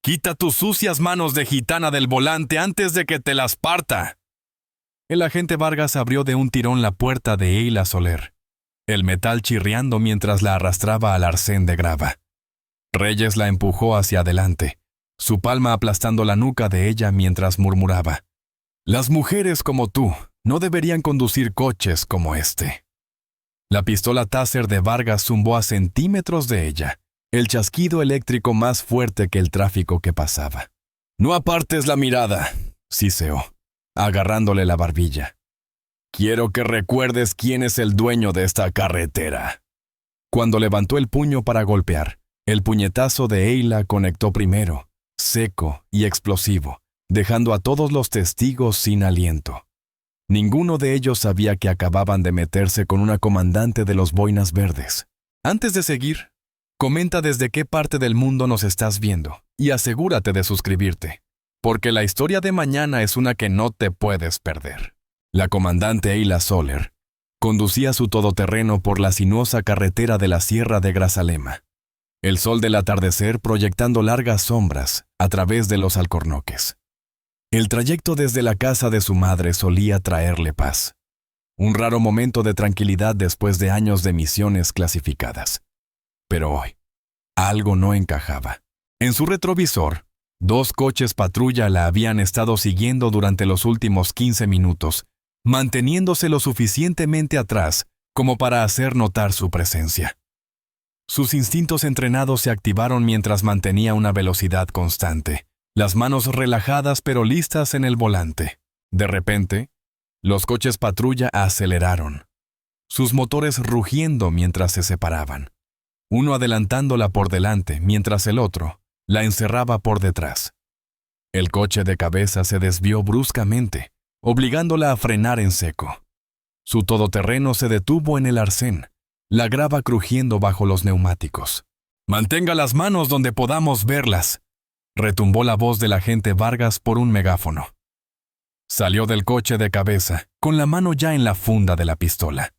Quita tus sucias manos de gitana del volante antes de que te las parta. El agente Vargas abrió de un tirón la puerta de Eyla Soler, el metal chirriando mientras la arrastraba al arcén de grava. Reyes la empujó hacia adelante, su palma aplastando la nuca de ella mientras murmuraba: «Las mujeres como tú no deberían conducir coches como este». La pistola Taser de Vargas zumbó a centímetros de ella, el chasquido eléctrico más fuerte que el tráfico que pasaba. «No apartes la mirada», siseó, agarrándole la barbilla. «Quiero que recuerdes quién es el dueño de esta carretera». Cuando levantó el puño para golpear, el puñetazo de Eyla conectó primero, seco y explosivo, dejando a todos los testigos sin aliento. Ninguno de ellos sabía que acababan de meterse con una comandante de los Boinas Verdes. Antes de seguir, comenta desde qué parte del mundo nos estás viendo y asegúrate de suscribirte, porque la historia de mañana es una que no te puedes perder. La comandante Eyla Soler conducía su todoterreno por la sinuosa carretera de la Sierra de Grazalema, el sol del atardecer proyectando largas sombras a través de los alcornoques. El trayecto desde la casa de su madre solía traerle paz, un raro momento de tranquilidad después de años de misiones clasificadas. Pero hoy, algo no encajaba. En su retrovisor, 2 coches patrulla la habían estado siguiendo durante los últimos 15 minutos, manteniéndose lo suficientemente atrás como para hacer notar su presencia. Sus instintos entrenados se activaron mientras mantenía una velocidad constante, las manos relajadas pero listas en el volante. De repente, los coches patrulla aceleraron, sus motores rugiendo mientras se separaban, uno adelantándola por delante mientras el otro la encerraba por detrás. El coche de cabeza se desvió bruscamente, obligándola a frenar en seco. Su todoterreno se detuvo en el arcén, la grava crujiendo bajo los neumáticos. «Mantenga las manos donde podamos verlas», retumbó la voz del agente Vargas por un megáfono. Salió del coche de cabeza, con la mano ya en la funda de la pistola.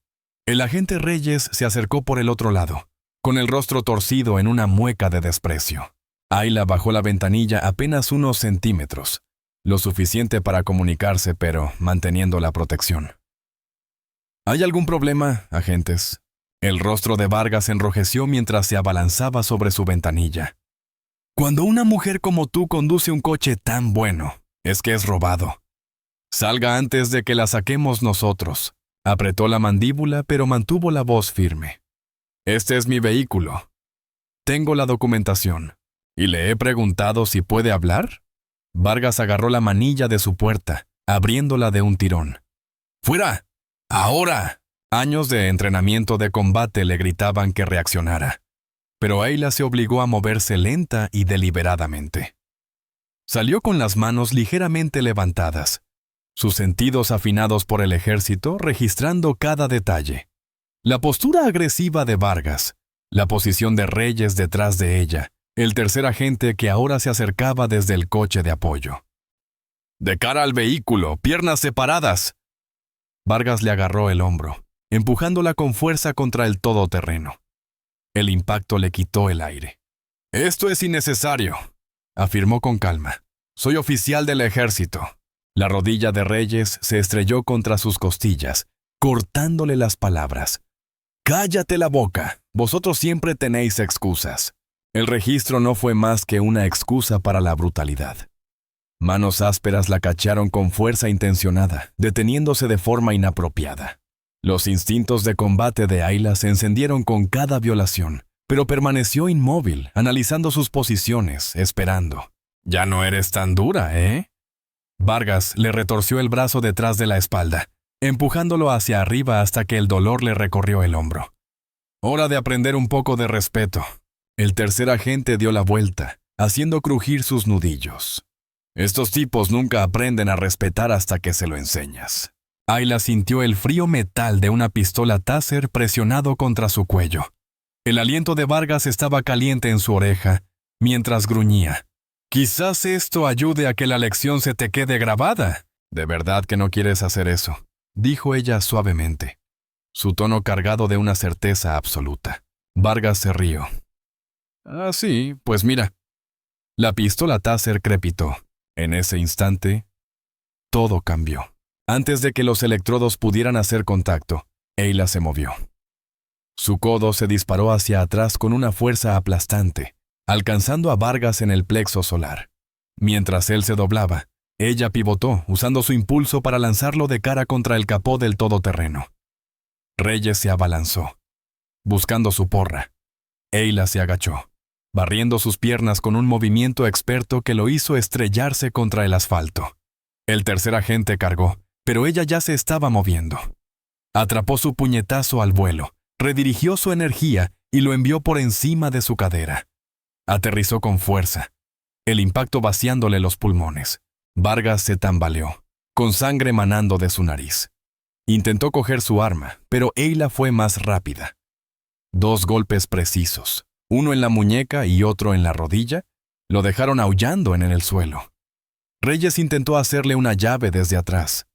El agente Reyes se acercó por el otro lado, con el rostro torcido en una mueca de desprecio. Eyla bajó la ventanilla apenas unos centímetros, lo suficiente para comunicarse, pero manteniendo la protección. «¿Hay algún problema, agentes?» El rostro de Vargas enrojeció mientras se abalanzaba sobre su ventanilla. «Cuando una mujer como tú conduce un coche tan bueno, es que es robado. Salga antes de que la saquemos nosotros». Apretó la mandíbula, pero mantuvo la voz firme. «Este es mi vehículo. Tengo la documentación. ¿Y le he preguntado si puede hablar?» Vargas agarró la manilla de su puerta, abriéndola de un tirón. «¡Fuera! ¡Ahora!» Años de entrenamiento de combate le gritaban que reaccionara, pero Eyla se obligó a moverse lenta y deliberadamente. Salió con las manos ligeramente levantadas, sus sentidos afinados por el ejército registrando cada detalle. La postura agresiva de Vargas, la posición de Reyes detrás de ella, el tercer agente que ahora se acercaba desde el coche de apoyo. «De cara al vehículo, piernas separadas». Vargas le agarró el hombro, empujándola con fuerza contra el todoterreno. El impacto le quitó el aire. «Esto es innecesario», afirmó con calma. «Soy oficial del ejército». La rodilla de Reyes se estrelló contra sus costillas, cortándole las palabras. «Cállate la boca, vosotros siempre tenéis excusas». El registro no fue más que una excusa para la brutalidad. Manos ásperas la cacharon con fuerza intencionada, deteniéndose de forma inapropiada. Los instintos de combate de Eyla se encendieron con cada violación, pero permaneció inmóvil, analizando sus posiciones, esperando. «Ya no eres tan dura, ¿eh?» Vargas le retorció el brazo detrás de la espalda, empujándolo hacia arriba hasta que el dolor le recorrió el hombro. «Hora de aprender un poco de respeto». El tercer agente dio la vuelta, haciendo crujir sus nudillos. «Estos tipos nunca aprenden a respetar hasta que se lo enseñas». Eyla sintió el frío metal de una pistola Taser presionado contra su cuello. El aliento de Vargas estaba caliente en su oreja, mientras gruñía. «Quizás esto ayude a que la lección se te quede grabada». «¿De verdad que no quieres hacer eso?», dijo ella suavemente, su tono cargado de una certeza absoluta. Vargas se rió. «Ah, sí, pues mira». La pistola Taser crepitó. En ese instante, todo cambió. Antes de que los electrodos pudieran hacer contacto, Ayla se movió. Su codo se disparó hacia atrás con una fuerza aplastante, alcanzando a Vargas en el plexo solar. Mientras él se doblaba, ella pivotó, usando su impulso para lanzarlo de cara contra el capó del todoterreno. Reyes se abalanzó, buscando su porra. Ayla se agachó, barriendo sus piernas con un movimiento experto que lo hizo estrellarse contra el asfalto. El tercer agente cargó, pero ella ya se estaba moviendo. Atrapó su puñetazo al vuelo, redirigió su energía y lo envió por encima de su cadera. Aterrizó con fuerza, el impacto vaciándole los pulmones. Vargas se tambaleó, con sangre manando de su nariz. Intentó coger su arma, pero Ayla fue más rápida. 2 golpes precisos, uno en la muñeca y otro en la rodilla, lo dejaron aullando en el suelo. Reyes intentó hacerle una llave desde atrás.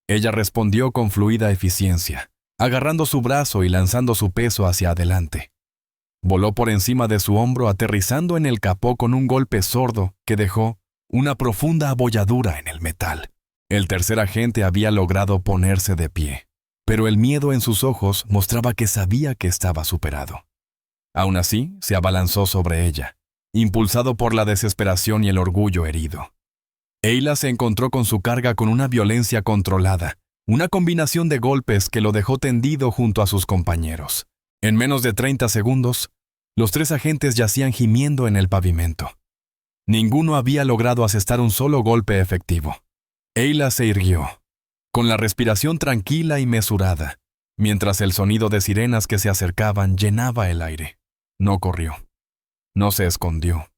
Ella respondió con fluida eficiencia, agarrando su brazo y lanzando su peso hacia adelante. Voló por encima de su hombro, aterrizando en el capó con un golpe sordo que dejó una profunda abolladura en el metal. El tercer agente había logrado ponerse de pie, pero el miedo en sus ojos mostraba que sabía que estaba superado. Aún así, se abalanzó sobre ella, impulsado por la desesperación y el orgullo herido. Ayla se encontró con su carga con una violencia controlada, una combinación de golpes que lo dejó tendido junto a sus compañeros. En menos de 30 segundos, los 3 agentes yacían gimiendo en el pavimento. Ninguno había logrado asestar un solo golpe efectivo. Ayla se irguió, con la respiración tranquila y mesurada, mientras el sonido de sirenas que se acercaban llenaba el aire. No corrió. No se escondió.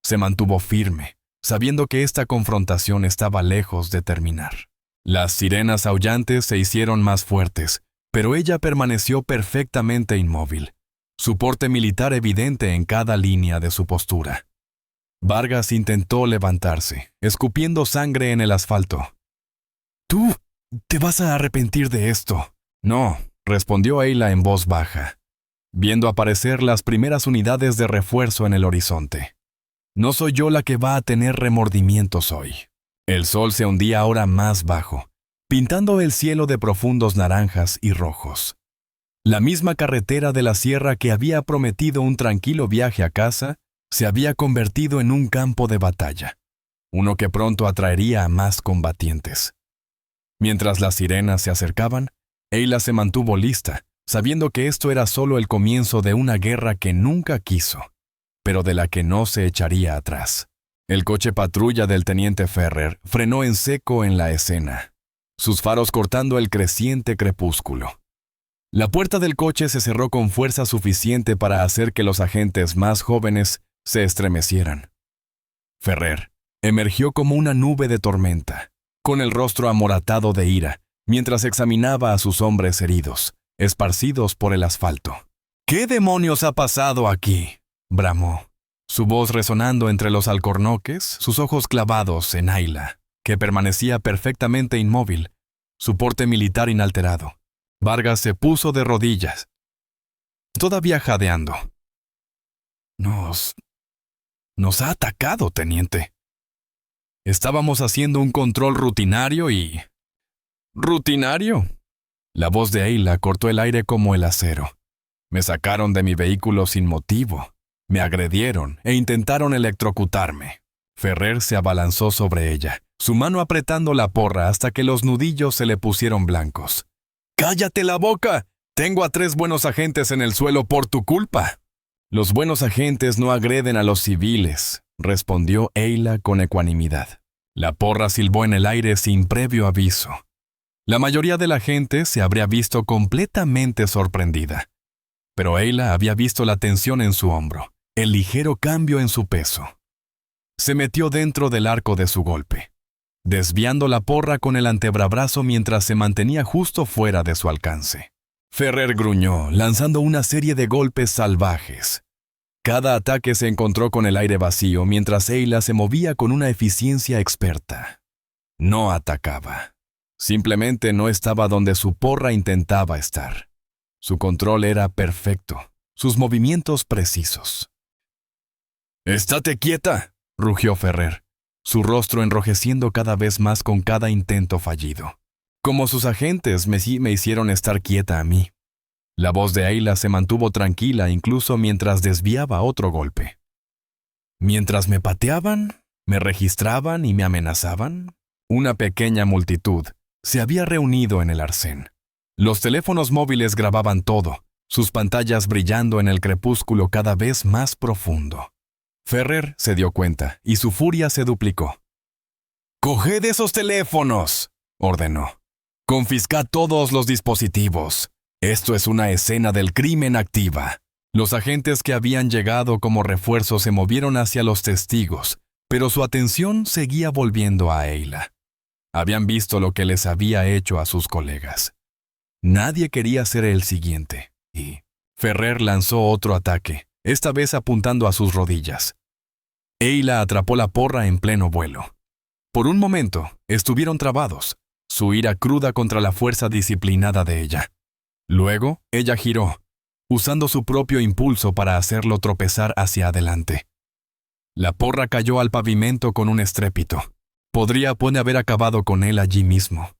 Se mantuvo firme, sabiendo que esta confrontación estaba lejos de terminar. Las sirenas aullantes se hicieron más fuertes, pero ella permaneció perfectamente inmóvil, su porte militar evidente en cada línea de su postura. Vargas intentó levantarse, escupiendo sangre en el asfalto. «Tú te vas a arrepentir de esto». «No», respondió Ayla en voz baja, viendo aparecer las primeras unidades de refuerzo en el horizonte. «No soy yo la que va a tener remordimientos hoy». El sol se hundía ahora más bajo, pintando el cielo de profundos naranjas y rojos. La misma carretera de la sierra que había prometido un tranquilo viaje a casa se había convertido en un campo de batalla, uno que pronto atraería a más combatientes. Mientras las sirenas se acercaban, Ayla se mantuvo lista, sabiendo que esto era solo el comienzo de una guerra que nunca quiso, pero de la que no se echaría atrás. El coche patrulla del teniente Ferrer frenó en seco en la escena, sus faros cortando el creciente crepúsculo. La puerta del coche se cerró con fuerza suficiente para hacer que los agentes más jóvenes se estremecieran. Ferrer emergió como una nube de tormenta, con el rostro amoratado de ira, mientras examinaba a sus hombres heridos, esparcidos por el asfalto. «¿Qué demonios ha pasado aquí?», bramó, su voz resonando entre los alcornoques, sus ojos clavados en Ayla, que permanecía perfectamente inmóvil, su porte militar inalterado. Vargas se puso de rodillas, todavía jadeando. Nos ha atacado, teniente. Estábamos haciendo un control rutinario y... ¿Rutinario? La voz de Ayla cortó el aire como el acero. Me sacaron de mi vehículo sin motivo. Me agredieron e intentaron electrocutarme. Ferrer se abalanzó sobre ella, su mano apretando la porra hasta que los nudillos se le pusieron blancos. «¡Cállate la boca! Tengo a 3 buenos agentes en el suelo por tu culpa». «Los buenos agentes no agreden a los civiles», respondió Ayla con ecuanimidad. La porra silbó en el aire sin previo aviso. La mayoría de la gente se habría visto completamente sorprendida. Pero Ayla había visto la tensión en su hombro, el ligero cambio en su peso. Se metió dentro del arco de su golpe, desviando la porra con el antebrazo mientras se mantenía justo fuera de su alcance. Ferrer gruñó, lanzando una serie de golpes salvajes. Cada ataque se encontró con el aire vacío mientras Ayla se movía con una eficiencia experta. No atacaba. Simplemente no estaba donde su porra intentaba estar. Su control era perfecto, sus movimientos precisos. «¡Estate quieta!», rugió Ferrer, su rostro enrojeciendo cada vez más con cada intento fallido. Como sus agentes me hicieron estar quieta a mí. La voz de Ayla se mantuvo tranquila incluso mientras desviaba otro golpe. Mientras me pateaban, me registraban y me amenazaban, una pequeña multitud se había reunido en el arcén. Los teléfonos móviles grababan todo, sus pantallas brillando en el crepúsculo cada vez más profundo. Ferrer se dio cuenta y su furia se duplicó. «¡Coged esos teléfonos!», ordenó. «Confiscad todos los dispositivos. Esto es una escena del crimen activa». Los agentes que habían llegado como refuerzo se movieron hacia los testigos, pero su atención seguía volviendo a Ayla. Habían visto lo que les había hecho a sus colegas. Nadie quería ser el siguiente, y Ferrer lanzó otro ataque, esta vez apuntando a sus rodillas. Ayla atrapó la porra en pleno vuelo. Por un momento, estuvieron trabados, su ira cruda contra la fuerza disciplinada de ella. Luego, ella giró, usando su propio impulso para hacerlo tropezar hacia adelante. La porra cayó al pavimento con un estrépito. Podría haber acabado con él allí mismo.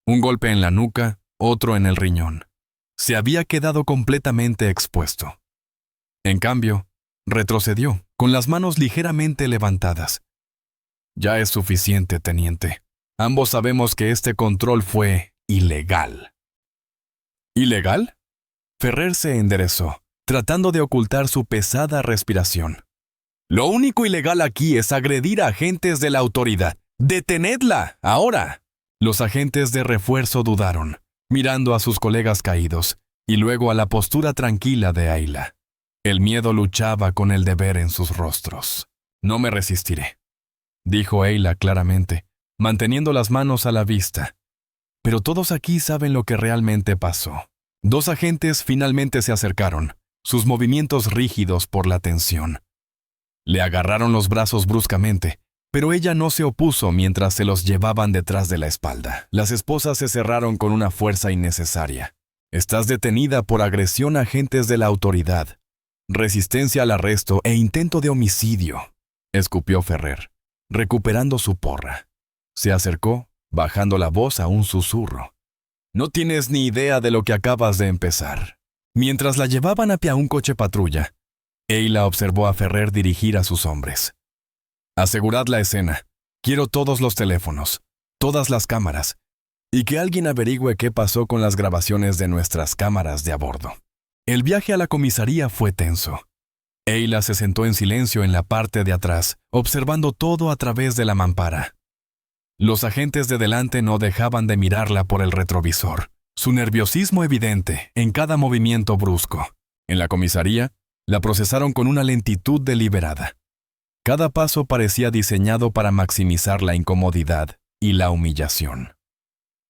Un golpe en la nuca, otro en el riñón. Se había quedado completamente expuesto. En cambio, retrocedió, con las manos ligeramente levantadas. «Ya es suficiente, teniente. Ambos sabemos que este control fue ilegal». ¿Ilegal? Ferrer se enderezó, tratando de ocultar su pesada respiración. «Lo único ilegal aquí es agredir a agentes de la autoridad. ¡Detenedla, ahora!». Los agentes de refuerzo dudaron, mirando a sus colegas caídos, y luego a la postura tranquila de Ayla. El miedo luchaba con el deber en sus rostros. «No me resistiré», dijo Ayla claramente, manteniendo las manos a la vista. Pero todos aquí saben lo que realmente pasó. 2 agentes finalmente se acercaron, sus movimientos rígidos por la tensión. Le agarraron los brazos bruscamente, pero ella no se opuso mientras se los llevaban detrás de la espalda. Las esposas se cerraron con una fuerza innecesaria. «Estás detenida por agresión a agentes de la autoridad, resistencia al arresto e intento de homicidio», escupió Ferrer, recuperando su porra. Se acercó, bajando la voz a un susurro. «No tienes ni idea de lo que acabas de empezar». Mientras la llevaban hacia un coche patrulla, Ayla observó a Ferrer dirigir a sus hombres. «Asegurad la escena. Quiero todos los teléfonos, todas las cámaras, y que alguien averigüe qué pasó con las grabaciones de nuestras cámaras de a bordo». El viaje a la comisaría fue tenso. Ayla se sentó en silencio en la parte de atrás, observando todo a través de la mampara. Los agentes de delante no dejaban de mirarla por el retrovisor, su nerviosismo evidente en cada movimiento brusco. En la comisaría, la procesaron con una lentitud deliberada. Cada paso parecía diseñado para maximizar la incomodidad y la humillación.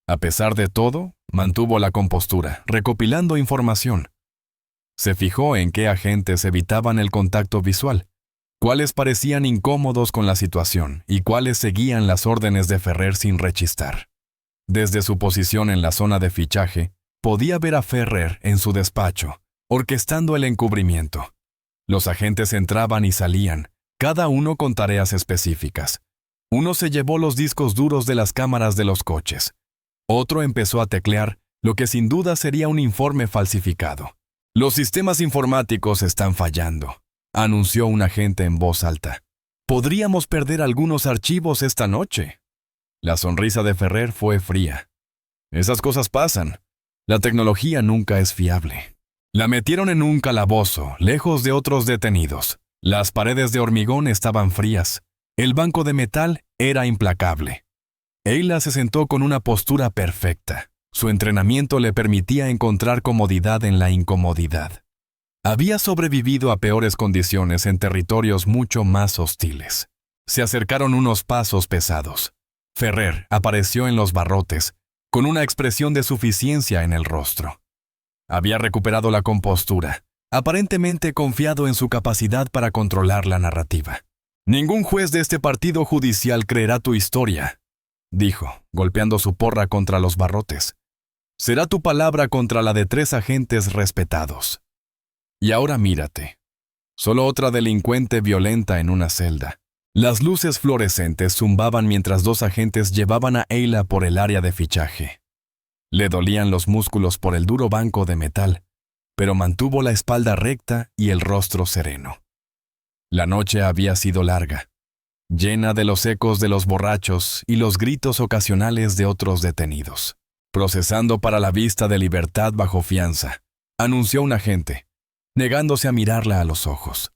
A pesar de todo, mantuvo la compostura, recopilando información. Se fijó en qué agentes evitaban el contacto visual, cuáles parecían incómodos con la situación y cuáles seguían las órdenes de Ferrer sin rechistar. Desde su posición en la zona de fichaje, podía ver a Ferrer en su despacho, orquestando el encubrimiento. Los agentes entraban y salían, cada uno con tareas específicas. Uno se llevó los discos duros de las cámaras de los coches. Otro empezó a teclear lo que sin duda sería un informe falsificado. «Los sistemas informáticos están fallando», anunció un agente en voz alta. «Podríamos perder algunos archivos esta noche». La sonrisa de Ferrer fue fría. «Esas cosas pasan. La tecnología nunca es fiable». La metieron en un calabozo, lejos de otros detenidos. Las paredes de hormigón estaban frías. El banco de metal era implacable. Ayla se sentó con una postura perfecta. Su entrenamiento le permitía encontrar comodidad en la incomodidad. Había sobrevivido a peores condiciones en territorios mucho más hostiles. Se acercaron unos pasos pesados. Ferrer apareció en los barrotes, con una expresión de suficiencia en el rostro. Había recuperado la compostura, aparentemente confiado en su capacidad para controlar la narrativa. «Ningún juez de este partido judicial creerá tu historia», dijo, golpeando su porra contra los barrotes. «Será tu palabra contra la de 3 agentes respetados. Y ahora mírate. Solo otra delincuente violenta en una celda. Las luces fluorescentes zumbaban mientras dos agentes llevaban a Ayla por el área de fichaje. Le dolían los músculos por el duro banco de metal, pero mantuvo la espalda recta y el rostro sereno. La noche había sido larga, llena de los ecos de los borrachos y los gritos ocasionales de otros detenidos. Procesando para la vista de libertad bajo fianza, anunció un agente, negándose a mirarla a los ojos.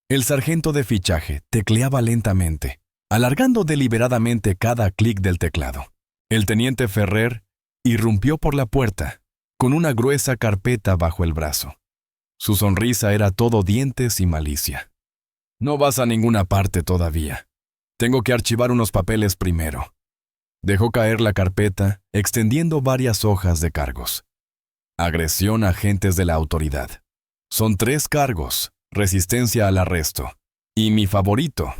El sargento de fichaje tecleaba lentamente, alargando deliberadamente cada clic del teclado. El teniente Ferrer irrumpió por la puerta, con una gruesa carpeta bajo el brazo. Su sonrisa era todo dientes y malicia. «No vas a ninguna parte todavía. Tengo que archivar unos papeles primero». Dejó caer la carpeta, extendiendo varias hojas de cargos. Agresión a agentes de la autoridad. Son 3 cargos, resistencia al arresto. Y mi favorito.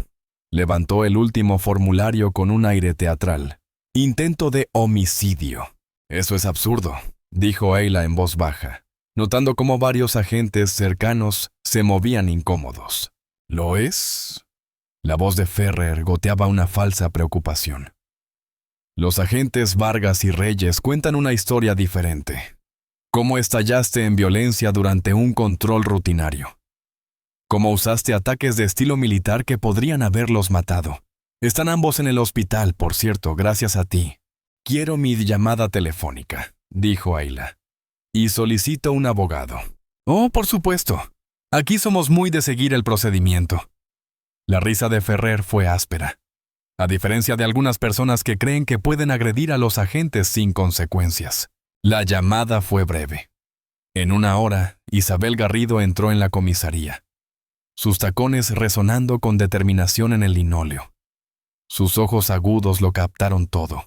Levantó el último formulario con un aire teatral. Intento de homicidio. Eso es absurdo, dijo Ayla en voz baja, notando cómo varios agentes cercanos se movían incómodos. ¿Lo es? La voz de Ferrer goteaba una falsa preocupación. Los agentes Vargas y Reyes cuentan una historia diferente. Cómo estallaste en violencia durante un control rutinario. Cómo usaste ataques de estilo militar que podrían haberlos matado. Están ambos en el hospital, por cierto, gracias a ti. Quiero mi llamada telefónica, dijo Ayla. Y solicito un abogado. Oh, por supuesto. Aquí somos muy de seguir el procedimiento. La risa de Ferrer fue áspera. A diferencia de algunas personas que creen que pueden agredir a los agentes sin consecuencias. La llamada fue breve. En 1 hora, Isabel Garrido entró en la comisaría, sus tacones resonando con determinación en el linóleo. Sus ojos agudos lo captaron todo.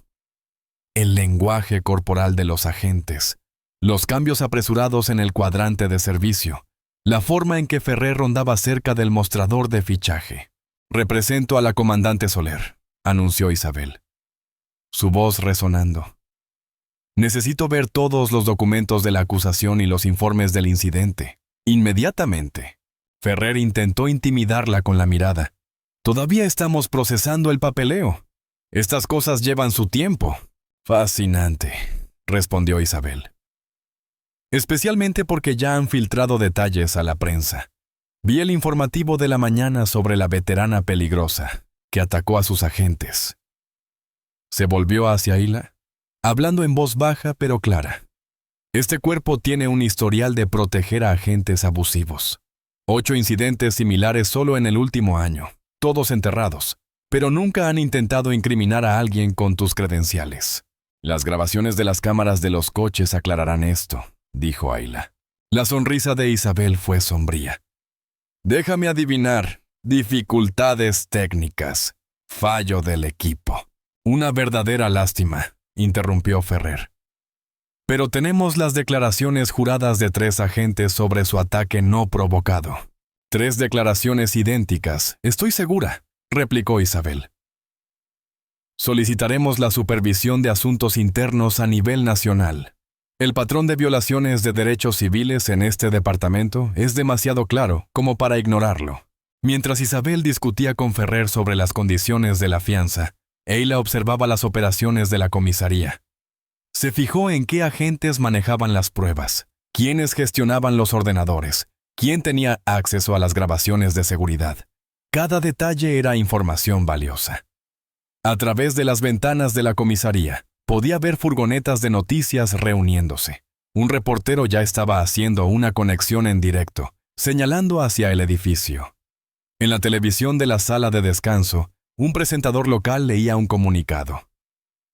El lenguaje corporal de los agentes, los cambios apresurados en el cuadrante de servicio, la forma en que Ferrer rondaba cerca del mostrador de fichaje. «Represento a la comandante Soler», anunció Isabel, su voz resonando. «Necesito ver todos los documentos de la acusación y los informes del incidente. Inmediatamente». Ferrer intentó intimidarla con la mirada. «Todavía estamos procesando el papeleo. Estas cosas llevan su tiempo». «Fascinante», respondió Isabel. «Especialmente porque ya han filtrado detalles a la prensa. Vi el informativo de la mañana sobre la veterana peligrosa que atacó a sus agentes». Se volvió hacia Ayla, hablando en voz baja pero clara. «Este cuerpo tiene un historial de proteger a agentes abusivos. 8 incidentes similares solo en el último año, todos enterrados, pero nunca han intentado incriminar a alguien con tus credenciales. Las grabaciones de las cámaras de los coches aclararán esto», dijo Ayla. La sonrisa de Isabel fue sombría. «Déjame adivinar. Dificultades técnicas. Fallo del equipo». «Una verdadera lástima», interrumpió Ferrer. «Pero tenemos las declaraciones juradas de 3 agentes sobre su ataque no provocado». «3 declaraciones idénticas, estoy segura», replicó Isabel. «Solicitaremos la supervisión de asuntos internos a nivel nacional. El patrón de violaciones de derechos civiles en este departamento es demasiado claro como para ignorarlo». Mientras Isabel discutía con Ferrer sobre las condiciones de la fianza, Ayla observaba las operaciones de la comisaría. Se fijó en qué agentes manejaban las pruebas, quiénes gestionaban los ordenadores, quién tenía acceso a las grabaciones de seguridad. Cada detalle era información valiosa. A través de las ventanas de la comisaría, podía ver furgonetas de noticias reuniéndose. Un reportero ya estaba haciendo una conexión en directo, señalando hacia el edificio. En la televisión de la sala de descanso, un presentador local leía un comunicado.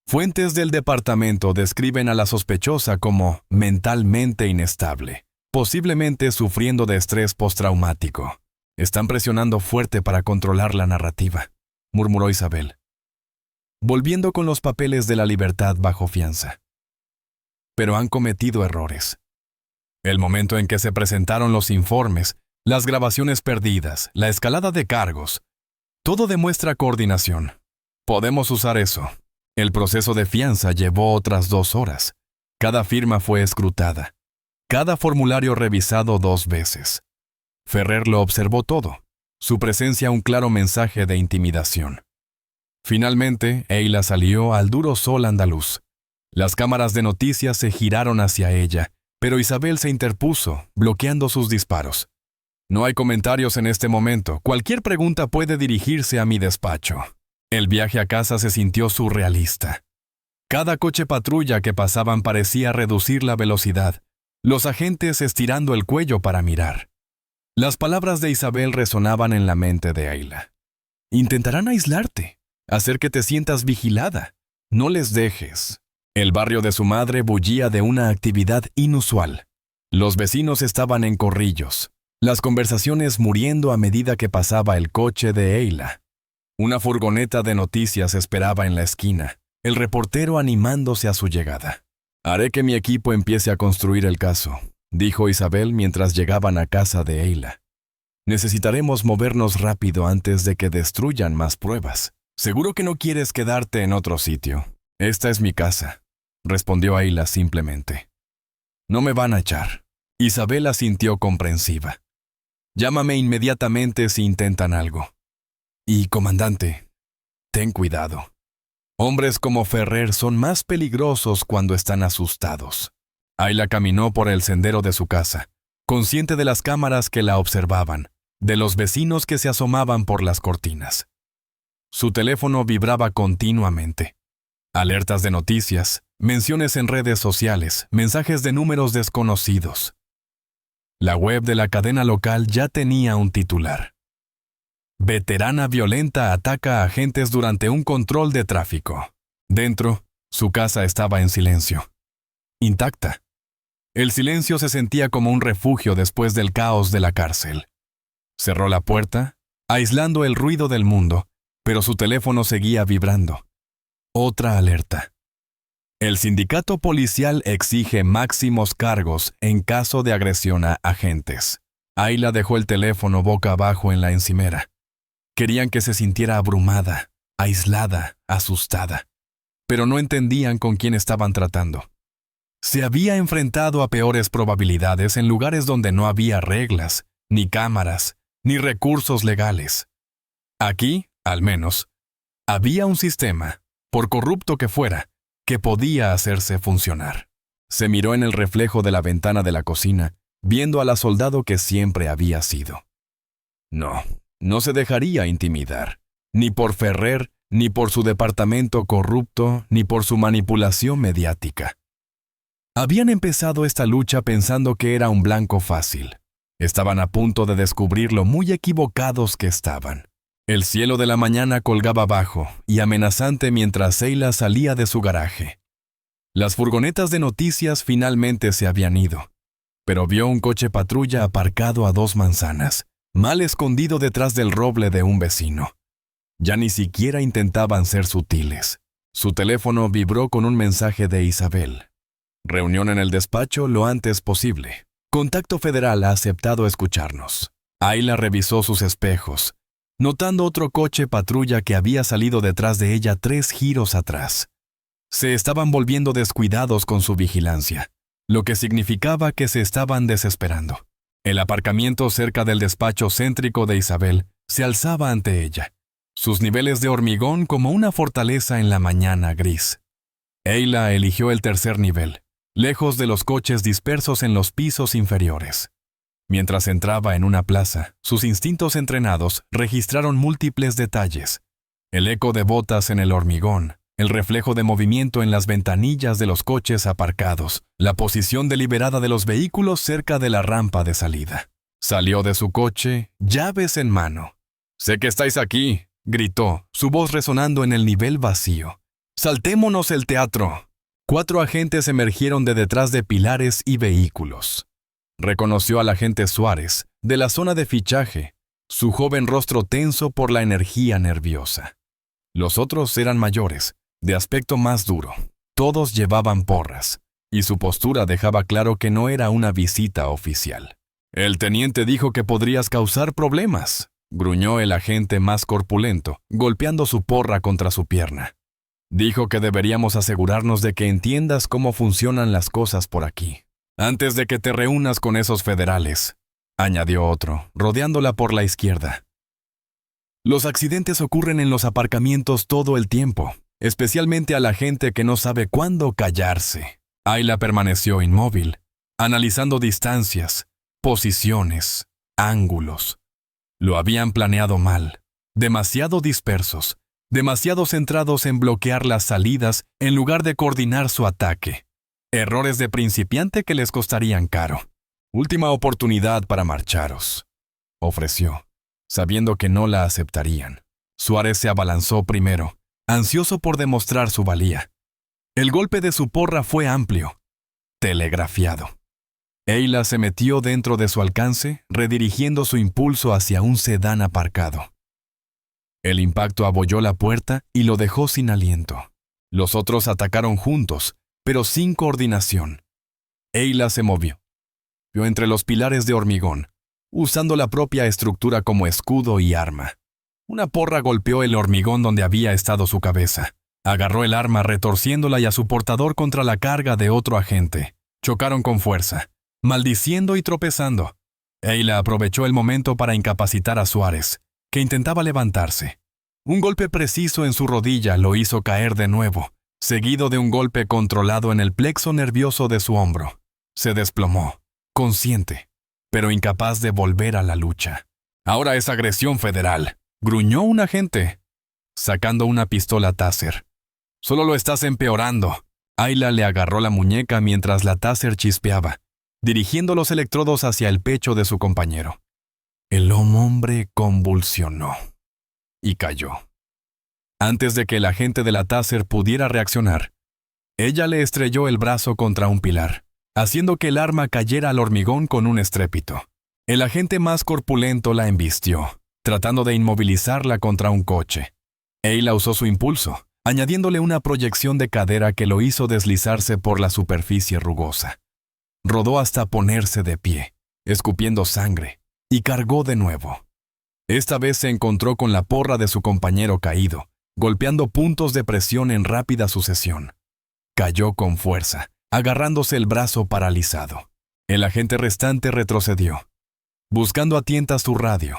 Fuentes del departamento describen a la sospechosa como mentalmente inestable, posiblemente sufriendo de estrés postraumático. Están presionando fuerte para controlar la narrativa, murmuró Isabel, volviendo con los papeles de la libertad bajo fianza. Pero han cometido errores. El momento en que se presentaron los informes, las grabaciones perdidas, la escalada de cargos, todo demuestra coordinación. Podemos usar eso. El proceso de fianza llevó otras 2 horas. Cada firma fue escrutada. Cada formulario revisado 2 veces. Ferrer lo observó todo. su presencia un claro mensaje de intimidación. Finalmente, Eyla salió al duro sol andaluz. Las cámaras de noticias se giraron hacia ella, pero Isabel se interpuso, bloqueando sus disparos. No hay comentarios en este momento. Cualquier pregunta puede dirigirse a mi despacho. El viaje a casa se sintió surrealista. Cada coche patrulla que pasaban parecía reducir la velocidad, los agentes estirando el cuello para mirar. Las palabras de Isabel resonaban en la mente de Eyla. Intentarán aislarte, hacer que te sientas vigilada. No les dejes. El barrio de su madre bullía de una actividad inusual. Los vecinos estaban en corrillos, las conversaciones muriendo a medida que pasaba el coche de Eyla. Una furgoneta de noticias esperaba en la esquina, el reportero animándose a su llegada. «Haré que mi equipo empiece a construir el caso», dijo Isabel mientras llegaban a casa de Eyla. «Necesitaremos movernos rápido antes de que destruyan más pruebas. Seguro que no quieres quedarte en otro sitio. Esta es mi casa», respondió Eyla simplemente. «No me van a echar». Isabel asintió comprensiva. «Llámame inmediatamente si intentan algo. Y, comandante, ten cuidado. Hombres como Ferrer son más peligrosos cuando están asustados». Eyla caminó por el sendero de su casa, consciente de las cámaras que la observaban, de los vecinos que se asomaban por las cortinas. Su teléfono vibraba continuamente. Alertas de noticias, menciones en redes sociales, mensajes de números desconocidos. La web de la cadena local ya tenía un titular. «Veterana violenta ataca a agentes durante un control de tráfico». Dentro, su casa estaba en silencio. Intacta. El silencio se sentía como un refugio después del caos de la cárcel. Cerró la puerta, aislando el ruido del mundo, pero su teléfono seguía vibrando. Otra alerta. El sindicato policial exige máximos cargos en caso de agresión a agentes. Eyla dejó el teléfono boca abajo en la encimera. Querían que se sintiera abrumada, aislada, asustada. Pero no entendían con quién estaban tratando. Se había enfrentado a peores probabilidades en lugares donde no había reglas, ni cámaras, ni recursos legales. Aquí, al menos, había un sistema, por corrupto que fuera, que podía hacerse funcionar. Se miró en el reflejo de la ventana de la cocina, viendo a la soldado que siempre había sido. No se dejaría intimidar, ni por Ferrer, ni por su departamento corrupto, ni por su manipulación mediática. Habían empezado esta lucha pensando que era un blanco fácil. Estaban a punto de descubrir lo muy equivocados que estaban. El cielo de la mañana colgaba bajo y amenazante mientras Eyla salía de su garaje. Las furgonetas de noticias finalmente se habían ido, pero vio un coche patrulla aparcado a 2 manzanas, mal escondido detrás del roble de un vecino. Ya ni siquiera intentaban ser sutiles. Su teléfono vibró con un mensaje de Isabel. «Reunión en el despacho lo antes posible. Contacto Federal ha aceptado escucharnos». Eyla revisó sus espejos, notando otro coche patrulla que había salido detrás de ella 3 giros atrás. Se estaban volviendo descuidados con su vigilancia, lo que significaba que se estaban desesperando. El aparcamiento cerca del despacho céntrico de Isabel se alzaba ante ella, sus niveles de hormigón como una fortaleza en la mañana gris. Eyla eligió el 3er nivel, lejos de los coches dispersos en los pisos inferiores. Mientras entraba en una plaza, sus instintos entrenados registraron múltiples detalles. El eco de botas en el hormigón, el reflejo de movimiento en las ventanillas de los coches aparcados, la posición deliberada de los vehículos cerca de la rampa de salida. Salió de su coche, llaves en mano. «Sé que estáis aquí», gritó, su voz resonando en el nivel vacío. «Saltémonos el teatro». 4 agentes emergieron de detrás de pilares y vehículos. Reconoció al agente Suárez, de la zona de fichaje, su joven rostro tenso por la energía nerviosa. Los otros eran mayores, de aspecto más duro. Todos llevaban porras, y su postura dejaba claro que no era una visita oficial. «El teniente dijo que podrías causar problemas», gruñó el agente más corpulento, golpeando su porra contra su pierna. «Dijo que deberíamos asegurarnos de que entiendas cómo funcionan las cosas por aquí, antes de que te reúnas con esos federales», añadió otro, rodeándola por la izquierda. Los accidentes ocurren en los aparcamientos todo el tiempo, especialmente a la gente que no sabe cuándo callarse. Ayla permaneció inmóvil, analizando distancias, posiciones, ángulos. Lo habían planeado mal, demasiado dispersos, demasiado centrados en bloquear las salidas en lugar de coordinar su ataque. Errores de principiante que les costarían caro. Última oportunidad para marcharos, ofreció, sabiendo que no la aceptarían. Suárez se abalanzó primero, ansioso por demostrar su valía. El golpe de su porra fue amplio, telegrafiado. Ayla se metió dentro de su alcance, redirigiendo su impulso hacia un sedán aparcado. El impacto abolló la puerta y lo dejó sin aliento. Los otros atacaron juntos, pero sin coordinación. Ayla se movió entre los pilares de hormigón, usando la propia estructura como escudo y arma. Una porra golpeó el hormigón donde había estado su cabeza. Agarró el arma retorciéndola y a su portador contra la carga de otro agente. Chocaron con fuerza, maldiciendo y tropezando. Ayla aprovechó el momento para incapacitar a Suárez, que intentaba levantarse. Un golpe preciso en su rodilla lo hizo caer de nuevo, seguido de un golpe controlado en el plexo nervioso de su hombro. Se desplomó, consciente, pero incapaz de volver a la lucha. Ahora es agresión federal, gruñó un agente, sacando una pistola Taser. Solo lo estás empeorando. Ayla le agarró la muñeca mientras la Taser chispeaba, dirigiendo los electrodos hacia el pecho de su compañero. El hombre convulsionó y cayó. Antes de que el agente de la Taser pudiera reaccionar, ella le estrelló el brazo contra un pilar, haciendo que el arma cayera al hormigón con un estrépito. El agente más corpulento la embistió, tratando de inmovilizarla contra un coche. Ayla usó su impulso, añadiéndole una proyección de cadera que lo hizo deslizarse por la superficie rugosa. Rodó hasta ponerse de pie, escupiendo sangre, y cargó de nuevo. Esta vez se encontró con la porra de su compañero caído, golpeando puntos de presión en rápida sucesión. Cayó con fuerza, agarrándose el brazo paralizado. El agente restante retrocedió, buscando a tientas su radio.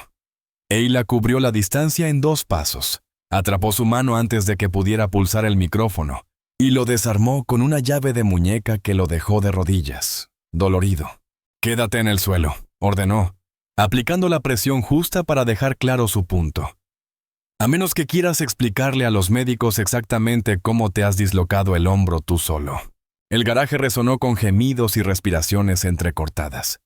Ayla cubrió la distancia en 2 pasos, atrapó su mano antes de que pudiera pulsar el micrófono y lo desarmó con una llave de muñeca que lo dejó de rodillas, dolorido. «Quédate en el suelo», ordenó, aplicando la presión justa para dejar claro su punto. «A menos que quieras explicarle a los médicos exactamente cómo te has dislocado el hombro tú solo». El garaje resonó con gemidos y respiraciones entrecortadas.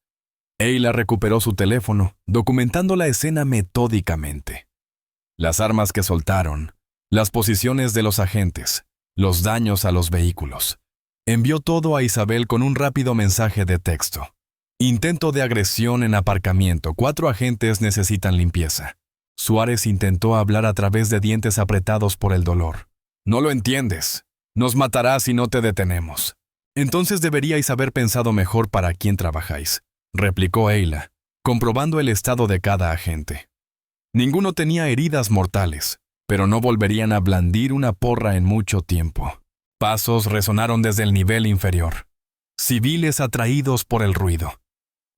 Ayla recuperó su teléfono, documentando la escena metódicamente. Las armas que soltaron, las posiciones de los agentes, los daños a los vehículos. Envió todo a Isabel con un rápido mensaje de texto. Intento de agresión en aparcamiento. 4 agentes necesitan limpieza. Suárez intentó hablar a través de dientes apretados por el dolor. «No lo entiendes. Nos matarás si no te detenemos». «Entonces deberíais haber pensado mejor para quién trabajáis», replicó Ayla, comprobando el estado de cada agente. Ninguno tenía heridas mortales, pero no volverían a blandir una porra en mucho tiempo. Pasos resonaron desde el nivel inferior. Civiles atraídos por el ruido.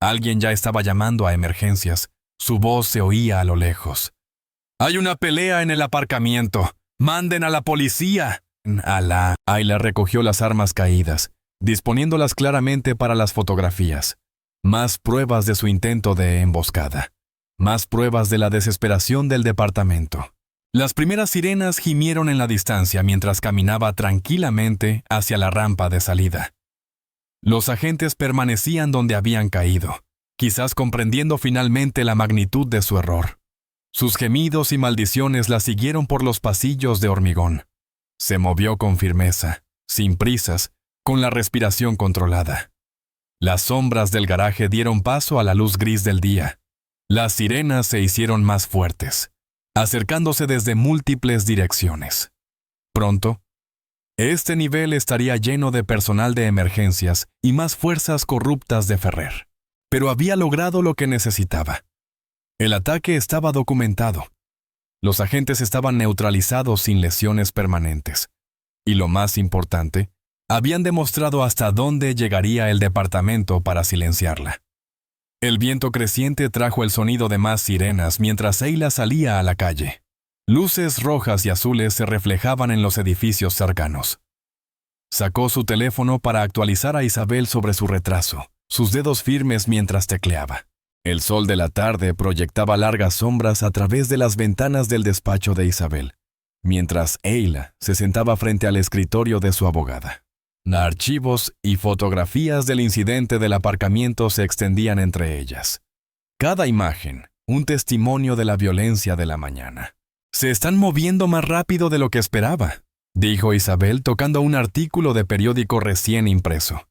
Alguien ya estaba llamando a emergencias. Su voz se oía a lo lejos. «Hay una pelea en el aparcamiento. ¡Manden a la policía!» Ayla recogió las armas caídas, disponiéndolas claramente para las fotografías. Más pruebas de su intento de emboscada. Más pruebas de la desesperación del departamento. Las primeras sirenas gimieron en la distancia mientras caminaba tranquilamente hacia la rampa de salida. Los agentes permanecían donde habían caído, quizás comprendiendo finalmente la magnitud de su error. Sus gemidos y maldiciones la siguieron por los pasillos de hormigón. Se movió con firmeza, sin prisas, con la respiración controlada. Las sombras del garaje dieron paso a la luz gris del día. Las sirenas se hicieron más fuertes, acercándose desde múltiples direcciones. Pronto, este nivel estaría lleno de personal de emergencias y más fuerzas corruptas de Ferrer. Pero había logrado lo que necesitaba. El ataque estaba documentado. Los agentes estaban neutralizados sin lesiones permanentes. Y lo más importante, habían demostrado hasta dónde llegaría el departamento para silenciarla. El viento creciente trajo el sonido de más sirenas mientras Ayla salía a la calle. Luces rojas y azules se reflejaban en los edificios cercanos. Sacó su teléfono para actualizar a Isabel sobre su retraso, sus dedos firmes mientras tecleaba. El sol de la tarde proyectaba largas sombras a través de las ventanas del despacho de Isabel, mientras Ayla se sentaba frente al escritorio de su abogada. Archivos y fotografías del incidente del aparcamiento se extendían entre ellas. Cada imagen, un testimonio de la violencia de la mañana. «Se están moviendo más rápido de lo que esperaba», dijo Isabel tocando un artículo de periódico recién impreso.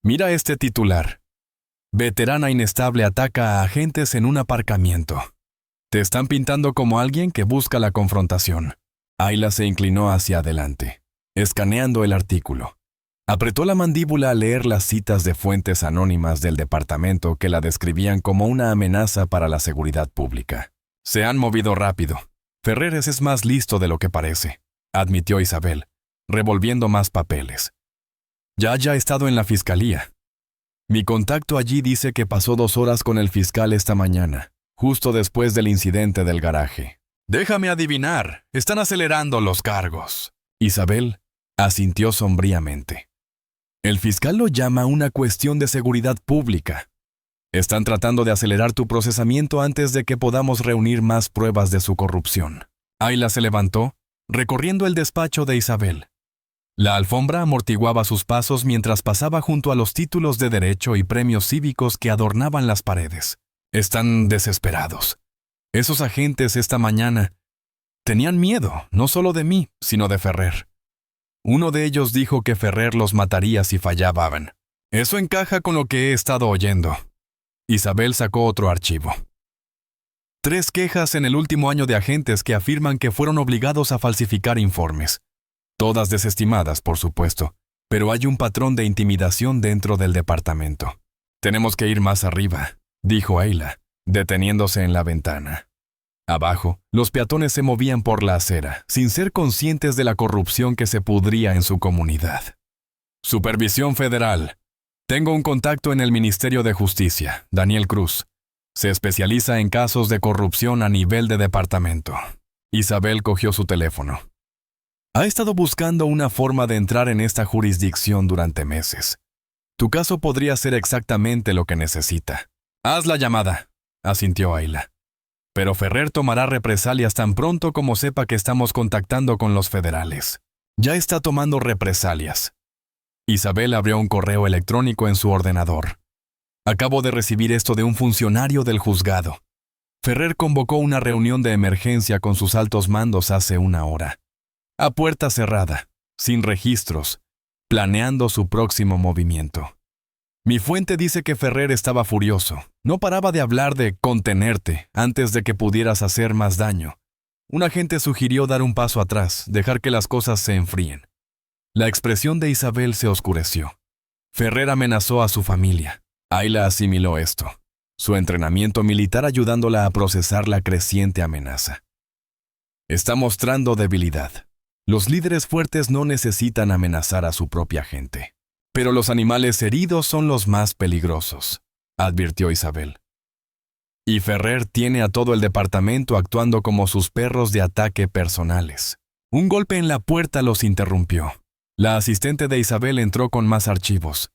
«Mira este titular. Veterana inestable ataca a agentes en un aparcamiento. Te están pintando como alguien que busca la confrontación». Ayla se inclinó hacia adelante, escaneando el artículo. Apretó la mandíbula al leer las citas de fuentes anónimas del departamento que la describían como una amenaza para la seguridad pública. «Se han movido rápido. Ferreres es más listo de lo que parece», admitió Isabel, revolviendo más papeles. «Ya haya estado en la fiscalía. Mi contacto allí dice que pasó 2 horas con el fiscal esta mañana, justo después del incidente del garaje». «Déjame adivinar, están acelerando los cargos». Isabel asintió sombríamente. «El fiscal lo llama una cuestión de seguridad pública. Están tratando de acelerar tu procesamiento antes de que podamos reunir más pruebas de su corrupción». Ayla se levantó, recorriendo el despacho de Isabel. La alfombra amortiguaba sus pasos mientras pasaba junto a los títulos de derecho y premios cívicos que adornaban las paredes. «Están desesperados. Esos agentes esta mañana tenían miedo, no solo de mí, sino de Ferrer. Uno de ellos dijo que Ferrer los mataría si fallaban. Eso encaja con lo que he estado oyendo». Isabel sacó otro archivo. 3 quejas en el último año de agentes que afirman que fueron obligados a falsificar informes. Todas desestimadas, por supuesto, pero hay un patrón de intimidación dentro del departamento. «Tenemos que ir más arriba», dijo Ayla, deteniéndose en la ventana. Abajo, los peatones se movían por la acera, sin ser conscientes de la corrupción que se pudría en su comunidad. «Supervisión Federal. Tengo un contacto en el Ministerio de Justicia, Daniel Cruz. Se especializa en casos de corrupción a nivel de departamento». Isabel cogió su teléfono. «Ha estado buscando una forma de entrar en esta jurisdicción durante meses. Tu caso podría ser exactamente lo que necesita». «Haz la llamada», asintió Ayla. «Pero Ferrer tomará represalias tan pronto como sepa que estamos contactando con los federales. Ya está tomando represalias». Isabel abrió un correo electrónico en su ordenador. «Acabo de recibir esto de un funcionario del juzgado. Ferrer convocó una reunión de emergencia con sus altos mandos hace 1 hora. A puerta cerrada, sin registros, planeando su próximo movimiento. Mi fuente dice que Ferrer estaba furioso. No paraba de hablar de contenerte antes de que pudieras hacer más daño. Un agente sugirió dar un paso atrás, dejar que las cosas se enfríen». La expresión de Isabel se oscureció. Ferrer amenazó a su familia. Ayla asimiló esto, su entrenamiento militar ayudándola a procesar la creciente amenaza. «Está mostrando debilidad. Los líderes fuertes no necesitan amenazar a su propia gente. Pero los animales heridos son los más peligrosos», advirtió Isabel. «Y Ferrer tiene a todo el departamento actuando como sus perros de ataque personales». Un golpe en la puerta los interrumpió. La asistente de Isabel entró con más archivos.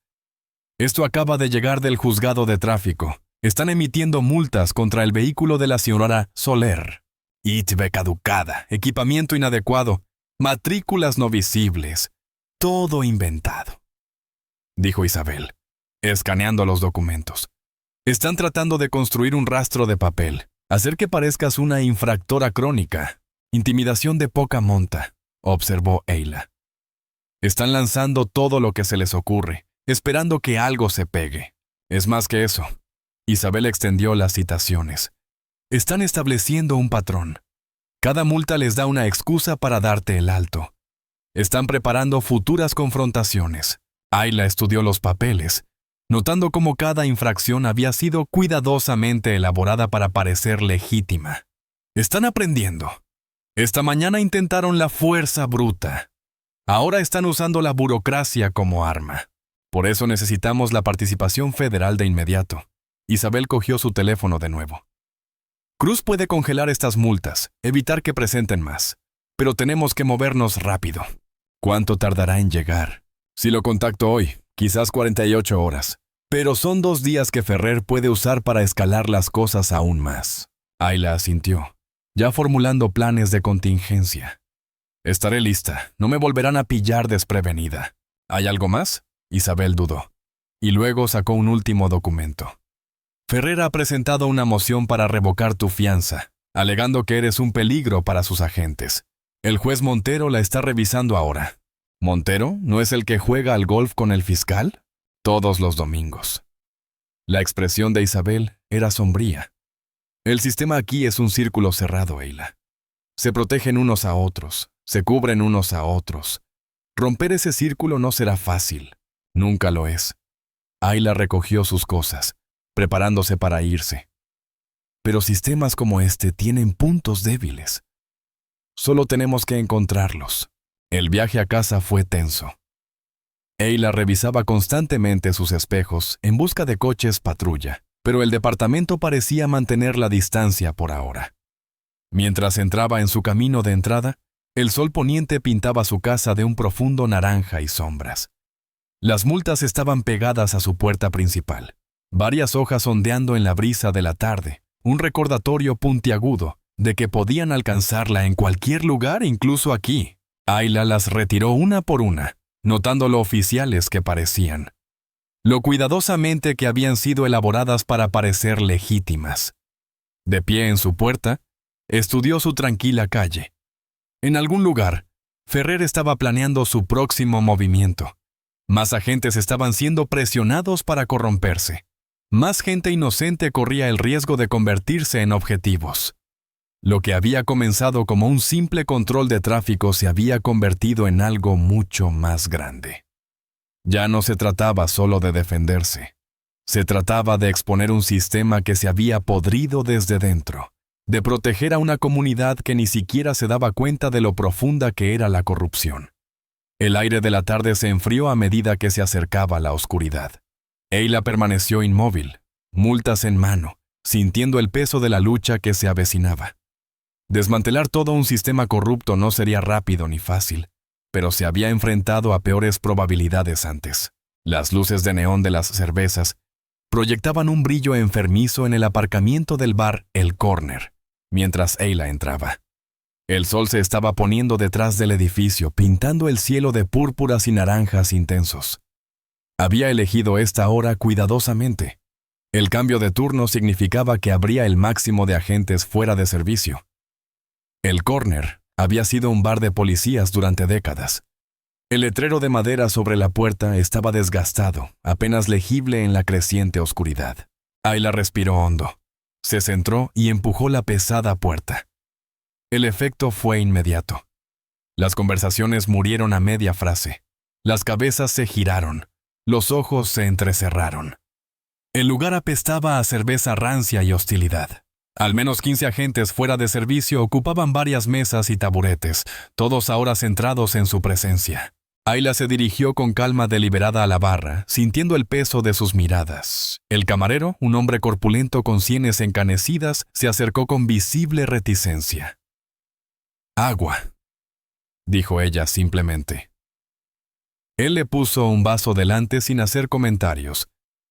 «Esto acaba de llegar del juzgado de tráfico. Están emitiendo multas contra el vehículo de la señora Soler. ITV caducada, equipamiento inadecuado, matrículas no visibles. Todo inventado», dijo Isabel, escaneando los documentos. «Están tratando de construir un rastro de papel, hacer que parezcas una infractora crónica. Intimidación de poca monta», observó Ayla. «Están lanzando todo lo que se les ocurre, esperando que algo se pegue. Es más que eso». Isabel extendió las citaciones. «Están estableciendo un patrón. Cada multa les da una excusa para darte el alto. Están preparando futuras confrontaciones». Ayla estudió los papeles, notando cómo cada infracción había sido cuidadosamente elaborada para parecer legítima. «Están aprendiendo. Esta mañana intentaron la fuerza bruta. Ahora están usando la burocracia como arma. Por eso necesitamos la participación federal de inmediato. Isabel cogió su teléfono de nuevo. Cruz puede congelar estas multas, evitar que presenten más. Pero tenemos que movernos rápido. ¿Cuánto tardará en llegar? Si lo contacto hoy, quizás 48 horas. Pero son 2 días que Ferrer puede usar para escalar las cosas aún más. Ayla asintió, ya formulando planes de contingencia. Estaré lista, no me volverán a pillar desprevenida. ¿Hay algo más? Isabel dudó. Y luego sacó un último documento. Ferrer ha presentado una moción para revocar tu fianza, alegando que eres un peligro para sus agentes. El juez Montero la está revisando ahora. ¿Montero no es el que juega al golf con el fiscal? Todos los domingos. La expresión de Isabel era sombría. El sistema aquí es un círculo cerrado, Ayla. Se protegen unos a otros, se cubren unos a otros. Romper ese círculo no será fácil. Nunca lo es. Ayla recogió sus cosas, preparándose para irse. Pero sistemas como este tienen puntos débiles. Solo tenemos que encontrarlos. El viaje a casa fue tenso. Ayla revisaba constantemente sus espejos en busca de coches patrulla, pero el departamento parecía mantener la distancia por ahora. Mientras entraba en su camino de entrada, el sol poniente pintaba su casa de un profundo naranja y sombras. Las multas estaban pegadas a su puerta principal, varias hojas ondeando en la brisa de la tarde, un recordatorio puntiagudo de que podían alcanzarla en cualquier lugar, incluso aquí. Ayla las retiró una por una, notando lo oficiales que parecían, lo cuidadosamente que habían sido elaboradas para parecer legítimas. De pie en su puerta, estudió su tranquila calle. En algún lugar, Ferrer estaba planeando su próximo movimiento. Más agentes estaban siendo presionados para corromperse. Más gente inocente corría el riesgo de convertirse en objetivos. Lo que había comenzado como un simple control de tráfico se había convertido en algo mucho más grande. Ya no se trataba solo de defenderse. Se trataba de exponer un sistema que se había podrido desde dentro, de proteger a una comunidad que ni siquiera se daba cuenta de lo profunda que era la corrupción. El aire de la tarde se enfrió a medida que se acercaba la oscuridad. Ayla permaneció inmóvil, multas en mano, sintiendo el peso de la lucha que se avecinaba. Desmantelar todo un sistema corrupto no sería rápido ni fácil, pero se había enfrentado a peores probabilidades antes. Las luces de neón de las cervezas proyectaban un brillo enfermizo en el aparcamiento del bar El Corner, mientras Ayla entraba. El sol se estaba poniendo detrás del edificio, pintando el cielo de púrpuras y naranjas intensos. Había elegido esta hora cuidadosamente. El cambio de turno significaba que habría el máximo de agentes fuera de servicio. El Corner había sido un bar de policías durante décadas. El letrero de madera sobre la puerta estaba desgastado, apenas legible en la creciente oscuridad. Ayla respiró hondo. Se centró y empujó la pesada puerta. El efecto fue inmediato. Las conversaciones murieron a media frase. Las cabezas se giraron. Los ojos se entrecerraron. El lugar apestaba a cerveza rancia y hostilidad. Al menos 15 agentes fuera de servicio ocupaban varias mesas y taburetes, todos ahora centrados en su presencia. Ayla se dirigió con calma deliberada a la barra, sintiendo el peso de sus miradas. El camarero, un hombre corpulento con sienes encanecidas, se acercó con visible reticencia. «Agua», dijo ella simplemente. Él le puso un vaso delante sin hacer comentarios,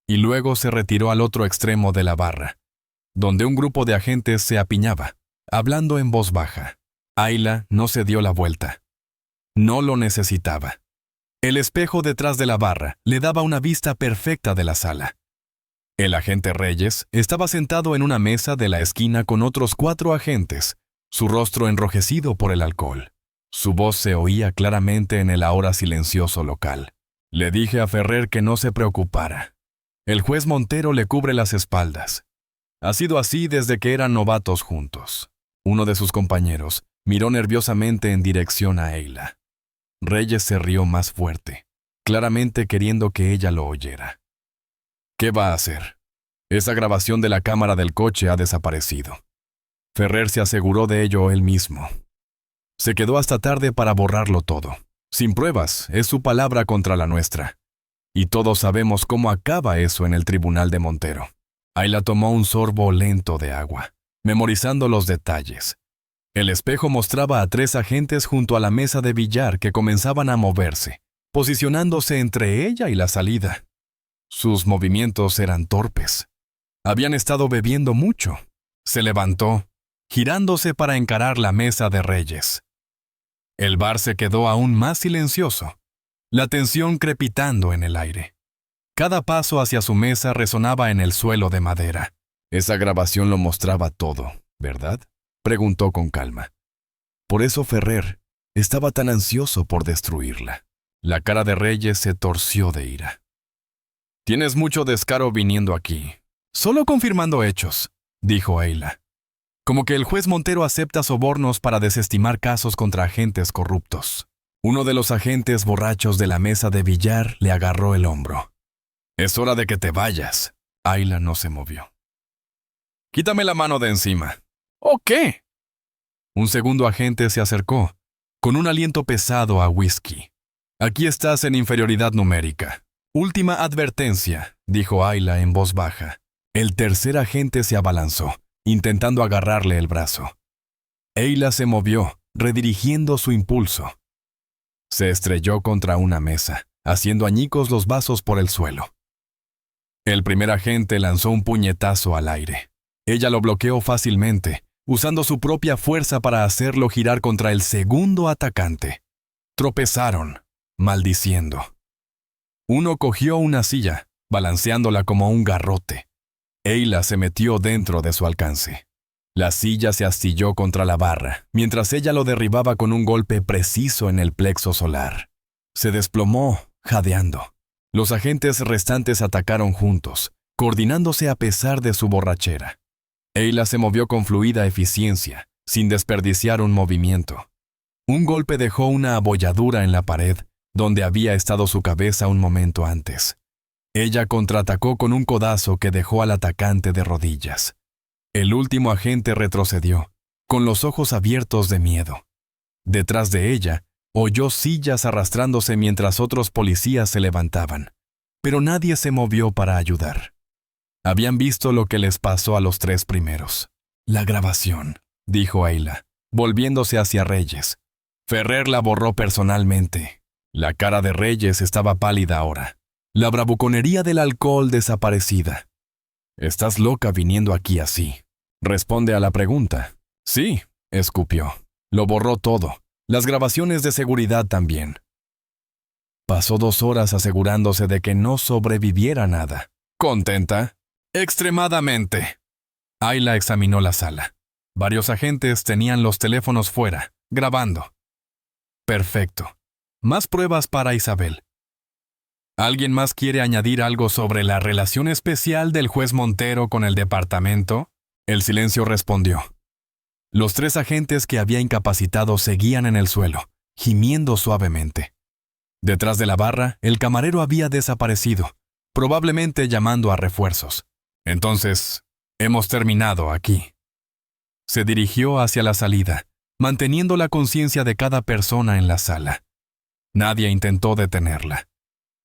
y luego se retiró al otro extremo de la barra, donde un grupo de agentes se apiñaba, hablando en voz baja. Ayla no se dio la vuelta. No lo necesitaba. El espejo detrás de la barra le daba una vista perfecta de la sala. El agente Reyes estaba sentado en una mesa de la esquina con otros 4 agentes, su rostro enrojecido por el alcohol. Su voz se oía claramente en el ahora silencioso local. Le dije a Ferrer que no se preocupara. El juez Montero le cubre las espaldas. Ha sido así desde que eran novatos juntos. Uno de sus compañeros miró nerviosamente en dirección a Ayla. Reyes se rió más fuerte, claramente queriendo que ella lo oyera. ¿Qué va a hacer? Esa grabación de la cámara del coche ha desaparecido. Ferrer se aseguró de ello él mismo. Se quedó hasta tarde para borrarlo todo. Sin pruebas, es su palabra contra la nuestra. Y todos sabemos cómo acaba eso en el tribunal de Montero. Ayla tomó un sorbo lento de agua, memorizando los detalles. El espejo mostraba a 3 agentes junto a la mesa de billar que comenzaban a moverse, posicionándose entre ella y la salida. Sus movimientos eran torpes. Habían estado bebiendo mucho. Se levantó, girándose para encarar la mesa de reyes. El bar se quedó aún más silencioso, la tensión crepitando en el aire. Cada paso hacia su mesa resonaba en el suelo de madera. Esa grabación lo mostraba todo, ¿verdad?, preguntó con calma. Por eso Ferrer estaba tan ansioso por destruirla. La cara de Reyes se torció de ira. Tienes mucho descaro viniendo aquí. Solo confirmando hechos, dijo Ayla. Como que el juez Montero acepta sobornos para desestimar casos contra agentes corruptos. Uno de los agentes borrachos de la mesa de billar le agarró el hombro. Es hora de que te vayas. Ayla no se movió. Quítame la mano de encima. ¿O qué? Un segundo agente se acercó, con un aliento pesado a whisky. Aquí estás en inferioridad numérica. Última advertencia, dijo Ayla en voz baja. El tercer agente se abalanzó, intentando agarrarle el brazo. Ayla se movió, redirigiendo su impulso. Se estrelló contra una mesa, haciendo añicos los vasos por el suelo. El primer agente lanzó un puñetazo al aire. Ella lo bloqueó fácilmente, usando su propia fuerza para hacerlo girar contra el segundo atacante. Tropezaron, maldiciendo. Uno cogió una silla, balanceándola como un garrote. Ayla se metió dentro de su alcance. La silla se astilló contra la barra, mientras ella lo derribaba con un golpe preciso en el plexo solar. Se desplomó, jadeando. Los agentes restantes atacaron juntos, coordinándose a pesar de su borrachera. Ayla se movió con fluida eficiencia, sin desperdiciar un movimiento. Un golpe dejó una abolladura en la pared, donde había estado su cabeza un momento antes. Ella contraatacó con un codazo que dejó al atacante de rodillas. El último agente retrocedió, con los ojos abiertos de miedo. Detrás de ella, oyó sillas arrastrándose mientras otros policías se levantaban, pero nadie se movió para ayudar. Habían visto lo que les pasó a los 3 primeros. La grabación, dijo Ayla, volviéndose hacia Reyes. Ferrer la borró personalmente. La cara de Reyes estaba pálida ahora. La bravuconería del alcohol desaparecida. «Estás loca viniendo aquí así». Responde a la pregunta. «Sí», escupió. Lo borró todo. Las grabaciones de seguridad también. Pasó 2 horas asegurándose de que no sobreviviera nada. ¿Contenta? Extremadamente. Ayla examinó la sala. Varios agentes tenían los teléfonos fuera, grabando. Perfecto. Más pruebas para Isabel. ¿Alguien más quiere añadir algo sobre la relación especial del juez Montero con el departamento? El silencio respondió. Los 3 agentes que había incapacitado seguían en el suelo, gimiendo suavemente. Detrás de la barra, el camarero había desaparecido, probablemente llamando a refuerzos. Entonces, hemos terminado aquí. Se dirigió hacia la salida, manteniendo la conciencia de cada persona en la sala. Nadie intentó detenerla.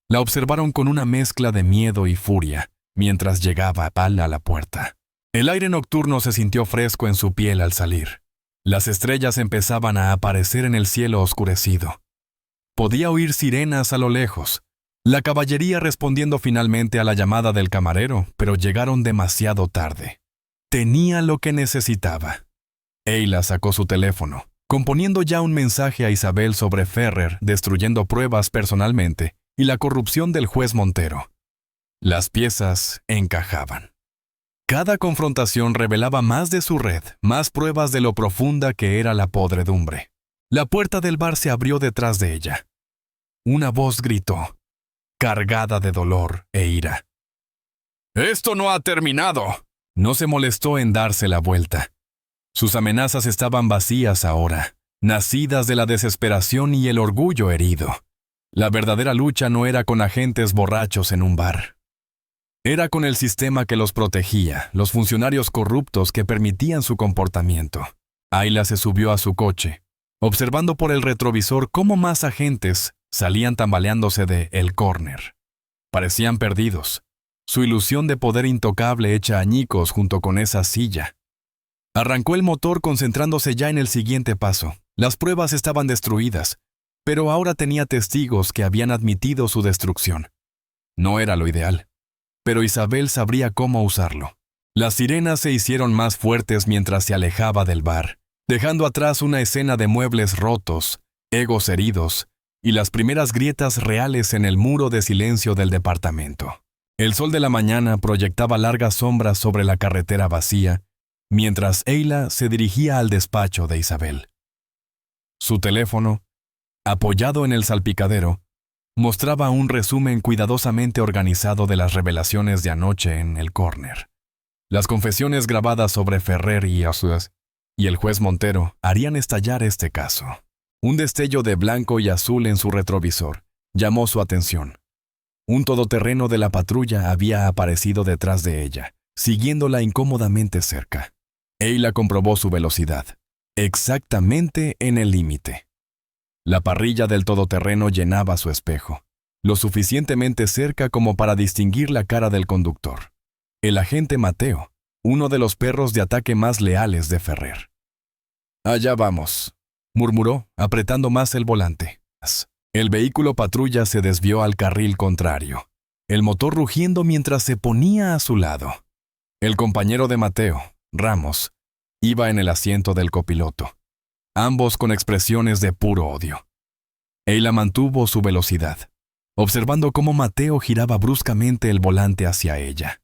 La observaron con una mezcla de miedo y furia, mientras llegaba a la puerta. El aire nocturno se sintió fresco en su piel al salir. Las estrellas empezaban a aparecer en el cielo oscurecido. Podía oír sirenas a lo lejos. La caballería respondiendo finalmente a la llamada del camarero, pero llegaron demasiado tarde. Tenía lo que necesitaba. Ayla sacó su teléfono, componiendo ya un mensaje a Isabel sobre Ferrer destruyendo pruebas personalmente y la corrupción del juez Montero. Las piezas encajaban. Cada confrontación revelaba más de su red, más pruebas de lo profunda que era la podredumbre. La puerta del bar se abrió detrás de ella. Una voz gritó, cargada de dolor e ira. «¡Esto no ha terminado!». No se molestó en darse la vuelta. Sus amenazas estaban vacías ahora, nacidas de la desesperación y el orgullo herido. La verdadera lucha no era con agentes borrachos en un bar. Era con el sistema que los protegía, los funcionarios corruptos que permitían su comportamiento. Ayla se subió a su coche, observando por el retrovisor cómo más agentes salían tambaleándose de El Corner. Parecían perdidos. su ilusión de poder intocable hecha añicos junto con esa silla. Arrancó el motor concentrándose ya en el siguiente paso. Las pruebas estaban destruidas, pero ahora tenía testigos que habían admitido su destrucción. No era lo ideal, pero Isabel sabría cómo usarlo. Las sirenas se hicieron más fuertes mientras se alejaba del bar, dejando atrás una escena de muebles rotos, egos heridos y las primeras grietas reales en el muro de silencio del departamento. El sol de la mañana proyectaba largas sombras sobre la carretera vacía, mientras Ayla se dirigía al despacho de Isabel. Su teléfono, apoyado en el salpicadero, mostraba un resumen cuidadosamente organizado de las revelaciones de anoche en el Corner. Las confesiones grabadas sobre Ferrer y Azuaz y el juez Montero harían estallar este caso. Un destello de blanco y azul en su retrovisor llamó su atención. Un todoterreno de la patrulla había aparecido detrás de ella, siguiéndola incómodamente cerca. Ayla comprobó su velocidad, exactamente en el límite. La parrilla del todoterreno llenaba su espejo, lo suficientemente cerca como para distinguir la cara del conductor. El agente Mateo, uno de los perros de ataque más leales de Ferrer. «Allá vamos», murmuró, apretando más el volante. El vehículo patrulla se desvió al carril contrario, el motor rugiendo mientras se ponía a su lado. El compañero de Mateo, Ramos, iba en el asiento del copiloto, ambos con expresiones de puro odio. Ayla mantuvo su velocidad, observando cómo Mateo giraba bruscamente el volante hacia ella.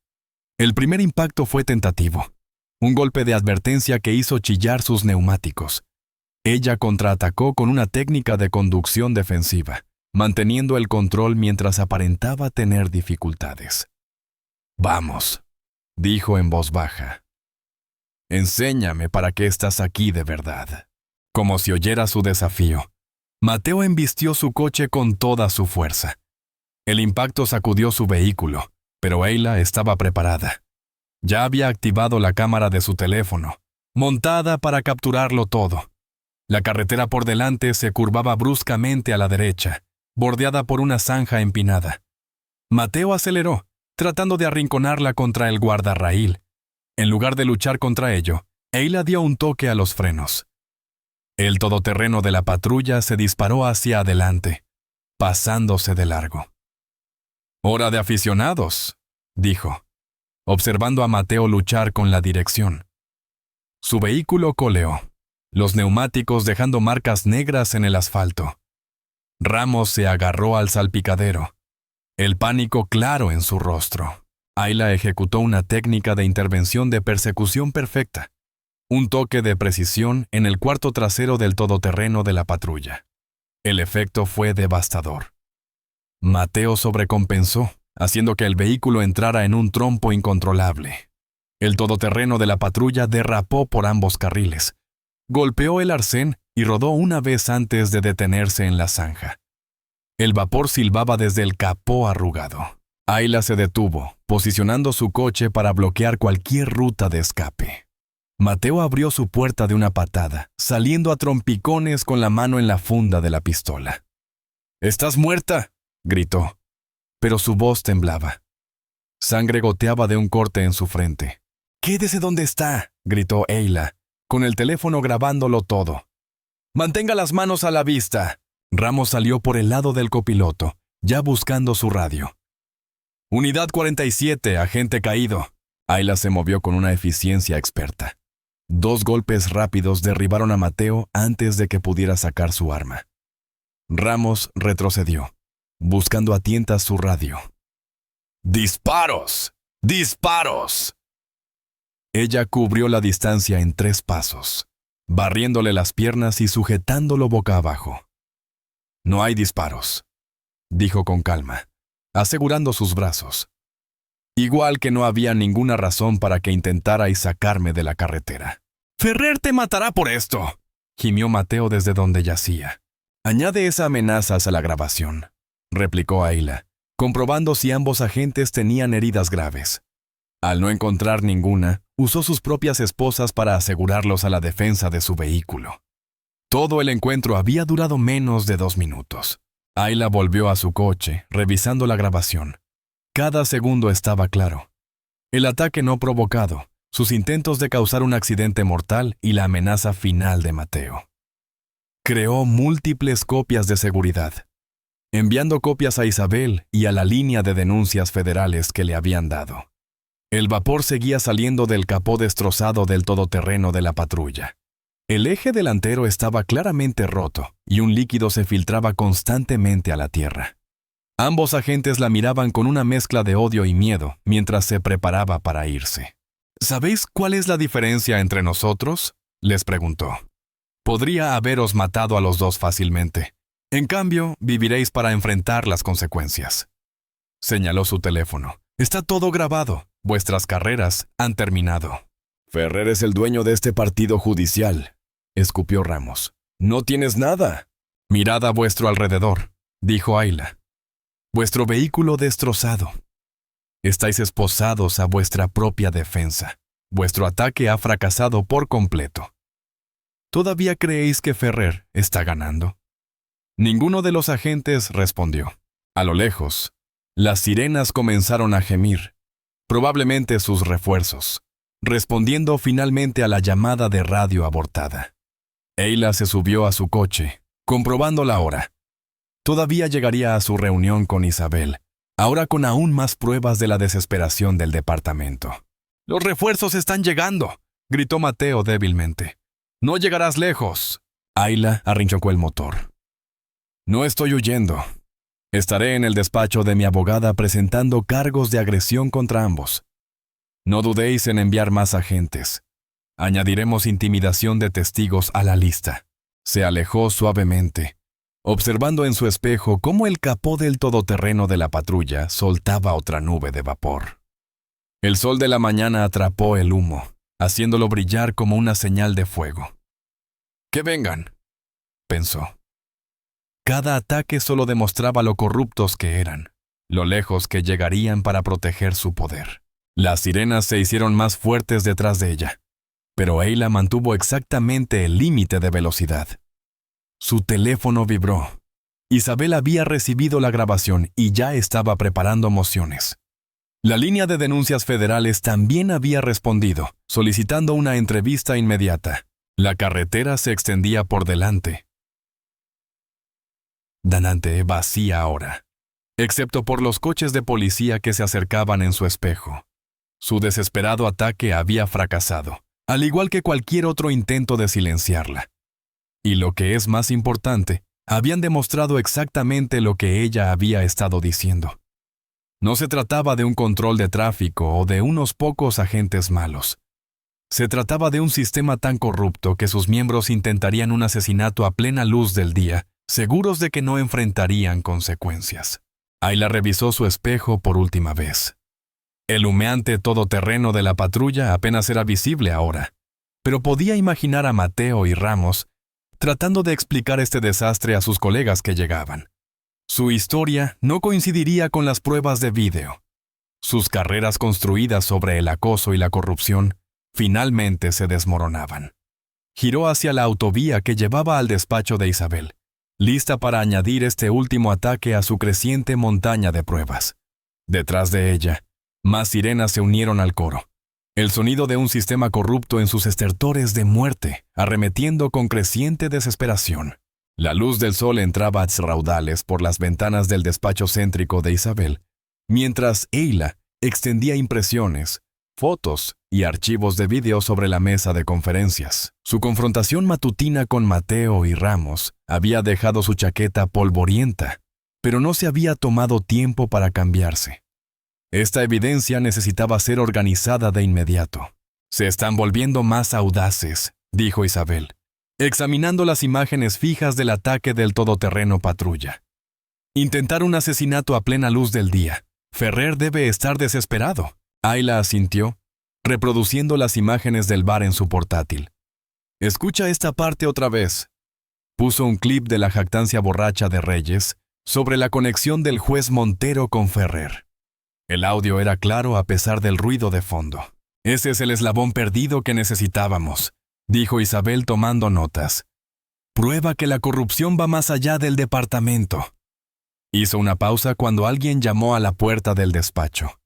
El primer impacto fue tentativo, un golpe de advertencia que hizo chillar sus neumáticos. Ella contraatacó con una técnica de conducción defensiva, manteniendo el control mientras aparentaba tener dificultades. «Vamos», dijo en voz baja. «Enséñame para qué estás aquí de verdad». Como si oyera su desafío, Mateo embistió su coche con toda su fuerza. El impacto sacudió su vehículo, pero Ayla estaba preparada. Ya había activado la cámara de su teléfono, montada para capturarlo todo. La carretera por delante se curvaba bruscamente a la derecha, bordeada por una zanja empinada. Mateo aceleró, tratando de arrinconarla contra el guardarraíl. En lugar de luchar contra ello, Ayla dio un toque a los frenos. El todoterreno de la patrulla se disparó hacia adelante, pasándose de largo. «Hora de aficionados», dijo, observando a Mateo luchar con la dirección. Su vehículo coleó, los neumáticos dejando marcas negras en el asfalto. Ramos se agarró al salpicadero, el pánico claro en su rostro. Ayla ejecutó una técnica de intervención de persecución perfecta, un toque de precisión en el cuarto trasero del todoterreno de la patrulla. El efecto fue devastador. Mateo sobrecompensó, haciendo que el vehículo entrara en un trompo incontrolable. El todoterreno de la patrulla derrapó por ambos carriles, golpeó el arcén y rodó una vez antes de detenerse en la zanja. El vapor silbaba desde el capó arrugado. Ayla se detuvo, posicionando su coche para bloquear cualquier ruta de escape. Mateo abrió su puerta de una patada, saliendo a trompicones con la mano en la funda de la pistola. «¡Estás muerta!», gritó, pero su voz temblaba. Sangre goteaba de un corte en su frente. «¡Quédese donde está!», gritó Ayla, con el teléfono grabándolo todo. «¡Mantenga las manos a la vista!». Ramos salió por el lado del copiloto, ya buscando su radio. «Unidad 47, agente caído». Ayla se movió con una eficiencia experta. 2 golpes rápidos derribaron a Mateo antes de que pudiera sacar su arma. Ramos retrocedió, buscando a tientas su radio. «¡Disparos! ¡Disparos!». Ella cubrió la distancia en 3 pasos, barriéndole las piernas y sujetándolo boca abajo. «No hay disparos», dijo con calma, asegurando sus brazos. «Igual que no había ninguna razón para que intentarais sacarme de la carretera». «Ferrer te matará por esto», gimió Mateo desde donde yacía. «Añade esa amenaza a la grabación», replicó Ayla, comprobando si ambos agentes tenían heridas graves. Al no encontrar ninguna, usó sus propias esposas para asegurarlos a la defensa de su vehículo. Todo el encuentro había durado menos de 2 minutos. Ayla volvió a su coche, revisando la grabación. Cada segundo estaba claro. El ataque no provocado, sus intentos de causar un accidente mortal y la amenaza final de Mateo. Creó múltiples copias de seguridad, enviando copias a Isabel y a la línea de denuncias federales que le habían dado. El vapor seguía saliendo del capó destrozado del todoterreno de la patrulla. El eje delantero estaba claramente roto y un líquido se filtraba constantemente a la tierra. Ambos agentes la miraban con una mezcla de odio y miedo mientras se preparaba para irse. ¿Sabéis cuál es la diferencia entre nosotros?, les preguntó. Podría haberos matado a los dos fácilmente. En cambio, viviréis para enfrentar las consecuencias. Señaló su teléfono. Está todo grabado. Vuestras carreras han terminado. Ferrer es el dueño de este partido judicial, escupió Ramos. No tienes nada. Mirad a vuestro alrededor, dijo Ayla. Vuestro vehículo destrozado. Estáis esposados a vuestra propia defensa. Vuestro ataque ha fracasado por completo. ¿Todavía creéis que Ferrer está ganando? Ninguno de los agentes respondió. A lo lejos, las sirenas comenzaron a gemir, probablemente sus refuerzos, respondiendo finalmente a la llamada de radio abortada. Ayla se subió a su coche, comprobando la hora. Todavía llegaría a su reunión con Isabel, ahora con aún más pruebas de la desesperación del departamento. «¡Los refuerzos están llegando!», gritó Mateo débilmente. «No llegarás lejos». Ayla arrinchocó el motor. «No estoy huyendo. Estaré en el despacho de mi abogada presentando cargos de agresión contra ambos. No dudéis en enviar más agentes. Añadiremos intimidación de testigos a la lista». Se alejó suavemente, observando en su espejo cómo el capó del todoterreno de la patrulla soltaba otra nube de vapor. El sol de la mañana atrapó el humo, haciéndolo brillar como una señal de fuego. «¡Que vengan!», pensó. Cada ataque solo demostraba lo corruptos que eran, lo lejos que llegarían para proteger su poder. Las sirenas se hicieron más fuertes detrás de ella, pero Ayla mantuvo exactamente el límite de velocidad. Su teléfono vibró. Isabel había recibido la grabación y ya estaba preparando mociones. La línea de denuncias federales también había respondido, solicitando una entrevista inmediata. La carretera se extendía por delante, danante vacía ahora, excepto por los coches de policía que se acercaban en su espejo. Su desesperado ataque había fracasado, al igual que cualquier otro intento de silenciarla. Y lo que es más importante, habían demostrado exactamente lo que ella había estado diciendo. No se trataba de un control de tráfico o de unos pocos agentes malos. Se trataba de un sistema tan corrupto que sus miembros intentarían un asesinato a plena luz del día, seguros de que no enfrentarían consecuencias. Ayla revisó su espejo por última vez. El humeante todoterreno de la patrulla apenas era visible ahora, pero podía imaginar a Mateo y Ramos tratando de explicar este desastre a sus colegas que llegaban. Su historia no coincidiría con las pruebas de vídeo. Sus carreras construidas sobre el acoso y la corrupción finalmente se desmoronaban. Giró hacia la autovía que llevaba al despacho de Isabel, lista para añadir este último ataque a su creciente montaña de pruebas. Detrás de ella, más sirenas se unieron al coro. El sonido de un sistema corrupto en sus estertores de muerte, arremetiendo con creciente desesperación. La luz del sol entraba a raudales por las ventanas del despacho céntrico de Isabel, mientras Ayla extendía impresiones, fotos y archivos de vídeo sobre la mesa de conferencias. Su confrontación matutina con Mateo y Ramos había dejado su chaqueta polvorienta, pero no se había tomado tiempo para cambiarse. Esta evidencia necesitaba ser organizada de inmediato. «Se están volviendo más audaces», dijo Isabel, examinando las imágenes fijas del ataque del todoterreno patrulla. «Intentar un asesinato a plena luz del día. Ferrer debe estar desesperado». Ayla asintió, reproduciendo las imágenes del bar en su portátil. «Escucha esta parte otra vez». Puso un clip de la jactancia borracha de Reyes sobre la conexión del juez Montero con Ferrer. El audio era claro a pesar del ruido de fondo. «Ese es el eslabón perdido que necesitábamos», dijo Isabel tomando notas. «Prueba que la corrupción va más allá del departamento». Hizo una pausa cuando alguien llamó a la puerta del despacho.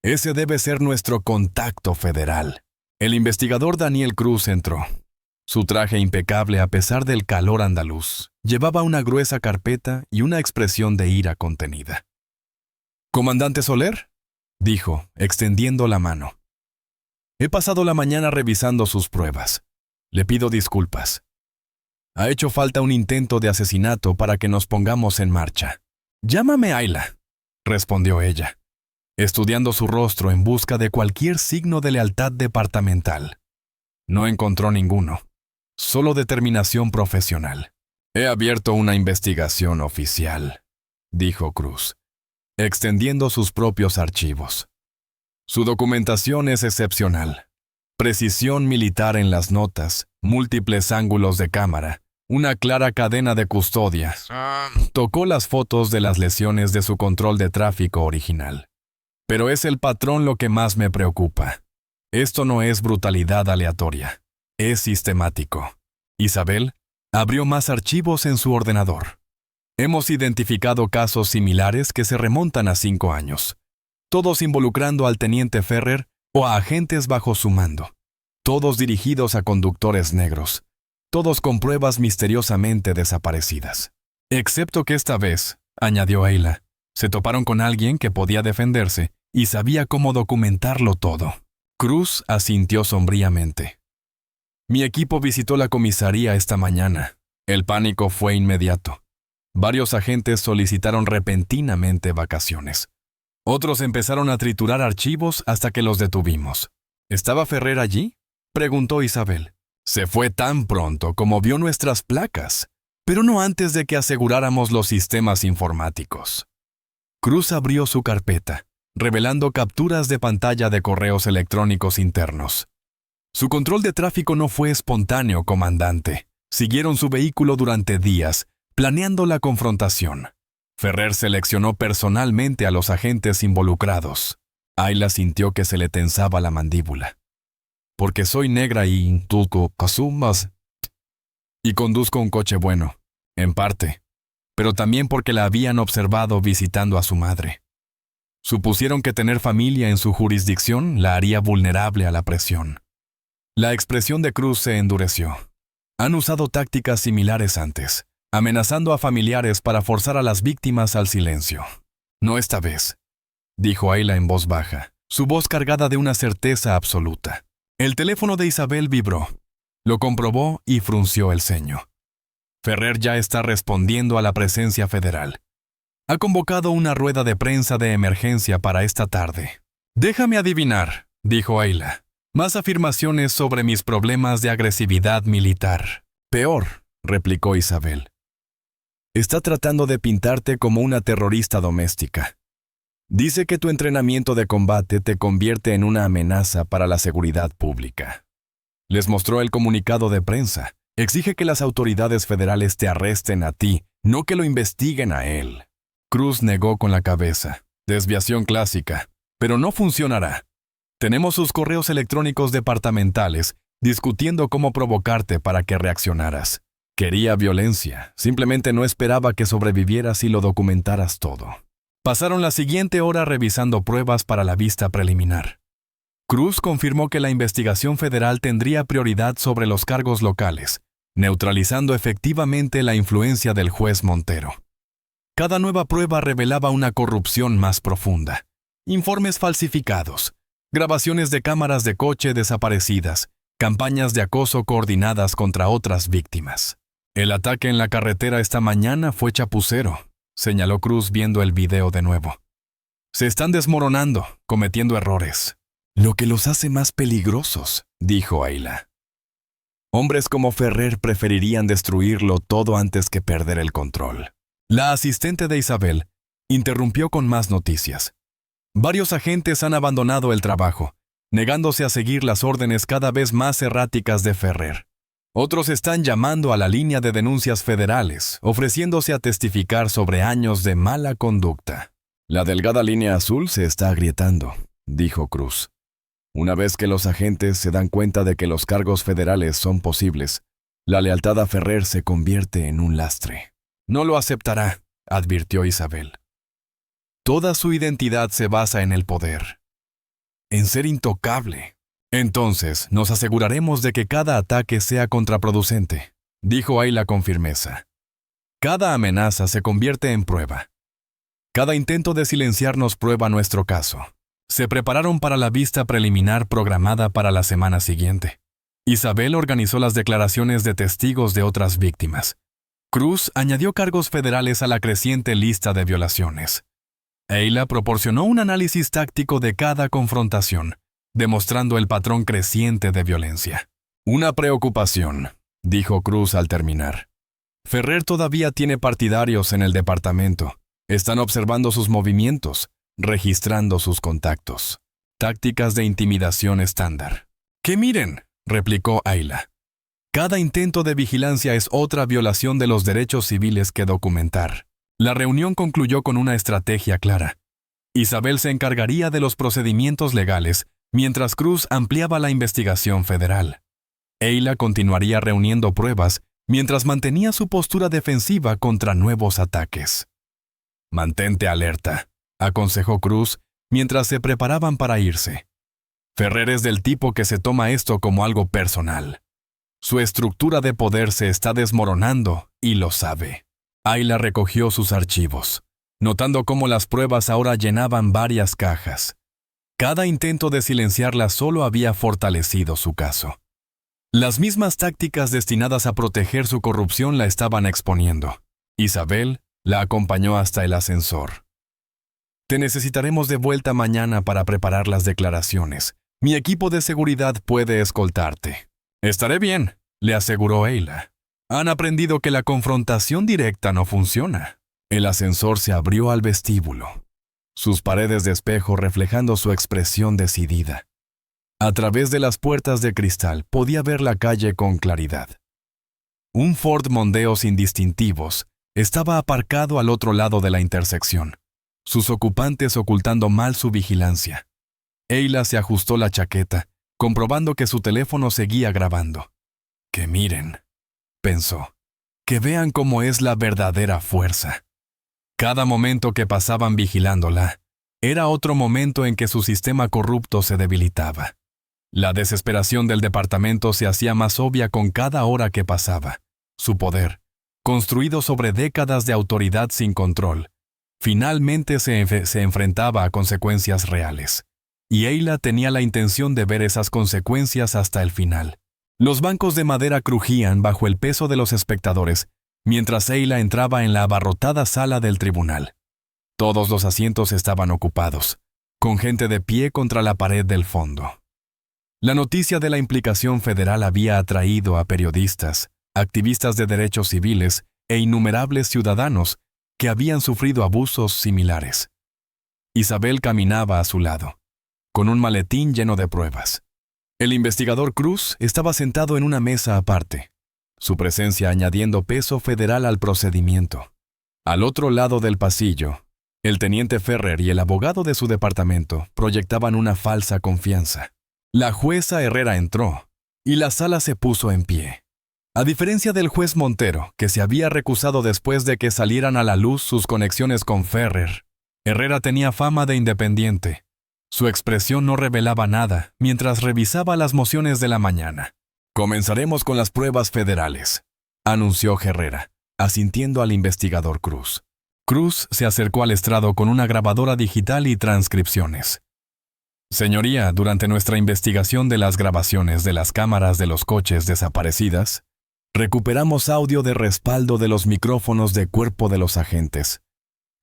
Ese debe ser nuestro contacto federal. El investigador Daniel Cruz entró. Su traje impecable a pesar del calor andaluz llevaba una gruesa carpeta y una expresión de ira contenida. «¿Comandante Soler?», dijo, extendiendo la mano. «He pasado la mañana revisando sus pruebas. Le pido disculpas. Ha hecho falta un intento de asesinato para que nos pongamos en marcha». «Llámame Ayla», respondió ella, estudiando su rostro en busca de cualquier signo de lealtad departamental. No encontró ninguno, solo determinación profesional. «He abierto una investigación oficial», dijo Cruz, extendiendo sus propios archivos. Su documentación es excepcional. Precisión militar en las notas, múltiples ángulos de cámara, una clara cadena de custodia. Tocó las fotos de las lesiones de su control de tráfico original. Pero es el patrón lo que más me preocupa. Esto no es brutalidad aleatoria, es sistemático. Isabel abrió más archivos en su ordenador. Hemos identificado casos similares que se remontan a 5 años, todos involucrando al teniente Ferrer o a agentes bajo su mando, todos dirigidos a conductores negros, todos con pruebas misteriosamente desaparecidas. Excepto que esta vez, añadió Ayla, se toparon con alguien que podía defenderse y sabía cómo documentarlo todo. Cruz asintió sombríamente. Mi equipo visitó la comisaría esta mañana. El pánico fue inmediato. Varios agentes solicitaron repentinamente vacaciones. Otros empezaron a triturar archivos hasta que los detuvimos. ¿Estaba Ferrer allí?, preguntó Isabel. Se fue tan pronto como vio nuestras placas, pero no antes de que aseguráramos los sistemas informáticos. Cruz abrió su carpeta, revelando capturas de pantalla de correos electrónicos internos. Su control de tráfico no fue espontáneo, comandante. Siguieron su vehículo durante días, planeando la confrontación. Ferrer seleccionó personalmente a los agentes involucrados. Ayla sintió que se le tensaba la mandíbula. Porque soy negra y conduzco un coche bueno, en parte, pero también porque la habían observado visitando a su madre. Supusieron que tener familia en su jurisdicción la haría vulnerable a la presión. La expresión de Cruz se endureció. Han usado tácticas similares antes, amenazando a familiares para forzar a las víctimas al silencio. No esta vez, dijo Ayla en voz baja, su voz cargada de una certeza absoluta. El teléfono de Isabel vibró. Lo comprobó y frunció el ceño. Ferrer ya está respondiendo a la presencia federal. Ha convocado una rueda de prensa de emergencia para esta tarde. Déjame adivinar, dijo Ayla. Más afirmaciones sobre mis problemas de agresividad militar. Peor, replicó Isabel. Está tratando de pintarte como una terrorista doméstica. Dice que tu entrenamiento de combate te convierte en una amenaza para la seguridad pública. Les mostró el comunicado de prensa. Exige que las autoridades federales te arresten a ti, no que lo investiguen a él. Cruz negó con la cabeza. Desviación clásica. Pero no funcionará. Tenemos sus correos electrónicos departamentales discutiendo cómo provocarte para que reaccionaras. Quería violencia. Simplemente no esperaba que sobrevivieras y lo documentaras todo. Pasaron la siguiente hora revisando pruebas para la vista preliminar. Cruz confirmó que la investigación federal tendría prioridad sobre los cargos locales, neutralizando efectivamente la influencia del juez Montero. Cada nueva prueba revelaba una corrupción más profunda. Informes falsificados, grabaciones de cámaras de coche desaparecidas, campañas de acoso coordinadas contra otras víctimas. El ataque en la carretera esta mañana fue chapucero, señaló Cruz viendo el video de nuevo. Se están desmoronando, cometiendo errores. Lo que los hace más peligrosos, dijo Ayla. Hombres como Ferrer preferirían destruirlo todo antes que perder el control. La asistente de Isabel interrumpió con más noticias. Varios agentes han abandonado el trabajo, negándose a seguir las órdenes cada vez más erráticas de Ferrer. Otros están llamando a la línea de denuncias federales, ofreciéndose a testificar sobre años de mala conducta. La delgada línea azul se está agrietando, dijo Cruz. Una vez que los agentes se dan cuenta de que los cargos federales son posibles, la lealtad a Ferrer se convierte en un lastre. No lo aceptará, advirtió Isabel. Toda su identidad se basa en el poder, en ser intocable. Entonces, nos aseguraremos de que cada ataque sea contraproducente, dijo Ayla con firmeza. Cada amenaza se convierte en prueba. Cada intento de silenciarnos prueba nuestro caso. Se prepararon para la vista preliminar programada para la semana siguiente. Isabel organizó las declaraciones de testigos de otras víctimas. Cruz añadió cargos federales a la creciente lista de violaciones. Ayla proporcionó un análisis táctico de cada confrontación, demostrando el patrón creciente de violencia. Una preocupación, dijo Cruz al terminar. Ferrer todavía tiene partidarios en el departamento. Están observando sus movimientos, registrando sus contactos. Tácticas de intimidación estándar. «¡Que miren!», replicó Ayla. «Cada intento de vigilancia es otra violación de los derechos civiles que documentar». La reunión concluyó con una estrategia clara. Isabel se encargaría de los procedimientos legales, mientras Cruz ampliaba la investigación federal. Ayla continuaría reuniendo pruebas, mientras mantenía su postura defensiva contra nuevos ataques. «Mantente alerta», aconsejó Cruz, mientras se preparaban para irse. Ferrer es del tipo que se toma esto como algo personal. Su estructura de poder se está desmoronando y lo sabe. Ayla recogió sus archivos, notando cómo las pruebas ahora llenaban varias cajas. Cada intento de silenciarla solo había fortalecido su caso. Las mismas tácticas destinadas a proteger su corrupción la estaban exponiendo. Isabel la acompañó hasta el ascensor. «Te necesitaremos de vuelta mañana para preparar las declaraciones. Mi equipo de seguridad puede escoltarte». «Estaré bien», le aseguró Ayla. «Han aprendido que la confrontación directa no funciona». El ascensor se abrió al vestíbulo, sus paredes de espejo reflejando su expresión decidida. A través de las puertas de cristal podía ver la calle con claridad. Un Ford Mondeo sin distintivos estaba aparcado al otro lado de la intersección, sus ocupantes ocultando mal su vigilancia. Ayla se ajustó la chaqueta, comprobando que su teléfono seguía grabando. «Que miren», pensó, «que vean cómo es la verdadera fuerza». Cada momento que pasaban vigilándola era otro momento en que su sistema corrupto se debilitaba. La desesperación del departamento se hacía más obvia con cada hora que pasaba. Su poder, construido sobre décadas de autoridad sin control, finalmente se enfrentaba a consecuencias reales. Y Ayla tenía la intención de ver esas consecuencias hasta el final. Los bancos de madera crujían bajo el peso de los espectadores, mientras Ayla entraba en la abarrotada sala del tribunal. Todos los asientos estaban ocupados, con gente de pie contra la pared del fondo. La noticia de la implicación federal había atraído a periodistas, activistas de derechos civiles e innumerables ciudadanos que habían sufrido abusos similares. Isabel caminaba a su lado, con un maletín lleno de pruebas. El investigador Cruz estaba sentado en una mesa aparte, su presencia añadiendo peso federal al procedimiento. Al otro lado del pasillo, el teniente Ferrer y el abogado de su departamento proyectaban una falsa confianza. La jueza Herrera entró, y la sala se puso en pie. A diferencia del juez Montero, que se había recusado después de que salieran a la luz sus conexiones con Ferrer, Herrera tenía fama de independiente. Su expresión no revelaba nada mientras revisaba las mociones de la mañana. «Comenzaremos con las pruebas federales», anunció Herrera, asintiendo al investigador Cruz. Cruz se acercó al estrado con una grabadora digital y transcripciones. «Señoría, durante nuestra investigación de las grabaciones de las cámaras de los coches desaparecidas, recuperamos audio de respaldo de los micrófonos de cuerpo de los agentes.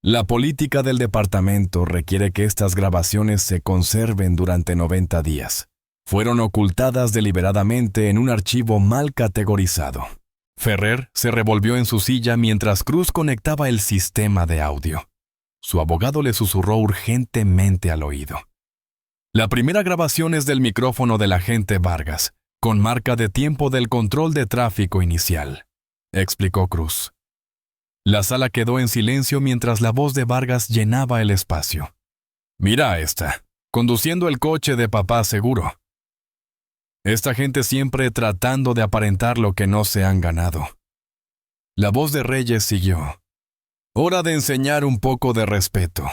La política del departamento requiere que estas grabaciones se conserven durante 90 días. Fueron ocultadas deliberadamente en un archivo mal categorizado». Ferrer se revolvió en su silla mientras Cruz conectaba el sistema de audio. Su abogado le susurró urgentemente al oído. «La primera grabación es del micrófono del agente Vargas, con marca de tiempo del control de tráfico inicial», explicó Cruz. La sala quedó en silencio mientras la voz de Vargas llenaba el espacio. «Mira a esta, conduciendo el coche de papá seguro. Esta gente siempre tratando de aparentar lo que no se han ganado». La voz de Reyes siguió. Hora de enseñar un poco de respeto.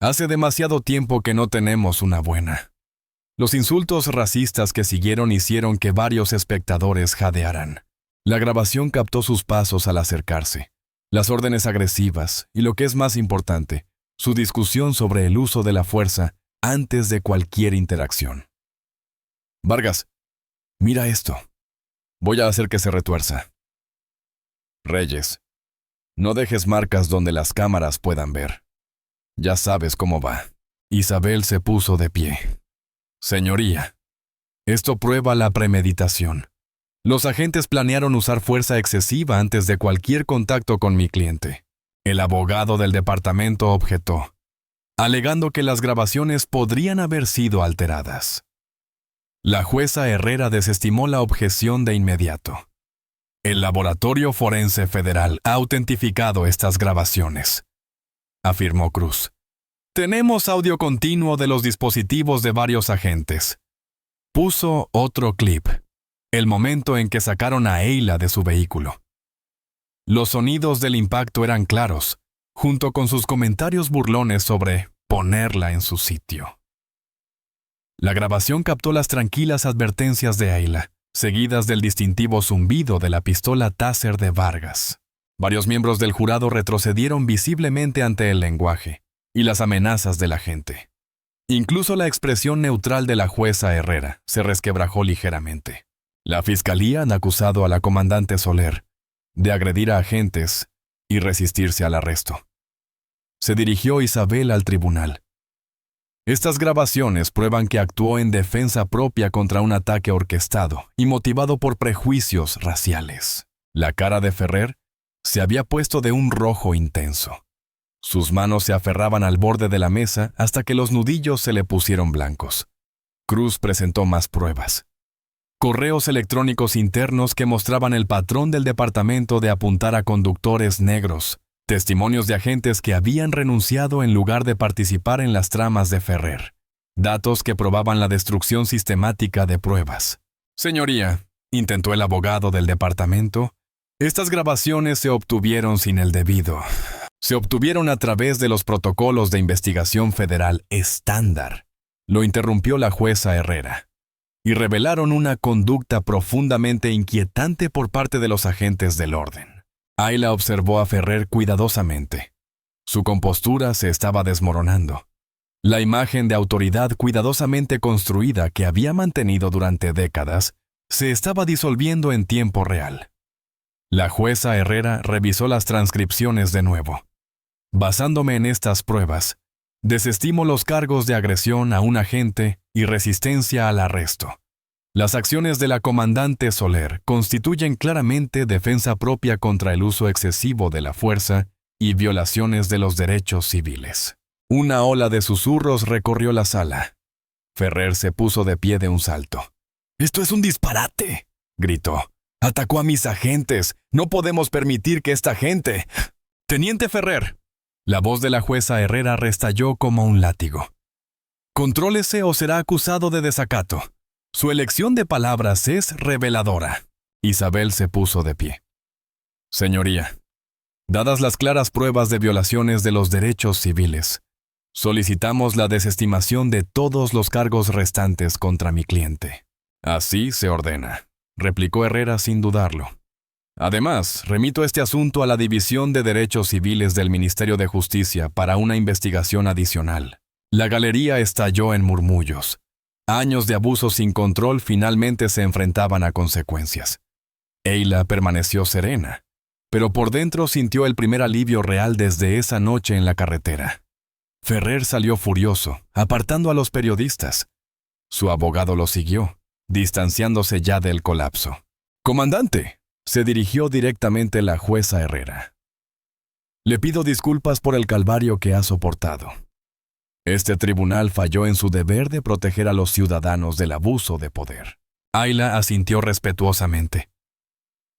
Hace demasiado tiempo que no tenemos una buena. Los insultos racistas que siguieron hicieron que varios espectadores jadearan. La grabación captó sus pasos al acercarse, las órdenes agresivas y, lo que es más importante, su discusión sobre el uso de la fuerza antes de cualquier interacción. Vargas, mira esto. Voy a hacer que se retuerza. Reyes, no dejes marcas donde las cámaras puedan ver. Ya sabes cómo va. Isabel se puso de pie. Señoría, esto prueba la premeditación. Los agentes planearon usar fuerza excesiva antes de cualquier contacto con mi cliente. El abogado del departamento objetó, alegando que las grabaciones podrían haber sido alteradas. La jueza Herrera desestimó la objeción de inmediato. El Laboratorio Forense Federal ha autentificado estas grabaciones, afirmó Cruz. Tenemos audio continuo de los dispositivos de varios agentes. Puso otro clip, el momento en que sacaron a Eyla de su vehículo. Los sonidos del impacto eran claros, junto con sus comentarios burlones sobre ponerla en su sitio. La grabación captó las tranquilas advertencias de Eyla, seguidas del distintivo zumbido de la pistola Taser de Vargas. Varios miembros del jurado retrocedieron visiblemente ante el lenguaje y las amenazas de la gente. Incluso la expresión neutral de la jueza Herrera se resquebrajó ligeramente. La fiscalía han acusado a la comandante Soler de agredir a agentes y resistirse al arresto. Se dirigió Isabel al tribunal. Estas grabaciones prueban que actuó en defensa propia contra un ataque orquestado y motivado por prejuicios raciales. La cara de Ferrer se había puesto de un rojo intenso. Sus manos se aferraban al borde de la mesa hasta que los nudillos se le pusieron blancos. Cruz presentó más pruebas. Correos electrónicos internos que mostraban el patrón del departamento de apuntar a conductores negros, testimonios de agentes que habían renunciado en lugar de participar en las tramas de Ferrer, datos que probaban la destrucción sistemática de pruebas. Señoría, intentó el abogado del departamento, estas grabaciones se obtuvieron sin el debido. Se obtuvieron a través de los protocolos de investigación federal estándar. Lo interrumpió la jueza Herrera. Y revelaron una conducta profundamente inquietante por parte de los agentes del orden. Eyla observó a Ferrer cuidadosamente. Su compostura se estaba desmoronando. La imagen de autoridad cuidadosamente construida que había mantenido durante décadas se estaba disolviendo en tiempo real. La jueza Herrera revisó las transcripciones de nuevo. Basándome en estas pruebas, desestimo los cargos de agresión a un agente y resistencia al arresto. Las acciones de la comandante Soler constituyen claramente defensa propia contra el uso excesivo de la fuerza y violaciones de los derechos civiles. Una ola de susurros recorrió la sala. Ferrer se puso de pie de un salto. «¡Esto es un disparate!», gritó. «Atacó a mis agentes. No podemos permitir que esta gente...» «Teniente Ferrer». La voz de la jueza Herrera restalló como un látigo. «Contrólese o será acusado de desacato. Su elección de palabras es reveladora». Isabel se puso de pie. «Señoría, dadas las claras pruebas de violaciones de los derechos civiles, solicitamos la desestimación de todos los cargos restantes contra mi cliente». «Así se ordena», replicó Herrera sin dudarlo. «Además, remito este asunto a la División de Derechos Civiles del Ministerio de Justicia para una investigación adicional». La galería estalló en murmullos. Años de abuso sin control finalmente se enfrentaban a consecuencias. Eyla permaneció serena, pero por dentro sintió el primer alivio real desde esa noche en la carretera. Ferrer salió furioso, apartando a los periodistas. Su abogado lo siguió, distanciándose ya del colapso. «Comandante», se dirigió directamente la jueza Herrera. «Le pido disculpas por el calvario que ha soportado. Este tribunal falló en su deber de proteger a los ciudadanos del abuso de poder». Eyla asintió respetuosamente.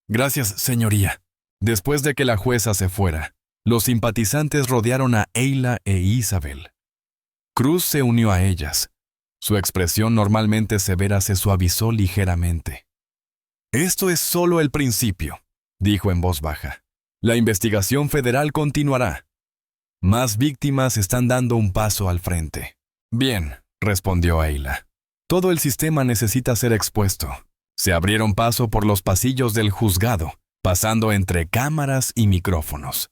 «Gracias, señoría». Después de que la jueza se fuera, los simpatizantes rodearon a Eyla e Isabel. Cruz se unió a ellas. Su expresión normalmente severa se suavizó ligeramente. «Esto es solo el principio», dijo en voz baja. La investigación federal continuará. Más víctimas están dando un paso al frente. Bien, respondió Ayla. Todo el sistema necesita ser expuesto. Se abrieron paso por los pasillos del juzgado, pasando entre cámaras y micrófonos.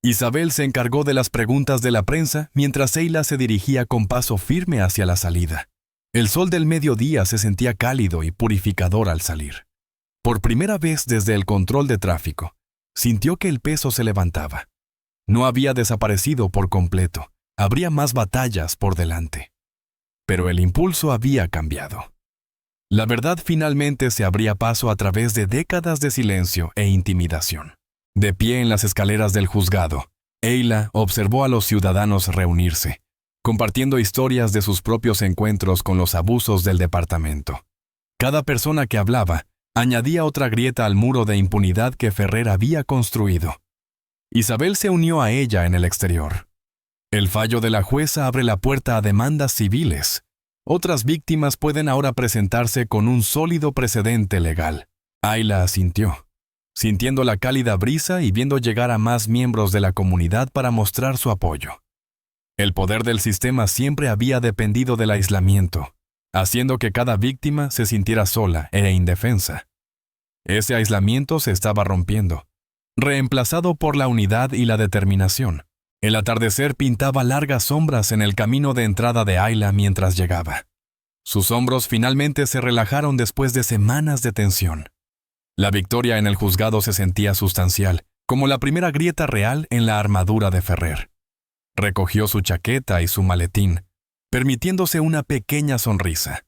Isabel se encargó de las preguntas de la prensa mientras Ayla se dirigía con paso firme hacia la salida. El sol del mediodía se sentía cálido y purificador al salir. Por primera vez desde el control de tráfico, sintió que el peso se levantaba. No había desaparecido por completo, habría más batallas por delante. Pero el impulso había cambiado. La verdad finalmente se abría paso a través de décadas de silencio e intimidación. De pie en las escaleras del juzgado, Ayla observó a los ciudadanos reunirse, compartiendo historias de sus propios encuentros con los abusos del departamento. Cada persona que hablaba añadía otra grieta al muro de impunidad que Ferrer había construido. Isabel se unió a ella en el exterior. El fallo de la jueza abre la puerta a demandas civiles. Otras víctimas pueden ahora presentarse con un sólido precedente legal. Ayla asintió, sintiendo la cálida brisa y viendo llegar a más miembros de la comunidad para mostrar su apoyo. El poder del sistema siempre había dependido del aislamiento, haciendo que cada víctima se sintiera sola e indefensa. Ese aislamiento se estaba rompiendo, reemplazado por la unidad y la determinación. El atardecer pintaba largas sombras en el camino de entrada de Ayla mientras llegaba. Sus hombros finalmente se relajaron después de semanas de tensión. La victoria en el juzgado se sentía sustancial, como la primera grieta real en la armadura de Ferrer. Recogió su chaqueta y su maletín, permitiéndose una pequeña sonrisa.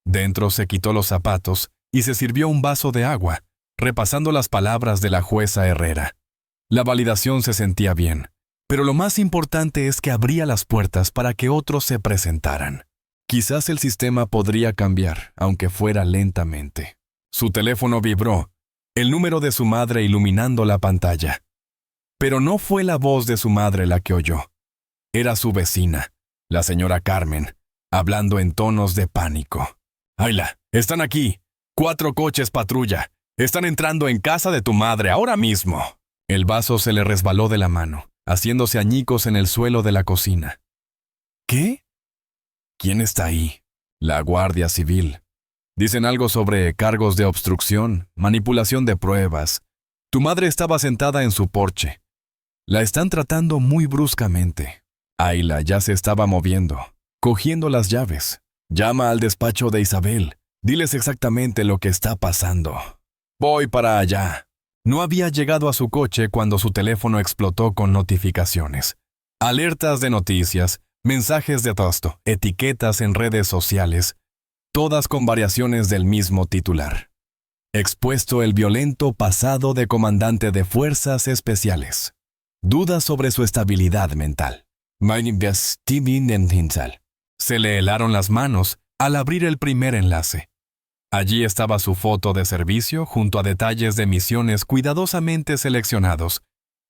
Dentro se quitó los zapatos y se sirvió un vaso de agua, repasando las palabras de la jueza Herrera. La validación se sentía bien, pero lo más importante es que abría las puertas para que otros se presentaran. Quizás el sistema podría cambiar, aunque fuera lentamente. Su teléfono vibró, el número de su madre iluminando la pantalla. Pero no fue la voz de su madre la que oyó. Era su vecina, la señora Carmen, hablando en tonos de pánico. «Ayla, están aquí. 4 coches patrulla. Están entrando en casa de tu madre ahora mismo». El vaso se le resbaló de la mano, haciéndose añicos en el suelo de la cocina. «¿Qué? ¿Quién está ahí?» «La Guardia Civil. Dicen algo sobre cargos de obstrucción, manipulación de pruebas. Tu madre estaba sentada en su porche. La están tratando muy bruscamente». Ayla ya se estaba moviendo, cogiendo las llaves. «Llama al despacho de Isabel. Diles exactamente lo que está pasando». «Voy para allá». No había llegado a su coche cuando su teléfono explotó con notificaciones. Alertas de noticias, mensajes de texto, etiquetas en redes sociales, todas con variaciones del mismo titular. Expuesto el violento pasado de comandante de fuerzas especiales. Dudas sobre su estabilidad mental. Se le helaron las manos al abrir el primer enlace. Allí estaba su foto de servicio junto a detalles de misiones cuidadosamente seleccionados,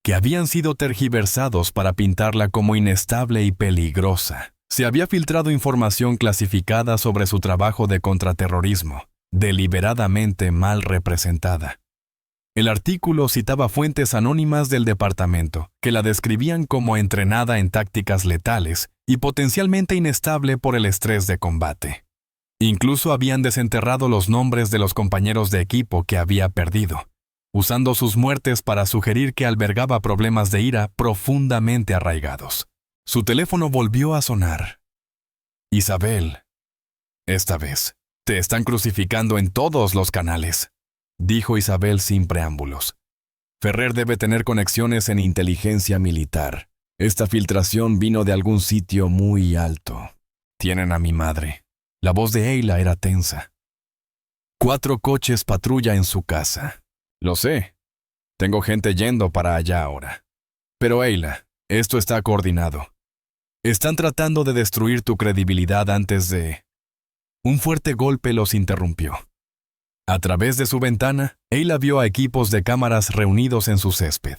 que habían sido tergiversados para pintarla como inestable y peligrosa. Se había filtrado información clasificada sobre su trabajo de contraterrorismo, deliberadamente mal representada. El artículo citaba fuentes anónimas del departamento, que la describían como entrenada en tácticas letales y potencialmente inestable por el estrés de combate. Incluso habían desenterrado los nombres de los compañeros de equipo que había perdido, usando sus muertes para sugerir que albergaba problemas de ira profundamente arraigados. Su teléfono volvió a sonar. «Isabel, esta vez, te están crucificando en todos los canales», dijo Isabel sin preámbulos. «Ferrer debe tener conexiones en inteligencia militar. Esta filtración vino de algún sitio muy alto. Tienen a mi madre». La voz de Ayla era tensa. 4 coches patrulla en su casa. «Lo sé. Tengo gente yendo para allá ahora. Pero Ayla, esto está coordinado. Están tratando de destruir tu credibilidad antes de...» Un fuerte golpe los interrumpió. A través de su ventana, Ayla vio a equipos de cámaras reunidos en su césped.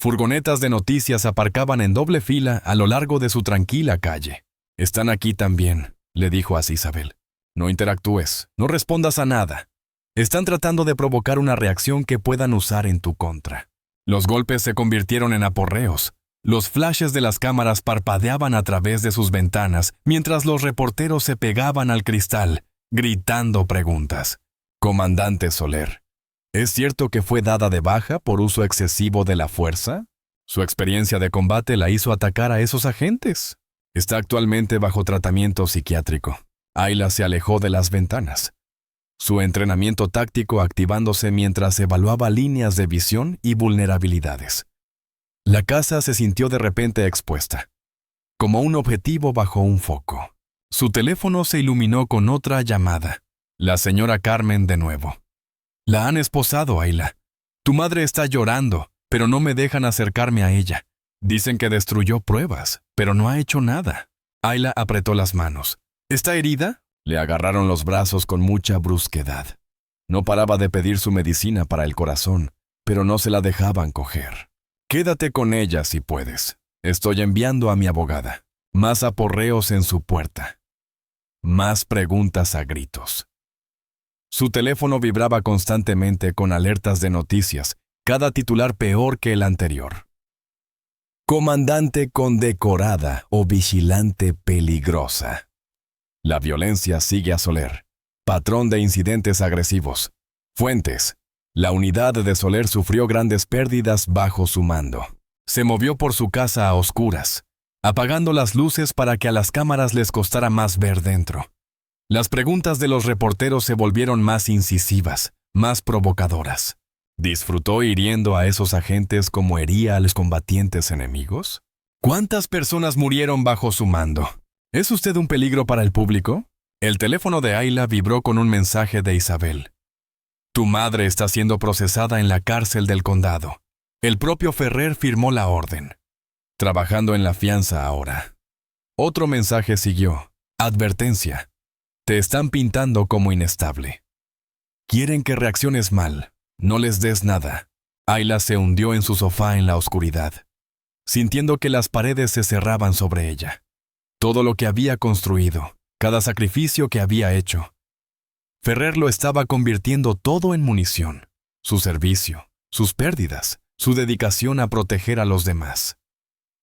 Furgonetas de noticias aparcaban en doble fila a lo largo de su tranquila calle. «Están aquí también», le dijo así Isabel. «No interactúes, no respondas a nada. Están tratando de provocar una reacción que puedan usar en tu contra». Los golpes se convirtieron en aporreos. Los flashes de las cámaras parpadeaban a través de sus ventanas mientras los reporteros se pegaban al cristal, gritando preguntas. Comandante Soler, ¿es cierto que fue dada de baja por uso excesivo de la fuerza? Su experiencia de combate la hizo atacar a esos agentes. Está actualmente bajo tratamiento psiquiátrico. Ayla se alejó de las ventanas. Su entrenamiento táctico activándose mientras evaluaba líneas de visión y vulnerabilidades. La casa se sintió de repente expuesta, como un objetivo bajo un foco. Su teléfono se iluminó con otra llamada. La señora Carmen de nuevo. La han esposado, Ayla. Tu madre está llorando, pero no me dejan acercarme a ella. Dicen que destruyó pruebas, pero no ha hecho nada. Ayla apretó las manos. ¿Está herida? Le agarraron los brazos con mucha brusquedad. No paraba de pedir su medicina para el corazón, pero no se la dejaban coger. Quédate con ella si puedes. Estoy enviando a mi abogada. Más aporreos en su puerta. Más preguntas a gritos. Su teléfono vibraba constantemente con alertas de noticias, cada titular peor que el anterior. Comandante condecorada o vigilante peligrosa. La violencia sigue a Soler. Patrón de incidentes agresivos. Fuentes. La unidad de Soler sufrió grandes pérdidas bajo su mando. Se movió por su casa a oscuras, apagando las luces para que a las cámaras les costara más ver dentro. Las preguntas de los reporteros se volvieron más incisivas, más provocadoras. ¿Disfrutó hiriendo a esos agentes como hería a los combatientes enemigos? ¿Cuántas personas murieron bajo su mando? ¿Es usted un peligro para el público? El teléfono de Ayla vibró con un mensaje de Isabel. Tu madre está siendo procesada en la cárcel del condado. El propio Ferrer firmó la orden. Trabajando en la fianza ahora. Otro mensaje siguió. Advertencia. Te están pintando como inestable. Quieren que reacciones mal. No les des nada. Ayla se hundió en su sofá en la oscuridad, sintiendo que las paredes se cerraban sobre ella. Todo lo que había construido, cada sacrificio que había hecho. Ferrer lo estaba convirtiendo todo en munición. Su servicio, sus pérdidas, su dedicación a proteger a los demás.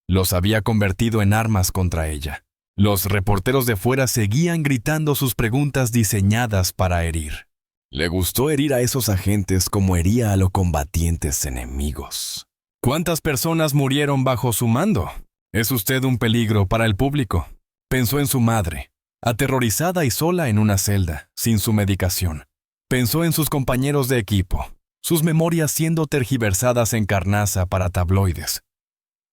Los había convertido en armas contra ella. Los reporteros de fuera seguían gritando sus preguntas diseñadas para herir. Le gustó herir a esos agentes como hería a los combatientes enemigos. ¿Cuántas personas murieron bajo su mando? Es usted un peligro para el público. Pensó en su madre, aterrorizada y sola en una celda, sin su medicación. Pensó en sus compañeros de equipo, sus memorias siendo tergiversadas en carnaza para tabloides.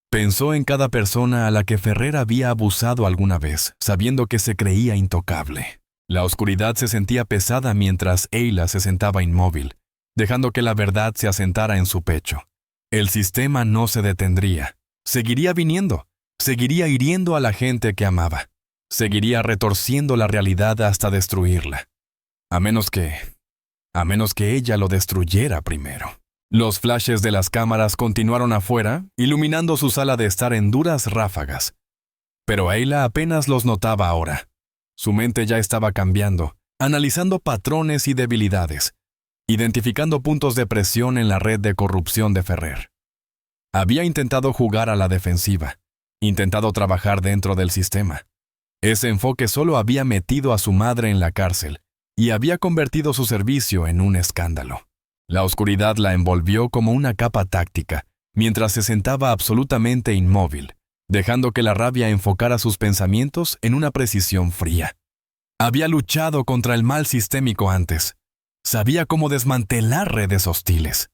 Pensó en cada persona a la que Ferrer había abusado alguna vez, sabiendo que se creía intocable. La oscuridad se sentía pesada mientras Ayla se sentaba inmóvil, dejando que la verdad se asentara en su pecho. El sistema no se detendría. Seguiría viniendo. Seguiría hiriendo a la gente que amaba. Seguiría retorciendo la realidad hasta destruirla. A menos que ella lo destruyera primero. Los flashes de las cámaras continuaron afuera, iluminando su sala de estar en duras ráfagas. Pero Ayla apenas los notaba ahora. Su mente ya estaba cambiando, analizando patrones y debilidades, identificando puntos de presión en la red de corrupción de Ferrer. Había intentado jugar a la defensiva, intentado trabajar dentro del sistema. Ese enfoque solo había metido a su madre en la cárcel y había convertido su servicio en un escándalo. La oscuridad la envolvió como una capa táctica, mientras se sentaba absolutamente inmóvil, dejando que la rabia enfocara sus pensamientos en una precisión fría. Había luchado contra el mal sistémico antes. Sabía cómo desmantelar redes hostiles.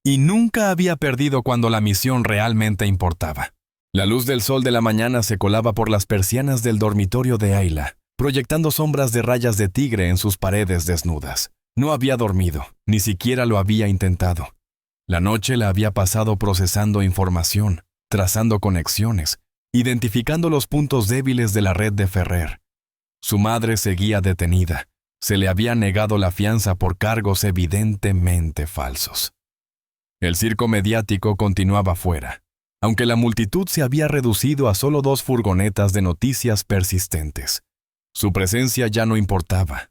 Y nunca había perdido cuando la misión realmente importaba. La luz del sol de la mañana se colaba por las persianas del dormitorio de Ayla, proyectando sombras de rayas de tigre en sus paredes desnudas. No había dormido, ni siquiera lo había intentado. La noche la había pasado procesando información, trazando conexiones, identificando los puntos débiles de la red de Ferrer. Su madre seguía detenida. Se le había negado la fianza por cargos evidentemente falsos. El circo mediático continuaba fuera, aunque la multitud se había reducido a solo 2 furgonetas de noticias persistentes. Su presencia ya no importaba.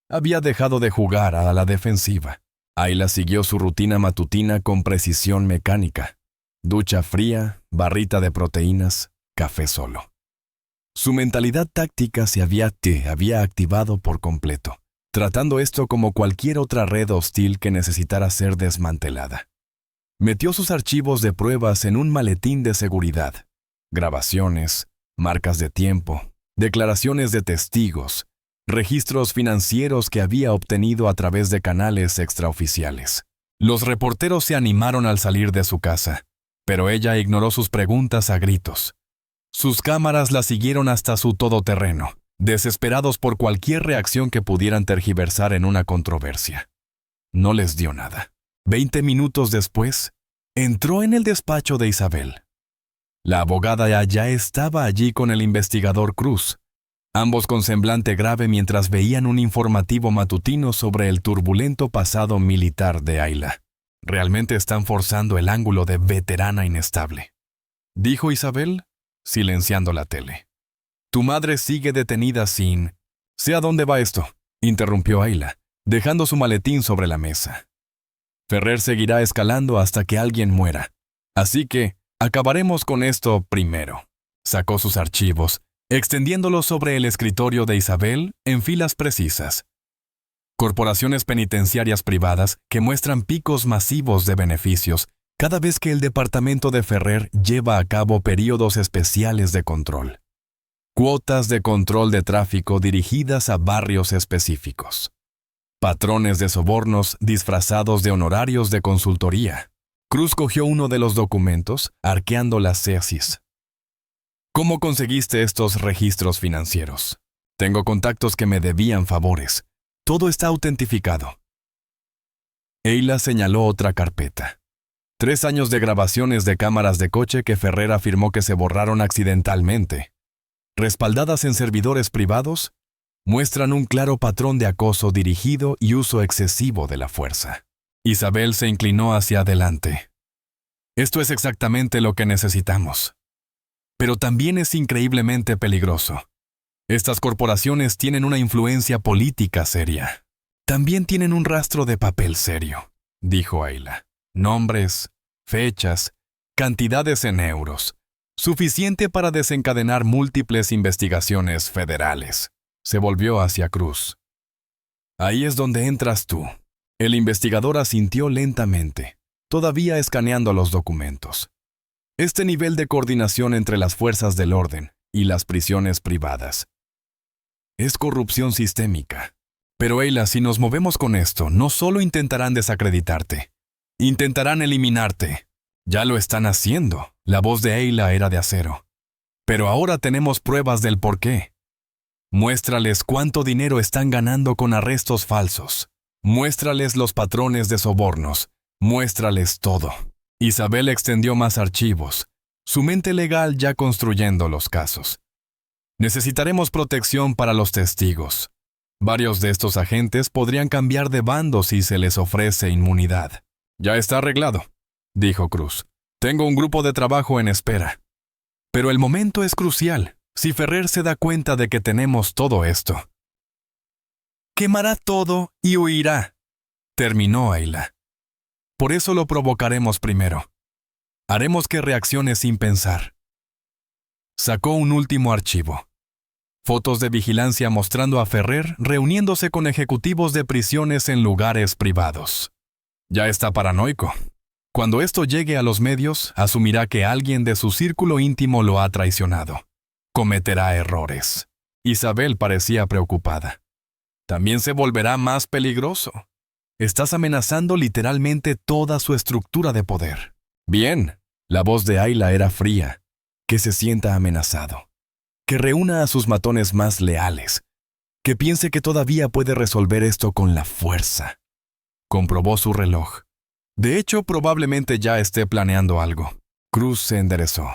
Había dejado de jugar a la defensiva. Ayla siguió su rutina matutina con precisión mecánica. Ducha fría, barrita de proteínas, café solo. Su mentalidad táctica se había activado por completo, tratando esto como cualquier otra red hostil que necesitara ser desmantelada. Metió sus archivos de pruebas en un maletín de seguridad. Grabaciones, marcas de tiempo, declaraciones de testigos, registros financieros que había obtenido a través de canales extraoficiales. Los reporteros se animaron al salir de su casa, pero ella ignoró sus preguntas a gritos. Sus cámaras la siguieron hasta su todoterreno, desesperados por cualquier reacción que pudieran tergiversar en una controversia. No les dio nada. 20 minutos después, entró en el despacho de Isabel. La abogada ya estaba allí con el investigador Cruz, ambos con semblante grave mientras veían un informativo matutino sobre el turbulento pasado militar de Ayla. Realmente están forzando el ángulo de veterana inestable, dijo Isabel, silenciando la tele. Tu madre sigue detenida sin... Sé a dónde va esto, interrumpió Ayla, dejando su maletín sobre la mesa. Ferrer seguirá escalando hasta que alguien muera. Así que acabaremos con esto primero. Sacó sus archivos, extendiéndolos sobre el escritorio de Isabel en filas precisas. Corporaciones penitenciarias privadas que muestran picos masivos de beneficios cada vez que el departamento de Ferrer lleva a cabo períodos especiales de control. Cuotas de control de tráfico dirigidas a barrios específicos. Patrones de sobornos disfrazados de honorarios de consultoría. Cruz cogió uno de los documentos, arqueando las cejas. ¿Cómo conseguiste estos registros financieros? Tengo contactos que me debían favores. Todo está autentificado. Ayla señaló otra carpeta. 3 años de grabaciones de cámaras de coche que Ferrer afirmó que se borraron accidentalmente, respaldadas en servidores privados, muestran un claro patrón de acoso dirigido y uso excesivo de la fuerza. Isabel se inclinó hacia adelante. Esto es exactamente lo que necesitamos. Pero también es increíblemente peligroso. Estas corporaciones tienen una influencia política seria. También tienen un rastro de papel serio, dijo Ayla. Nombres, fechas, cantidades en euros, suficiente para desencadenar múltiples investigaciones federales. Se volvió hacia Cruz. Ahí es donde entras tú. El investigador asintió lentamente, todavía escaneando los documentos. Este nivel de coordinación entre las fuerzas del orden y las prisiones privadas es corrupción sistémica. Pero Ayla, si nos movemos con esto, no solo intentarán desacreditarte, intentarán eliminarte. Ya lo están haciendo. La voz de Ayla era de acero. Pero ahora tenemos pruebas del porqué. Muéstrales cuánto dinero están ganando con arrestos falsos. Muéstrales los patrones de sobornos. Muéstrales todo. Isabel extendió más archivos, su mente legal ya construyendo los casos. Necesitaremos protección para los testigos. Varios de estos agentes podrían cambiar de bando si se les ofrece inmunidad. Ya está arreglado, dijo Cruz. Tengo un grupo de trabajo en espera. Pero el momento es crucial. Si Ferrer se da cuenta de que tenemos todo esto, quemará todo y huirá, terminó Ayla. Por eso lo provocaremos primero. Haremos que reaccione sin pensar. Sacó un último archivo. Fotos de vigilancia mostrando a Ferrer reuniéndose con ejecutivos de prisiones en lugares privados. Ya está paranoico. Cuando esto llegue a los medios, asumirá que alguien de su círculo íntimo lo ha traicionado. Cometerá errores. Isabel parecía preocupada. También se volverá más peligroso. Estás amenazando literalmente toda su estructura de poder. Bien, la voz de Ayla era fría. Que se sienta amenazado. Que reúna a sus matones más leales. Que piense que todavía puede resolver esto con la fuerza. Comprobó su reloj. De hecho, probablemente ya esté planeando algo. Cruz se enderezó.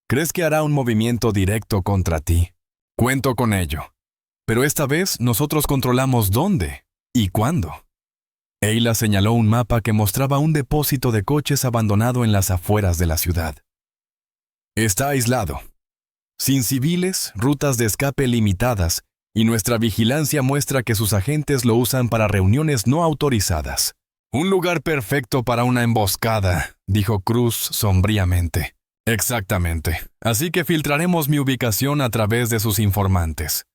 ¿Crees que hará un movimiento directo contra ti? Cuento con ello. Pero esta vez nosotros controlamos dónde y cuándo. Ayla señaló un mapa que mostraba un depósito de coches abandonado en las afueras de la ciudad. Está aislado. Sin civiles, rutas de escape limitadas, y nuestra vigilancia muestra que sus agentes lo usan para reuniones no autorizadas. Un lugar perfecto para una emboscada, dijo Cruz sombríamente. Exactamente. Así que filtraremos mi ubicación a través de sus informantes.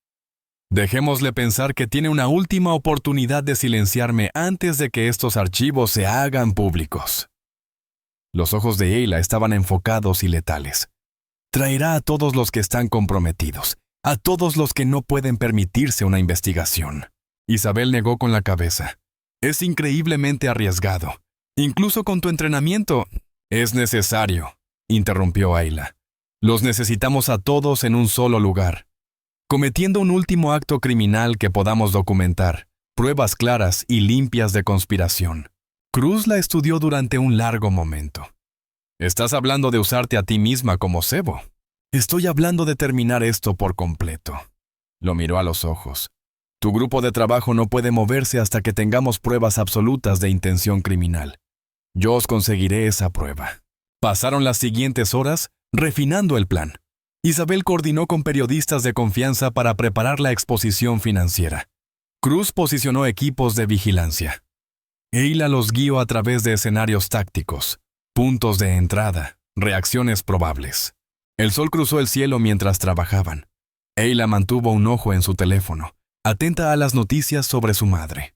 Dejémosle pensar que tiene una última oportunidad de silenciarme antes de que estos archivos se hagan públicos. Los ojos de Ayla estaban enfocados y letales. Traerá a todos los que están comprometidos, a todos los que no pueden permitirse una investigación. Isabel negó con la cabeza. Es increíblemente arriesgado. Incluso con tu entrenamiento. Es necesario, interrumpió Ayla. Los necesitamos a todos en un solo lugar. Cometiendo un último acto criminal que podamos documentar, pruebas claras y limpias de conspiración. Cruz la estudió durante un largo momento. Estás hablando de usarte a ti misma como cebo. Estoy hablando de terminar esto por completo. Lo miró a los ojos. Tu grupo de trabajo no puede moverse hasta que tengamos pruebas absolutas de intención criminal. Yo os conseguiré esa prueba. Pasaron las siguientes horas refinando el plan. Isabel coordinó con periodistas de confianza para preparar la exposición financiera. Cruz posicionó equipos de vigilancia. Ayla los guió a través de escenarios tácticos, puntos de entrada, reacciones probables. El sol cruzó el cielo mientras trabajaban. Ayla mantuvo un ojo en su teléfono, atenta a las noticias sobre su madre.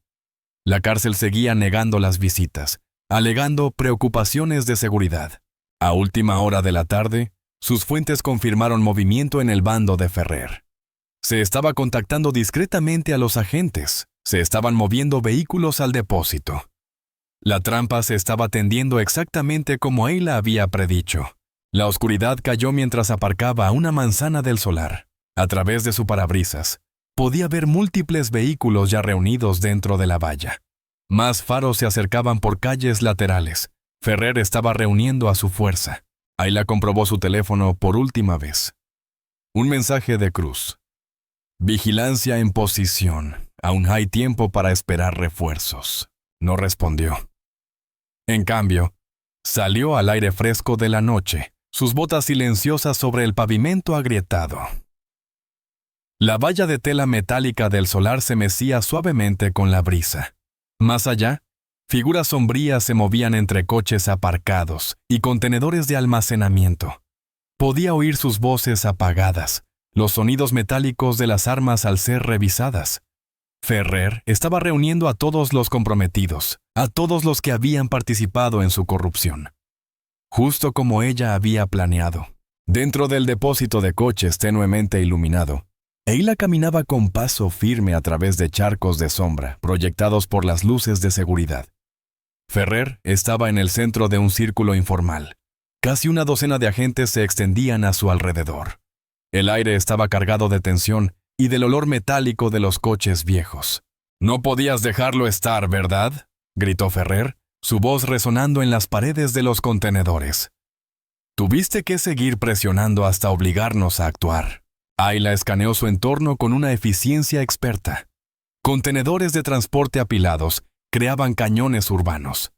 La cárcel seguía negando las visitas, alegando preocupaciones de seguridad. A última hora de la tarde, sus fuentes confirmaron movimiento en el bando de Ferrer. Se estaba contactando discretamente a los agentes, se estaban moviendo vehículos al depósito. La trampa se estaba tendiendo exactamente como Ayla había predicho. La oscuridad cayó mientras aparcaba a una manzana del solar. A través de su parabrisas, podía ver múltiples vehículos ya reunidos dentro de la valla. Más faros se acercaban por calles laterales. Ferrer estaba reuniendo a su fuerza. Ayla comprobó su teléfono por última vez. Un mensaje de Cruz. Vigilancia en posición. Aún hay tiempo para esperar refuerzos. No respondió. En cambio, salió al aire fresco de la noche, sus botas silenciosas sobre el pavimento agrietado. La valla de tela metálica del solar se mecía suavemente con la brisa. Más allá, figuras sombrías se movían entre coches aparcados y contenedores de almacenamiento. Podía oír sus voces apagadas, los sonidos metálicos de las armas al ser revisadas. Ferrer estaba reuniendo a todos los comprometidos, a todos los que habían participado en su corrupción. Justo como ella había planeado. Dentro del depósito de coches tenuemente iluminado, Ayla caminaba con paso firme a través de charcos de sombra proyectados por las luces de seguridad. Ferrer estaba en el centro de un círculo informal. Casi una docena de agentes se extendían a su alrededor. El aire estaba cargado de tensión y del olor metálico de los coches viejos. «No podías dejarlo estar, ¿verdad?», gritó Ferrer, su voz resonando en las paredes de los contenedores. «Tuviste que seguir presionando hasta obligarnos a actuar». Ayla escaneó su entorno con una eficiencia experta. Contenedores de transporte apilados creaban cañones urbanos.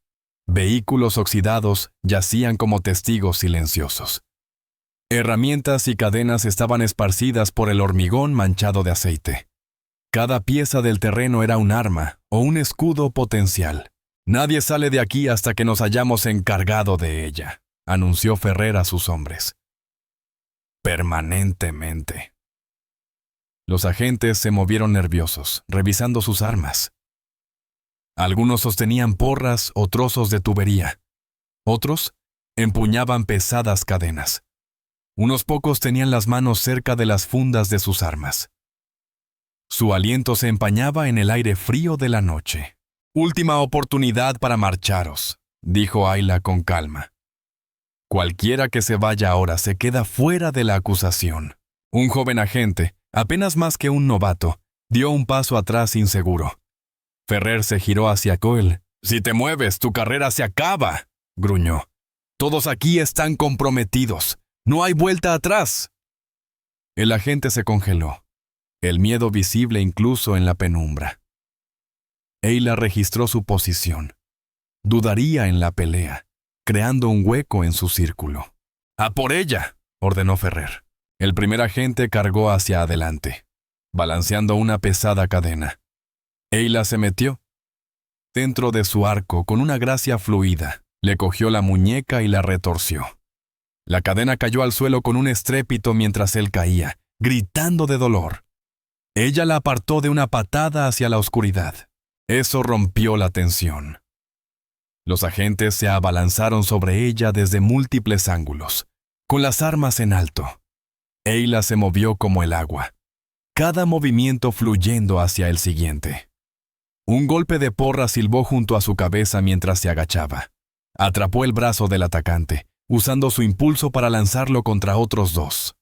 Vehículos oxidados yacían como testigos silenciosos. Herramientas y cadenas estaban esparcidas por el hormigón manchado de aceite. Cada pieza del terreno era un arma o un escudo potencial. «Nadie sale de aquí hasta que nos hayamos encargado de ella», anunció Ferrer a sus hombres. Permanentemente. Los agentes se movieron nerviosos, revisando sus armas. Algunos sostenían porras o trozos de tubería. Otros empuñaban pesadas cadenas. Unos pocos tenían las manos cerca de las fundas de sus armas. Su aliento se empañaba en el aire frío de la noche. «Última oportunidad para marcharos», dijo Ayla con calma. «Cualquiera que se vaya ahora se queda fuera de la acusación». Un joven agente, apenas más que un novato, dio un paso atrás inseguro. Ferrer se giró hacia Coyle. «Si te mueves, tu carrera se acaba», gruñó. «Todos aquí están comprometidos. No hay vuelta atrás». El agente se congeló, el miedo visible incluso en la penumbra. Ayla registró su posición. Dudaría en la pelea, creando un hueco en su círculo. «¡A por ella!», ordenó Ferrer. El primer agente cargó hacia adelante, balanceando una pesada cadena. Ayla se metió. Dentro de su arco, con una gracia fluida, le cogió la muñeca y la retorció. La cadena cayó al suelo con un estrépito mientras él caía, gritando de dolor. Ella la apartó de una patada hacia la oscuridad. Eso rompió la tensión. Los agentes se abalanzaron sobre ella desde múltiples ángulos, con las armas en alto. Ayla se movió como el agua, cada movimiento fluyendo hacia el siguiente. Un golpe de porra silbó junto a su cabeza mientras se agachaba. Atrapó el brazo del atacante, usando su impulso para lanzarlo contra otros dos.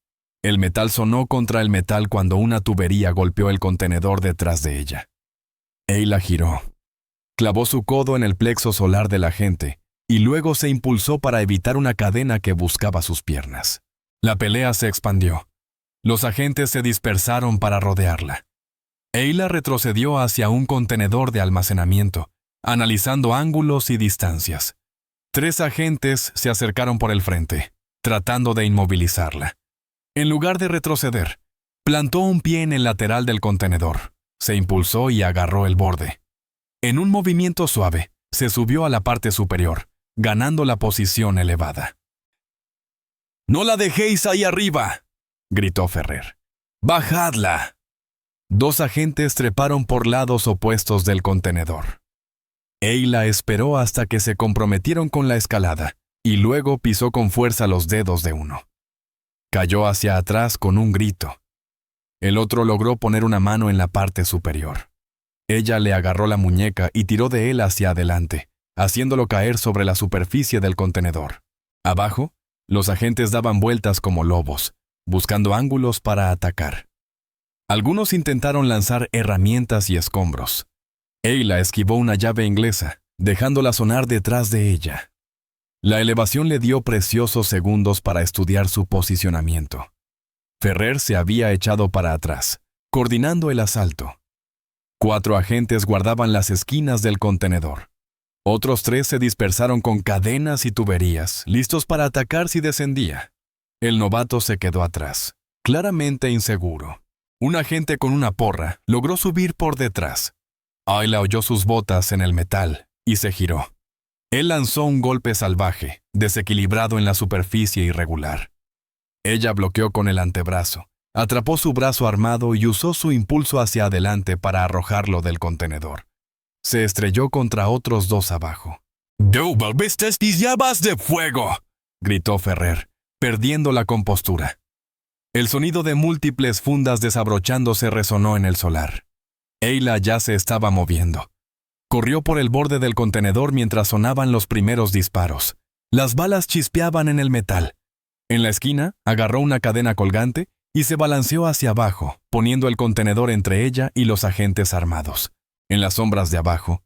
El metal sonó contra el metal cuando una tubería golpeó el contenedor detrás de ella. Ayla giró. Clavó su codo en el plexo solar del agente y luego se impulsó para evitar una cadena que buscaba sus piernas. La pelea se expandió. Los agentes se dispersaron para rodearla. Ayla retrocedió hacia un contenedor de almacenamiento, analizando ángulos y distancias. 3 agentes se acercaron por el frente, tratando de inmovilizarla. En lugar de retroceder, plantó un pie en el lateral del contenedor, se impulsó y agarró el borde. En un movimiento suave, se subió a la parte superior, ganando la posición elevada. «¡No la dejéis ahí arriba!», gritó Ferrer. «¡Bajadla!». 2 agentes treparon por lados opuestos del contenedor. Ayla esperó hasta que se comprometieron con la escalada y luego pisó con fuerza los dedos de uno. Cayó hacia atrás con un grito. El otro logró poner una mano en la parte superior. Ella le agarró la muñeca y tiró de él hacia adelante, haciéndolo caer sobre la superficie del contenedor. Abajo, los agentes daban vueltas como lobos, buscando ángulos para atacar. Algunos intentaron lanzar herramientas y escombros. Ayla esquivó una llave inglesa, dejándola sonar detrás de ella. La elevación le dio preciosos segundos para estudiar su posicionamiento. Ferrer se había echado para atrás, coordinando el asalto. 4 agentes guardaban las esquinas del contenedor. Otros 3 se dispersaron con cadenas y tuberías, listos para atacar si descendía. El novato se quedó atrás, claramente inseguro. Un agente con una porra logró subir por detrás. Ayla oyó sus botas en el metal y se giró. Él lanzó un golpe salvaje, desequilibrado en la superficie irregular. Ella bloqueó con el antebrazo, atrapó su brazo armado y usó su impulso hacia adelante para arrojarlo del contenedor. Se estrelló contra otros 2 abajo. «¡Devolviste mis llamas de fuego!», gritó Ferrer, perdiendo la compostura. El sonido de múltiples fundas desabrochándose resonó en el solar. Ayla ya se estaba moviendo. Corrió por el borde del contenedor mientras sonaban los primeros disparos. Las balas chispeaban en el metal. En la esquina, agarró una cadena colgante y se balanceó hacia abajo, poniendo el contenedor entre ella y los agentes armados. En las sombras de abajo,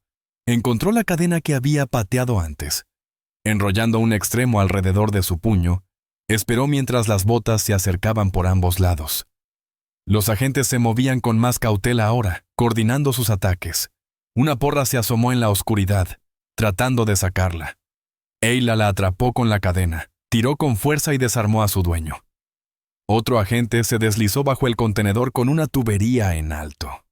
encontró la cadena que había pateado antes. Enrollando un extremo alrededor de su puño, esperó mientras las botas se acercaban por ambos lados. Los agentes se movían con más cautela ahora, coordinando sus ataques. Una porra se asomó en la oscuridad, tratando de sacarla. Ayla la atrapó con la cadena, tiró con fuerza y desarmó a su dueño. Otro agente se deslizó bajo el contenedor con una tubería en alto.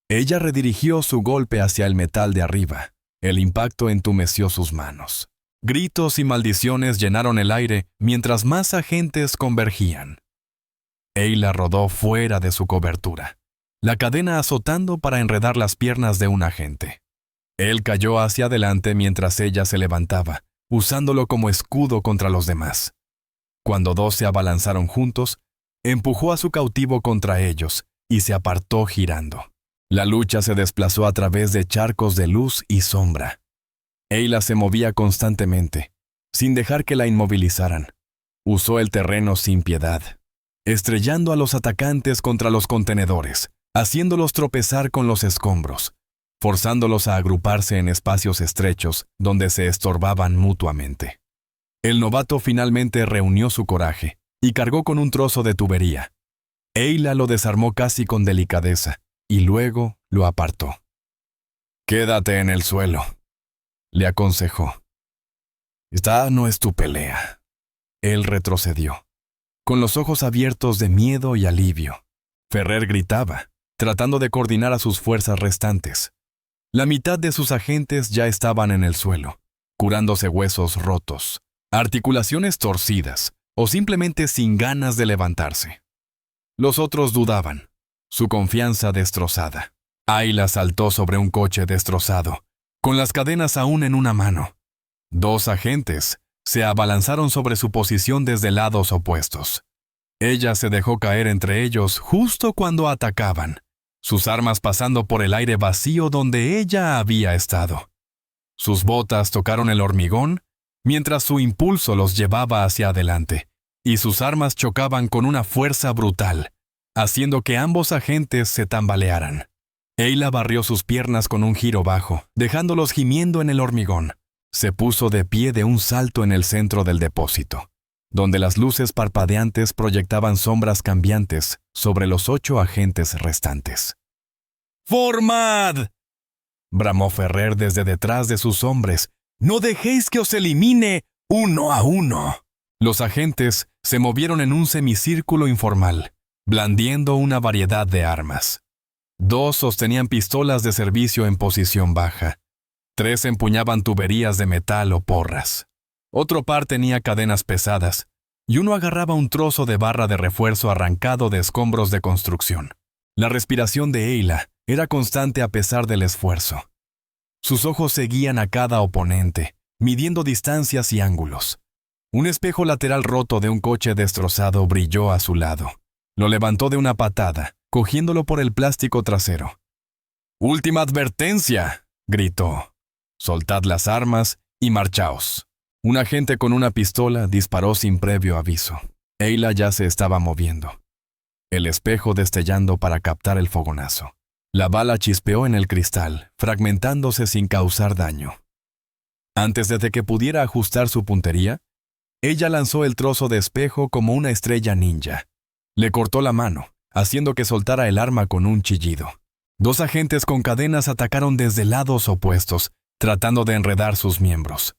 Ella redirigió su golpe hacia el metal de arriba. El impacto entumeció sus manos. Gritos y maldiciones llenaron el aire mientras más agentes convergían. Ayla rodó fuera de su cobertura, la cadena azotando para enredar las piernas de un agente. Él cayó hacia adelante mientras ella se levantaba, usándolo como escudo contra los demás. Cuando 2 se abalanzaron juntos, empujó a su cautivo contra ellos y se apartó girando. La lucha se desplazó a través de charcos de luz y sombra. Ayla se movía constantemente, sin dejar que la inmovilizaran. Usó el terreno sin piedad, estrellando a los atacantes contra los contenedores, haciéndolos tropezar con los escombros, forzándolos a agruparse en espacios estrechos donde se estorbaban mutuamente. El novato finalmente reunió su coraje y cargó con un trozo de tubería. Ayla lo desarmó casi con delicadeza y luego lo apartó. «Quédate en el suelo», le aconsejó. «Esta no es tu pelea». Él retrocedió, con los ojos abiertos de miedo y alivio. Ferrer gritaba, tratando de coordinar a sus fuerzas restantes. La mitad de sus agentes ya estaban en el suelo, curándose huesos rotos, articulaciones torcidas o simplemente sin ganas de levantarse. Los otros dudaban, su confianza destrozada. Ayla saltó sobre un coche destrozado, con las cadenas aún en una mano. 2 agentes se abalanzaron sobre su posición desde lados opuestos. Ella se dejó caer entre ellos justo cuando atacaban, sus armas pasando por el aire vacío donde ella había estado. Sus botas tocaron el hormigón, mientras su impulso los llevaba hacia adelante, y sus armas chocaban con una fuerza brutal, haciendo que ambos agentes se tambalearan. Ayla barrió sus piernas con un giro bajo, dejándolos gimiendo en el hormigón. Se puso de pie de un salto en el centro del depósito, donde las luces parpadeantes proyectaban sombras cambiantes sobre los 8 agentes restantes. ¡Formad!, bramó Ferrer desde detrás de sus hombres. «¡No dejéis que os elimine 1 a 1! Los agentes se movieron en un semicírculo informal, blandiendo una variedad de armas. 2 sostenían pistolas de servicio en posición baja. 3 empuñaban tuberías de metal o porras. Otro par tenía cadenas pesadas, y uno agarraba un trozo de barra de refuerzo arrancado de escombros de construcción. La respiración de Ayla era constante a pesar del esfuerzo. Sus ojos seguían a cada oponente, midiendo distancias y ángulos. Un espejo lateral roto de un coche destrozado brilló a su lado. Lo levantó de una patada, cogiéndolo por el plástico trasero. «¡Última advertencia!», gritó. «Soltad las armas y marchaos». Un agente con una pistola disparó sin previo aviso. Ayla ya se estaba moviendo, el espejo destellando para captar el fogonazo. La bala chispeó en el cristal, fragmentándose sin causar daño. Antes de que pudiera ajustar su puntería, ella lanzó el trozo de espejo como una estrella ninja. Le cortó la mano, haciendo que soltara el arma con un chillido. 2 agentes con cadenas atacaron desde lados opuestos, tratando de enredar sus miembros.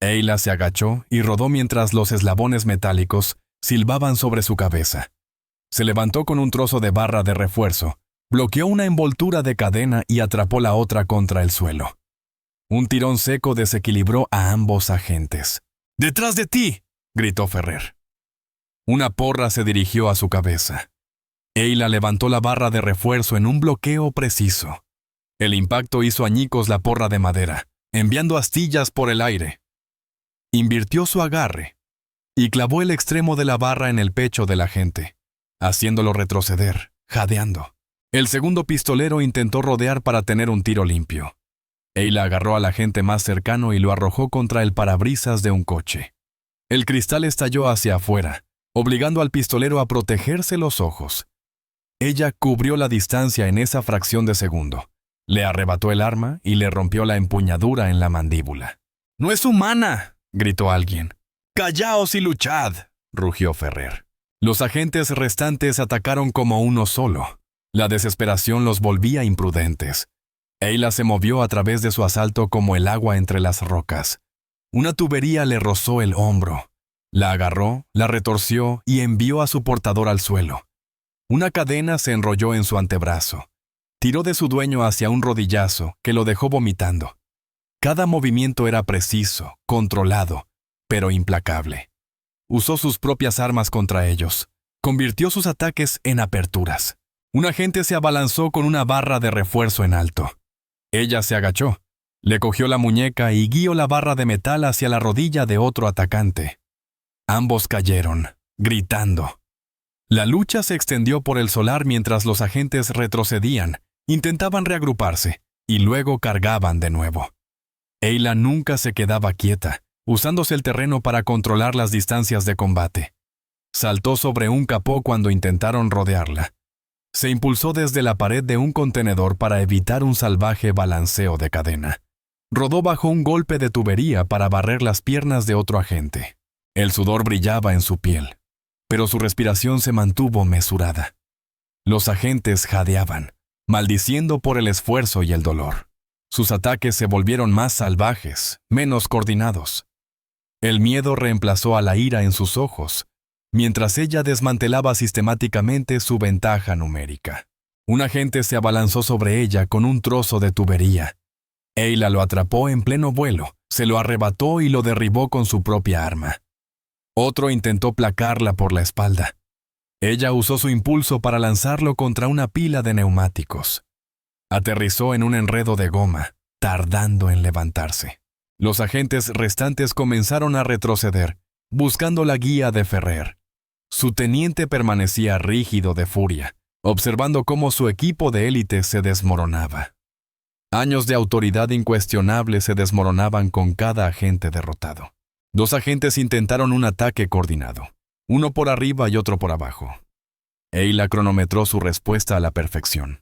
Ayla se agachó y rodó mientras los eslabones metálicos silbaban sobre su cabeza. Se levantó con un trozo de barra de refuerzo, bloqueó una envoltura de cadena y atrapó la otra contra el suelo. Un tirón seco desequilibró a ambos agentes. «¡Detrás de ti!», gritó Ferrer. Una porra se dirigió a su cabeza. Ayla levantó la barra de refuerzo en un bloqueo preciso. El impacto hizo añicos la porra de madera, enviando astillas por el aire. Invirtió su agarre y clavó el extremo de la barra en el pecho del agente, haciéndolo retroceder, jadeando. El segundo pistolero intentó rodear para tener un tiro limpio. Ayla agarró al agente más cercano y lo arrojó contra el parabrisas de un coche. El cristal estalló hacia afuera, obligando al pistolero a protegerse los ojos. Ella cubrió la distancia en esa fracción de segundo. Le arrebató el arma y le rompió la empuñadura en la mandíbula. «¡No es humana!», gritó alguien. «¡Callaos y luchad!», rugió Ferrer. Los agentes restantes atacaron como uno solo. La desesperación los volvía imprudentes. Ayla se movió a través de su asalto como el agua entre las rocas. Una tubería le rozó el hombro. La agarró, la retorció y envió a su portador al suelo. Una cadena se enrolló en su antebrazo. Tiró de su dueño hacia un rodillazo que lo dejó vomitando. Cada movimiento era preciso, controlado, pero implacable. Usó sus propias armas contra ellos. Convirtió sus ataques en aperturas. Un agente se abalanzó con una barra de refuerzo en alto. Ella se agachó, le cogió la muñeca y guió la barra de metal hacia la rodilla de otro atacante. Ambos cayeron, gritando. La lucha se extendió por el solar mientras los agentes retrocedían, intentaban reagruparse y luego cargaban de nuevo. Ayla nunca se quedaba quieta, usándose el terreno para controlar las distancias de combate. Saltó sobre un capó cuando intentaron rodearla. Se impulsó desde la pared de un contenedor para evitar un salvaje balanceo de cadena. Rodó bajo un golpe de tubería para barrer las piernas de otro agente. El sudor brillaba en su piel, pero su respiración se mantuvo mesurada. Los agentes jadeaban, maldiciendo por el esfuerzo y el dolor. Sus ataques se volvieron más salvajes, menos coordinados. El miedo reemplazó a la ira en sus ojos, mientras ella desmantelaba sistemáticamente su ventaja numérica. Un agente se abalanzó sobre ella con un trozo de tubería, Ayla lo atrapó en pleno vuelo, se lo arrebató y lo derribó con su propia arma. Otro intentó placarla por la espalda. Ella usó su impulso para lanzarlo contra una pila de neumáticos. Aterrizó en un enredo de goma, tardando en levantarse. Los agentes restantes comenzaron a retroceder, buscando la guía de Ferrer. Su teniente permanecía rígido de furia, observando cómo su equipo de élite se desmoronaba. Años de autoridad incuestionable se desmoronaban con cada agente derrotado. 2 agentes intentaron un ataque coordinado, uno por arriba y otro por abajo. Ayla cronometró su respuesta a la perfección.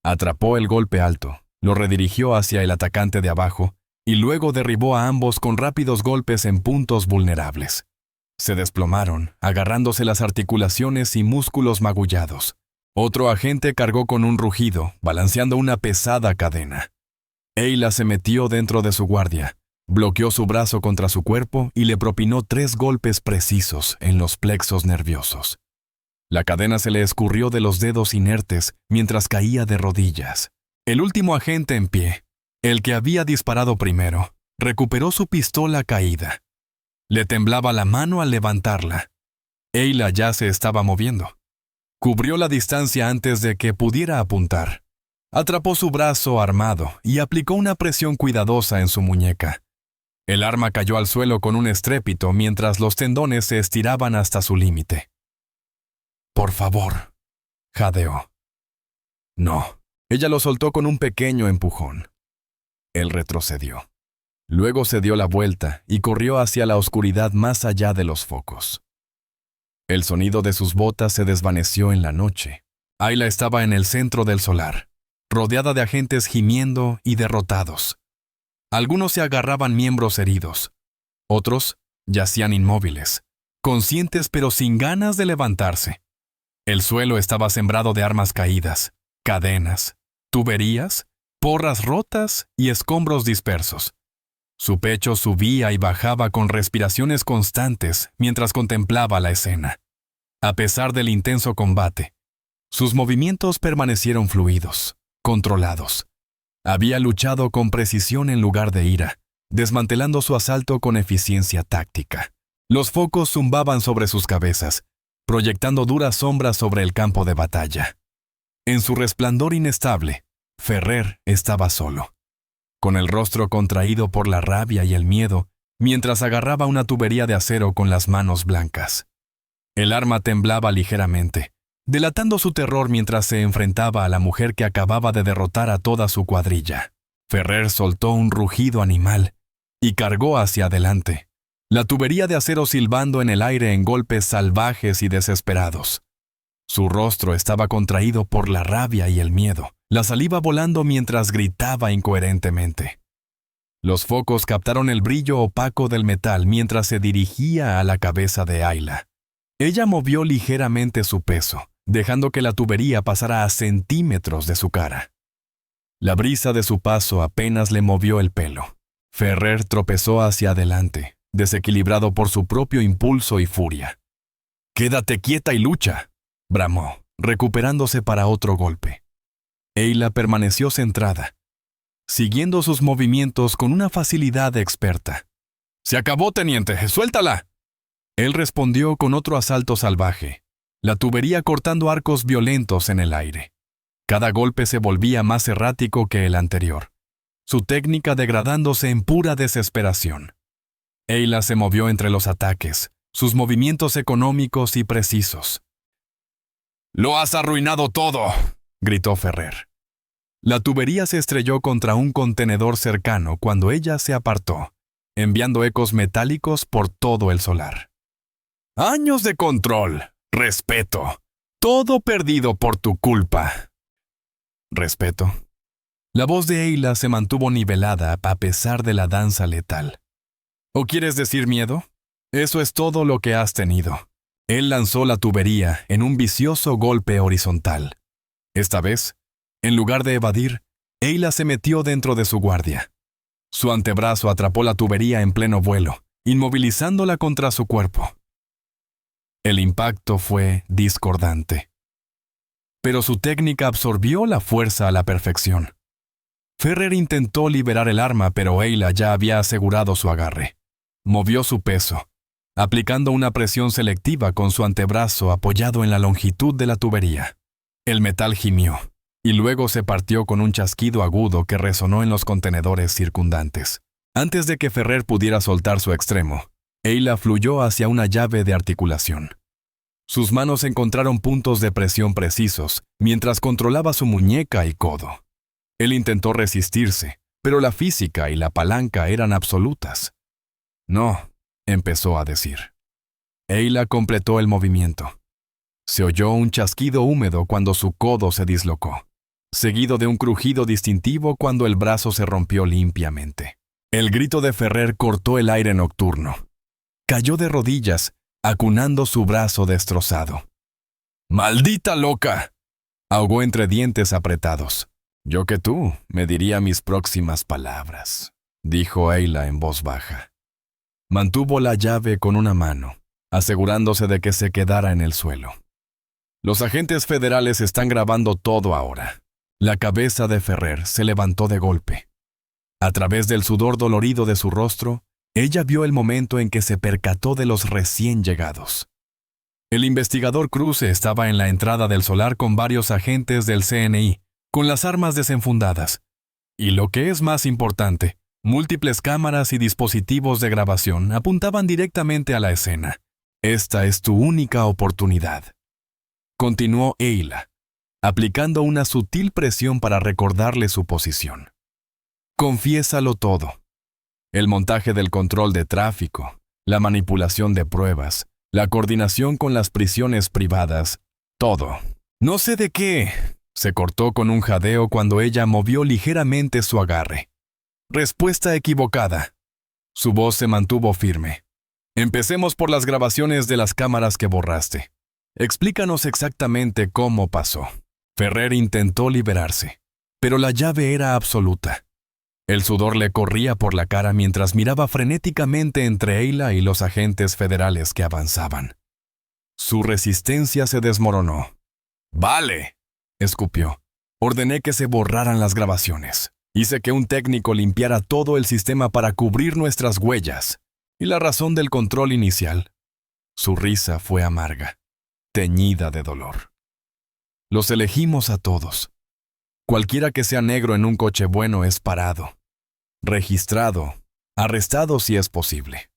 Atrapó el golpe alto, lo redirigió hacia el atacante de abajo y luego derribó a ambos con rápidos golpes en puntos vulnerables. Se desplomaron, agarrándose las articulaciones y músculos magullados. Otro agente cargó con un rugido, balanceando una pesada cadena. Ayla se metió dentro de su guardia, bloqueó su brazo contra su cuerpo y le propinó 3 golpes precisos en los plexos nerviosos. La cadena se le escurrió de los dedos inertes mientras caía de rodillas. El último agente en pie, el que había disparado primero, recuperó su pistola caída. Le temblaba la mano al levantarla. Ayla ya se estaba moviendo. Cubrió la distancia antes de que pudiera apuntar. Atrapó su brazo armado y aplicó una presión cuidadosa en su muñeca. El arma cayó al suelo con un estrépito mientras los tendones se estiraban hasta su límite. «Por favor», jadeó. No. Ella lo soltó con un pequeño empujón. Él retrocedió. Luego se dio la vuelta y corrió hacia la oscuridad más allá de los focos. El sonido de sus botas se desvaneció en la noche. Ayla estaba en el centro del solar, rodeada de agentes gimiendo y derrotados. Algunos se agarraban miembros heridos. Otros yacían inmóviles, conscientes pero sin ganas de levantarse. El suelo estaba sembrado de armas caídas, cadenas, tuberías, porras rotas y escombros dispersos. Su pecho subía y bajaba con respiraciones constantes mientras contemplaba la escena. A pesar del intenso combate, sus movimientos permanecieron fluidos, controlados. Había luchado con precisión en lugar de ira, desmantelando su asalto con eficiencia táctica. Los focos zumbaban sobre sus cabezas, proyectando duras sombras sobre el campo de batalla. En su resplandor inestable, Ferrer estaba solo, con el rostro contraído por la rabia y el miedo, mientras agarraba una tubería de acero con las manos blancas. El arma temblaba ligeramente, delatando su terror mientras se enfrentaba a la mujer que acababa de derrotar a toda su cuadrilla. Ferrer soltó un rugido animal y cargó hacia adelante, la tubería de acero silbando en el aire en golpes salvajes y desesperados. Su rostro estaba contraído por la rabia y el miedo, la saliva volando mientras gritaba incoherentemente. Los focos captaron el brillo opaco del metal mientras se dirigía a la cabeza de Ayla. Ella movió ligeramente su peso, dejando que la tubería pasara a centímetros de su cara. La brisa de su paso apenas le movió el pelo. Ferrer tropezó hacia adelante, desequilibrado por su propio impulso y furia. «Quédate quieta y lucha», bramó, recuperándose para otro golpe. Ayla permaneció centrada, siguiendo sus movimientos con una facilidad experta. «Se acabó, teniente, suéltala». Él respondió con otro asalto salvaje, la tubería cortando arcos violentos en el aire. Cada golpe se volvía más errático que el anterior, su técnica degradándose en pura desesperación. Ayla se movió entre los ataques, sus movimientos económicos y precisos. «¡Lo has arruinado todo!», gritó Ferrer. La tubería se estrelló contra un contenedor cercano cuando ella se apartó, enviando ecos metálicos por todo el solar. «Años de control, respeto, todo perdido por tu culpa». «Respeto». La voz de Ayla se mantuvo nivelada a pesar de la danza letal. «¿O quieres decir miedo? Eso es todo lo que has tenido». Él lanzó la tubería en un vicioso golpe horizontal. Esta vez, en lugar de evadir, Ayla se metió dentro de su guardia. Su antebrazo atrapó la tubería en pleno vuelo, inmovilizándola contra su cuerpo. El impacto fue discordante, pero su técnica absorbió la fuerza a la perfección. Ferrer intentó liberar el arma, pero Ayla ya había asegurado su agarre. Movió su peso, aplicando una presión selectiva con su antebrazo apoyado en la longitud de la tubería. El metal gimió, y luego se partió con un chasquido agudo que resonó en los contenedores circundantes. Antes de que Ferrer pudiera soltar su extremo, Ayla fluyó hacia una llave de articulación. Sus manos encontraron puntos de presión precisos mientras controlaba su muñeca y codo. Él intentó resistirse, pero la física y la palanca eran absolutas. «No», empezó a decir. Ayla completó el movimiento. Se oyó un chasquido húmedo cuando su codo se dislocó, seguido de un crujido distintivo cuando el brazo se rompió limpiamente. El grito de Ferrer cortó el aire nocturno. Cayó de rodillas, acunando su brazo destrozado. «¡Maldita loca!», ahogó entre dientes apretados. «Yo que tú me diría mis próximas palabras», dijo Ayla en voz baja. Mantuvo la llave con una mano, asegurándose de que se quedara en el suelo. «Los agentes federales están grabando todo ahora». La cabeza de Ferrer se levantó de golpe. A través del sudor dolorido de su rostro, ella vio el momento en que se percató de los recién llegados. El investigador Cruz estaba en la entrada del solar con varios agentes del CNI, con las armas desenfundadas. Y lo que es más importante, múltiples cámaras y dispositivos de grabación apuntaban directamente a la escena. «Esta es tu única oportunidad», continuó Ayla, aplicando una sutil presión para recordarle su posición. «Confiésalo todo. El montaje del control de tráfico, la manipulación de pruebas, la coordinación con las prisiones privadas, todo». «No sé de qué», se cortó con un jadeo cuando ella movió ligeramente su agarre. «Respuesta equivocada». Su voz se mantuvo firme. «Empecemos por las grabaciones de las cámaras que borraste. Explícanos exactamente cómo pasó». Ferrer intentó liberarse, pero la llave era absoluta. El sudor le corría por la cara mientras miraba frenéticamente entre Ayla y los agentes federales que avanzaban. Su resistencia se desmoronó. «Vale», escupió. «Ordené que se borraran las grabaciones. Hice que un técnico limpiara todo el sistema para cubrir nuestras huellas. ¿Y la razón del control inicial?» Su risa fue amarga, teñida de dolor. «Los elegimos a todos. Cualquiera que sea negro en un coche bueno es parado, registrado, arrestado si es posible.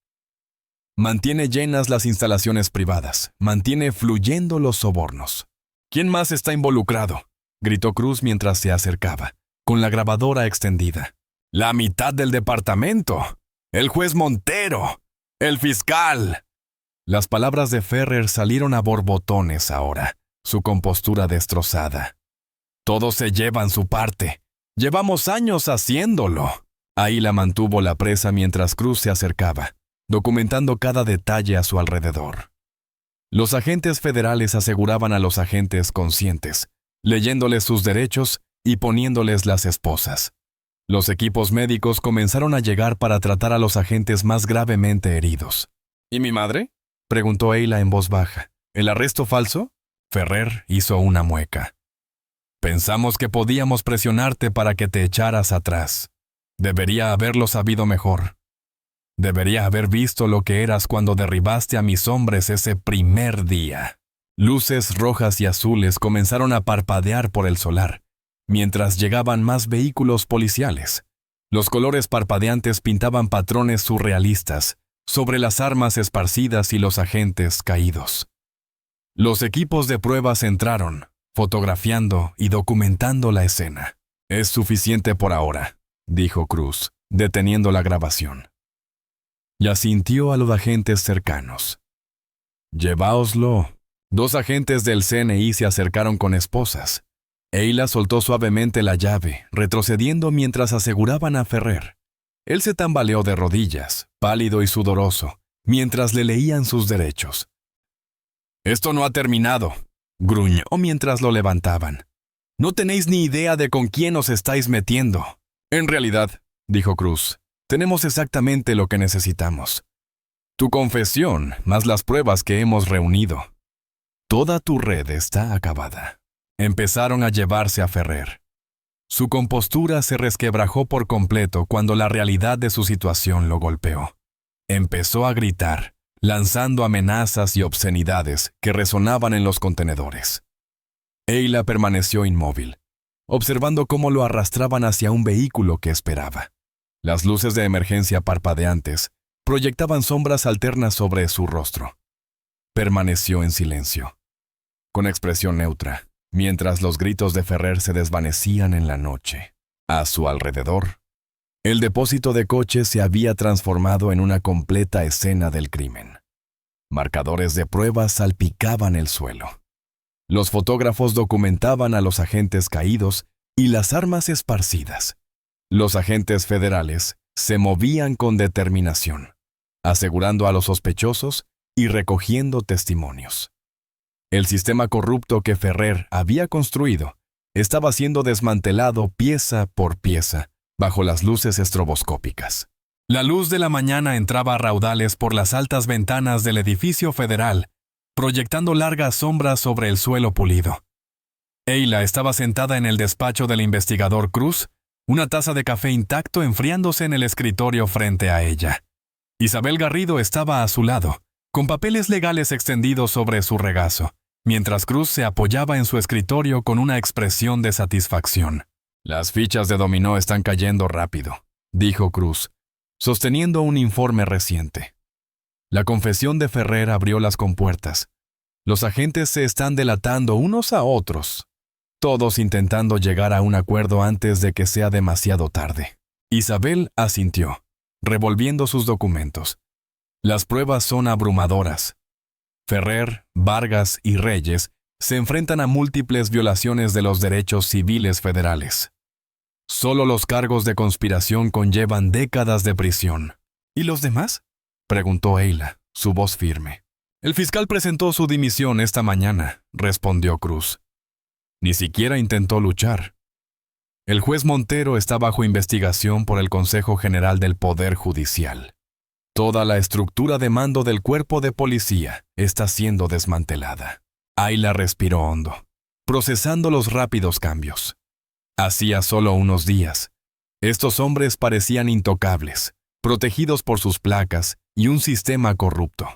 Mantiene llenas las instalaciones privadas, mantiene fluyendo los sobornos». «¿Quién más está involucrado?», gritó Cruz mientras se acercaba, con la grabadora extendida. «La mitad del departamento. El juez Montero. El fiscal». Las palabras de Ferrer salieron a borbotones ahora, su compostura destrozada. «Todos se llevan su parte. Llevamos años haciéndolo». Ayla mantuvo la presa mientras Cruz se acercaba, documentando cada detalle a su alrededor. Los agentes federales aseguraban a los agentes conscientes, leyéndoles sus derechos y poniéndoles las esposas. Los equipos médicos comenzaron a llegar para tratar a los agentes más gravemente heridos. «¿Y mi madre?», preguntó Ayla en voz baja. «¿El arresto falso?». Ferrer hizo una mueca. «Pensamos que podíamos presionarte para que te echaras atrás. Debería haberlo sabido mejor. Debería haber visto lo que eras cuando derribaste a mis hombres ese primer día». Luces rojas y azules comenzaron a parpadear por el solar, mientras llegaban más vehículos policiales. Los colores parpadeantes pintaban patrones surrealistas sobre las armas esparcidas y los agentes caídos. Los equipos de pruebas entraron, fotografiando y documentando la escena. «Es suficiente por ahora», dijo Cruz, deteniendo la grabación. Y asintió a los agentes cercanos. «Lleváoslo». 2 agentes del CNI se acercaron con esposas. Ayla soltó suavemente la llave, retrocediendo mientras aseguraban a Ferrer. Él se tambaleó de rodillas, pálido y sudoroso, mientras le leían sus derechos. «Esto no ha terminado», gruñó mientras lo levantaban. «No tenéis ni idea de con quién os estáis metiendo». «En realidad», dijo Cruz, «tenemos exactamente lo que necesitamos. Tu confesión, más las pruebas que hemos reunido. Toda tu red está acabada». Empezaron a llevarse a Ferrer. Su compostura se resquebrajó por completo cuando la realidad de su situación lo golpeó. Empezó a gritar, lanzando amenazas y obscenidades que resonaban en los contenedores. Ayla permaneció inmóvil, observando cómo lo arrastraban hacia un vehículo que esperaba. Las luces de emergencia parpadeantes proyectaban sombras alternas sobre su rostro. Permaneció en silencio, con expresión neutra, mientras los gritos de Ferrer se desvanecían en la noche. A su alrededor, el depósito de coches se había transformado en una completa escena del crimen. Marcadores de pruebas salpicaban el suelo. Los fotógrafos documentaban a los agentes caídos y las armas esparcidas. Los agentes federales se movían con determinación, asegurando a los sospechosos y recogiendo testimonios. El sistema corrupto que Ferrer había construido estaba siendo desmantelado pieza por pieza bajo las luces estroboscópicas. La luz de la mañana entraba a raudales por las altas ventanas del edificio federal, proyectando largas sombras sobre el suelo pulido. Ayla estaba sentada en el despacho del investigador Cruz, una taza de café intacto enfriándose en el escritorio frente a ella. Isabel Garrido estaba a su lado, con papeles legales extendidos sobre su regazo, mientras Cruz se apoyaba en su escritorio con una expresión de satisfacción. «Las fichas de dominó están cayendo rápido», dijo Cruz, sosteniendo un informe reciente. La confesión de Ferrer abrió las compuertas. Los agentes se están delatando unos a otros, todos intentando llegar a un acuerdo antes de que sea demasiado tarde. Isabel asintió, revolviendo sus documentos. Las pruebas son abrumadoras. Ferrer, Vargas y Reyes se enfrentan a múltiples violaciones de los derechos civiles federales. Solo los cargos de conspiración conllevan décadas de prisión. ¿Y los demás?, preguntó Ayla, su voz firme. El fiscal presentó su dimisión esta mañana, respondió Cruz. Ni siquiera intentó luchar. El juez Montero está bajo investigación por el Consejo General del Poder Judicial. Toda la estructura de mando del cuerpo de policía está siendo desmantelada. Ayla respiró hondo, procesando los rápidos cambios. Hacía solo unos días, estos hombres parecían intocables, protegidos por sus placas y un sistema corrupto.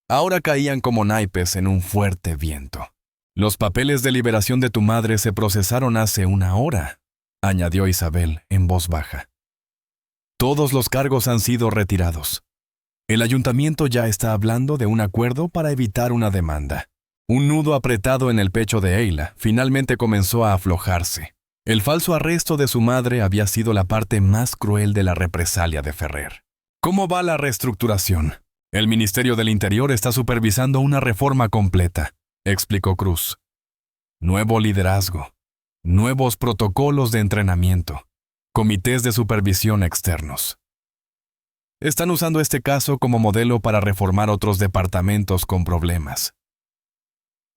Ahora caían como naipes en un fuerte viento. Los papeles de liberación de tu madre se procesaron hace una hora, añadió Isabel en voz baja. Todos los cargos han sido retirados. El ayuntamiento ya está hablando de un acuerdo para evitar una demanda. Un nudo apretado en el pecho de Ayla finalmente comenzó a aflojarse. El falso arresto de su madre había sido la parte más cruel de la represalia de Ferrer. ¿Cómo va la reestructuración? El Ministerio del Interior está supervisando una reforma completa, explicó Cruz. Nuevo liderazgo, nuevos protocolos de entrenamiento, comités de supervisión externos. Están usando este caso como modelo para reformar otros departamentos con problemas.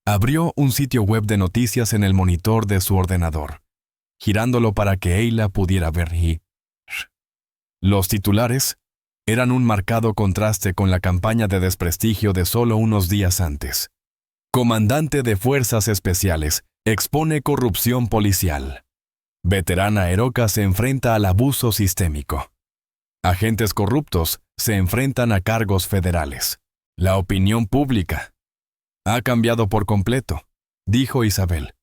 Abrió un sitio web de noticias en el monitor de su ordenador, girándolo para que Ayla pudiera ver los titulares eran un marcado contraste con la campaña de desprestigio de solo unos días antes. Comandante de Fuerzas Especiales expone corrupción policial. Veterana Eroca se enfrenta al abuso sistémico. Agentes corruptos se enfrentan a cargos federales. La opinión pública ha cambiado por completo, dijo Isabel.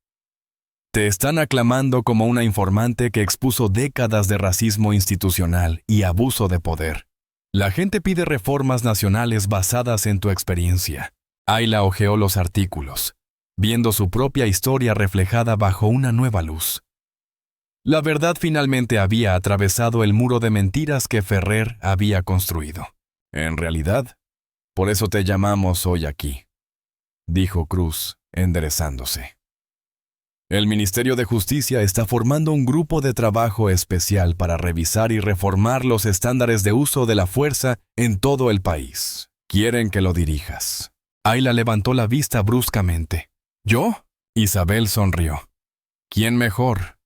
Te están aclamando como una informante que expuso décadas de racismo institucional y abuso de poder. La gente pide reformas nacionales basadas en tu experiencia. Ayla hojeó los artículos, viendo su propia historia reflejada bajo una nueva luz. La verdad finalmente había atravesado el muro de mentiras que Ferrer había construido. En realidad, por eso te llamamos hoy aquí, dijo Cruz, enderezándose. El Ministerio de Justicia está formando un grupo de trabajo especial para revisar y reformar los estándares de uso de la fuerza en todo el país. Quieren que lo dirijas. Ayla levantó la vista bruscamente. ¿Yo? Isabel sonrió. ¿Quién mejor?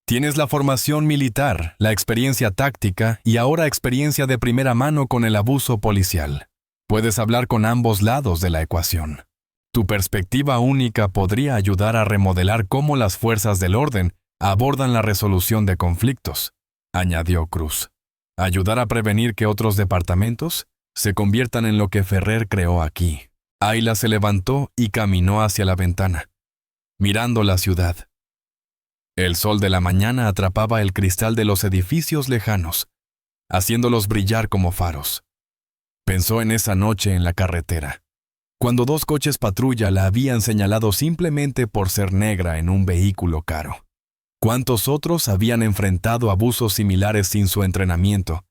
Tienes la formación militar, la experiencia táctica y ahora experiencia de primera mano con el abuso policial. Puedes hablar con ambos lados de la ecuación. Tu perspectiva única podría ayudar a remodelar cómo las fuerzas del orden abordan la resolución de conflictos, añadió Cruz. Ayudar a prevenir que otros departamentos se conviertan en lo que Ferrer creó aquí. Ayla se levantó y caminó hacia la ventana, mirando la ciudad. El sol de la mañana atrapaba el cristal de los edificios lejanos, haciéndolos brillar como faros. Pensó en esa noche en la carretera, cuando 2 coches patrulla la habían señalado simplemente por ser negra en un vehículo caro. ¿Cuántos otros habían enfrentado abusos similares sin su entrenamiento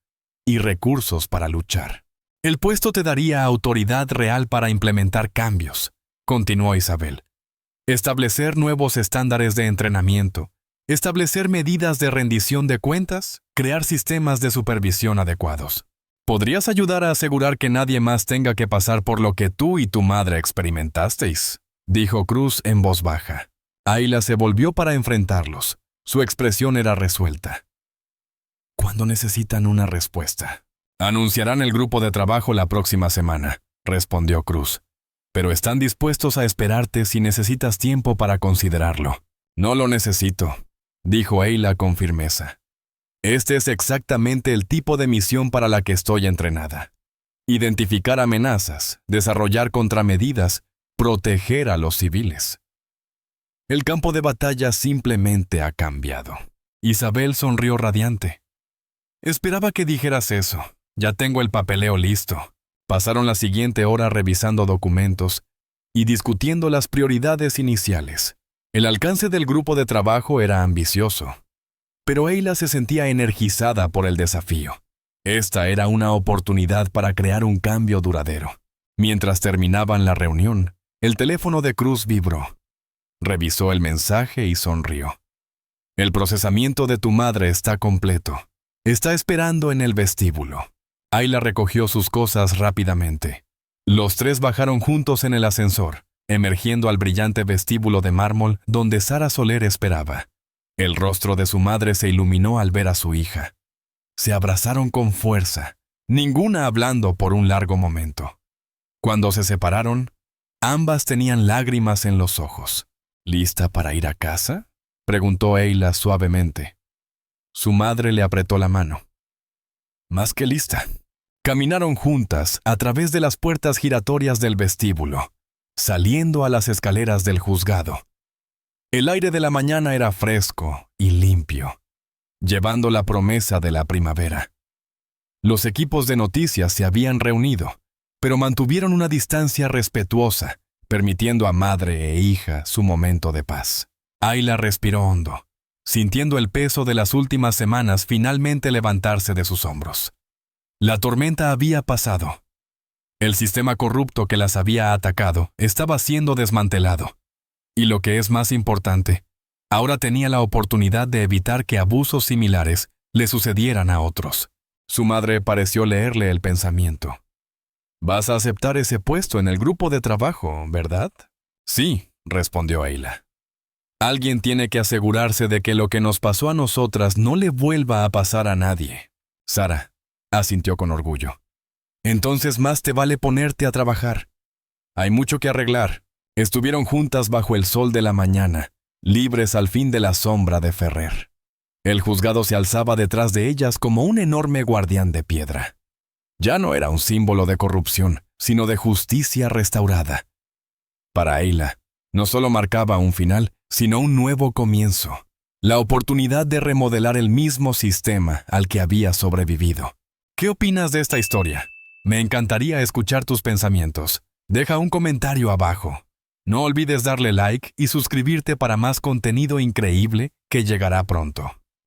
y recursos para luchar? El puesto te daría autoridad real para implementar cambios, continuó Isabel. Establecer nuevos estándares de entrenamiento, establecer medidas de rendición de cuentas, crear sistemas de supervisión adecuados. ¿Podrías ayudar a asegurar que nadie más tenga que pasar por lo que tú y tu madre experimentasteis?, dijo Cruz en voz baja. Ayla se volvió para enfrentarlos. Su expresión era resuelta. ¿Cuándo necesitan una respuesta? Anunciarán el grupo de trabajo la próxima semana, respondió Cruz. Pero están dispuestos a esperarte si necesitas tiempo para considerarlo. No lo necesito, dijo Ayla con firmeza. Este es exactamente el tipo de misión para la que estoy entrenada. Identificar amenazas, desarrollar contramedidas, proteger a los civiles. El campo de batalla simplemente ha cambiado. Isabel sonrió radiante. Esperaba que dijeras eso. Ya tengo el papeleo listo. Pasaron la siguiente hora revisando documentos y discutiendo las prioridades iniciales. El alcance del grupo de trabajo era ambicioso, pero Ayla se sentía energizada por el desafío. Esta era una oportunidad para crear un cambio duradero. Mientras terminaban la reunión, el teléfono de Cruz vibró. Revisó el mensaje y sonrió. El procesamiento de tu madre está completo. Está esperando en el vestíbulo. Ayla recogió sus cosas rápidamente. Los 3 bajaron juntos en el ascensor, emergiendo al brillante vestíbulo de mármol donde Sara Soler esperaba. El rostro de su madre se iluminó al ver a su hija. Se abrazaron con fuerza, ninguna hablando por un largo momento. Cuando se separaron, ambas tenían lágrimas en los ojos. ¿Lista para ir a casa?, preguntó Ayla suavemente. Su madre le apretó la mano. Más que lista. Caminaron juntas a través de las puertas giratorias del vestíbulo, saliendo a las escaleras del juzgado. El aire de la mañana era fresco y limpio, llevando la promesa de la primavera. Los equipos de noticias se habían reunido, pero mantuvieron una distancia respetuosa, permitiendo a madre e hija su momento de paz. Ayla respiró hondo, sintiendo el peso de las últimas semanas finalmente levantarse de sus hombros. La tormenta había pasado. El sistema corrupto que las había atacado estaba siendo desmantelado. Y lo que es más importante, ahora tenía la oportunidad de evitar que abusos similares le sucedieran a otros. Su madre pareció leerle el pensamiento. «Vas a aceptar ese puesto en el grupo de trabajo, ¿verdad?» «Sí», respondió Ayla. «Alguien tiene que asegurarse de que lo que nos pasó a nosotras no le vuelva a pasar a nadie». Sara asintió con orgullo. «Entonces más te vale ponerte a trabajar. Hay mucho que arreglar». Estuvieron juntas bajo el sol de la mañana, libres al fin de la sombra de Ferrer. El juzgado se alzaba detrás de ellas como un enorme guardián de piedra. Ya no era un símbolo de corrupción, sino de justicia restaurada. Para Ayla, no solo marcaba un final, sino un nuevo comienzo, la oportunidad de remodelar el mismo sistema al que había sobrevivido. ¿Qué opinas de esta historia? Me encantaría escuchar tus pensamientos. Deja un comentario abajo. No olvides darle like y suscribirte para más contenido increíble que llegará pronto.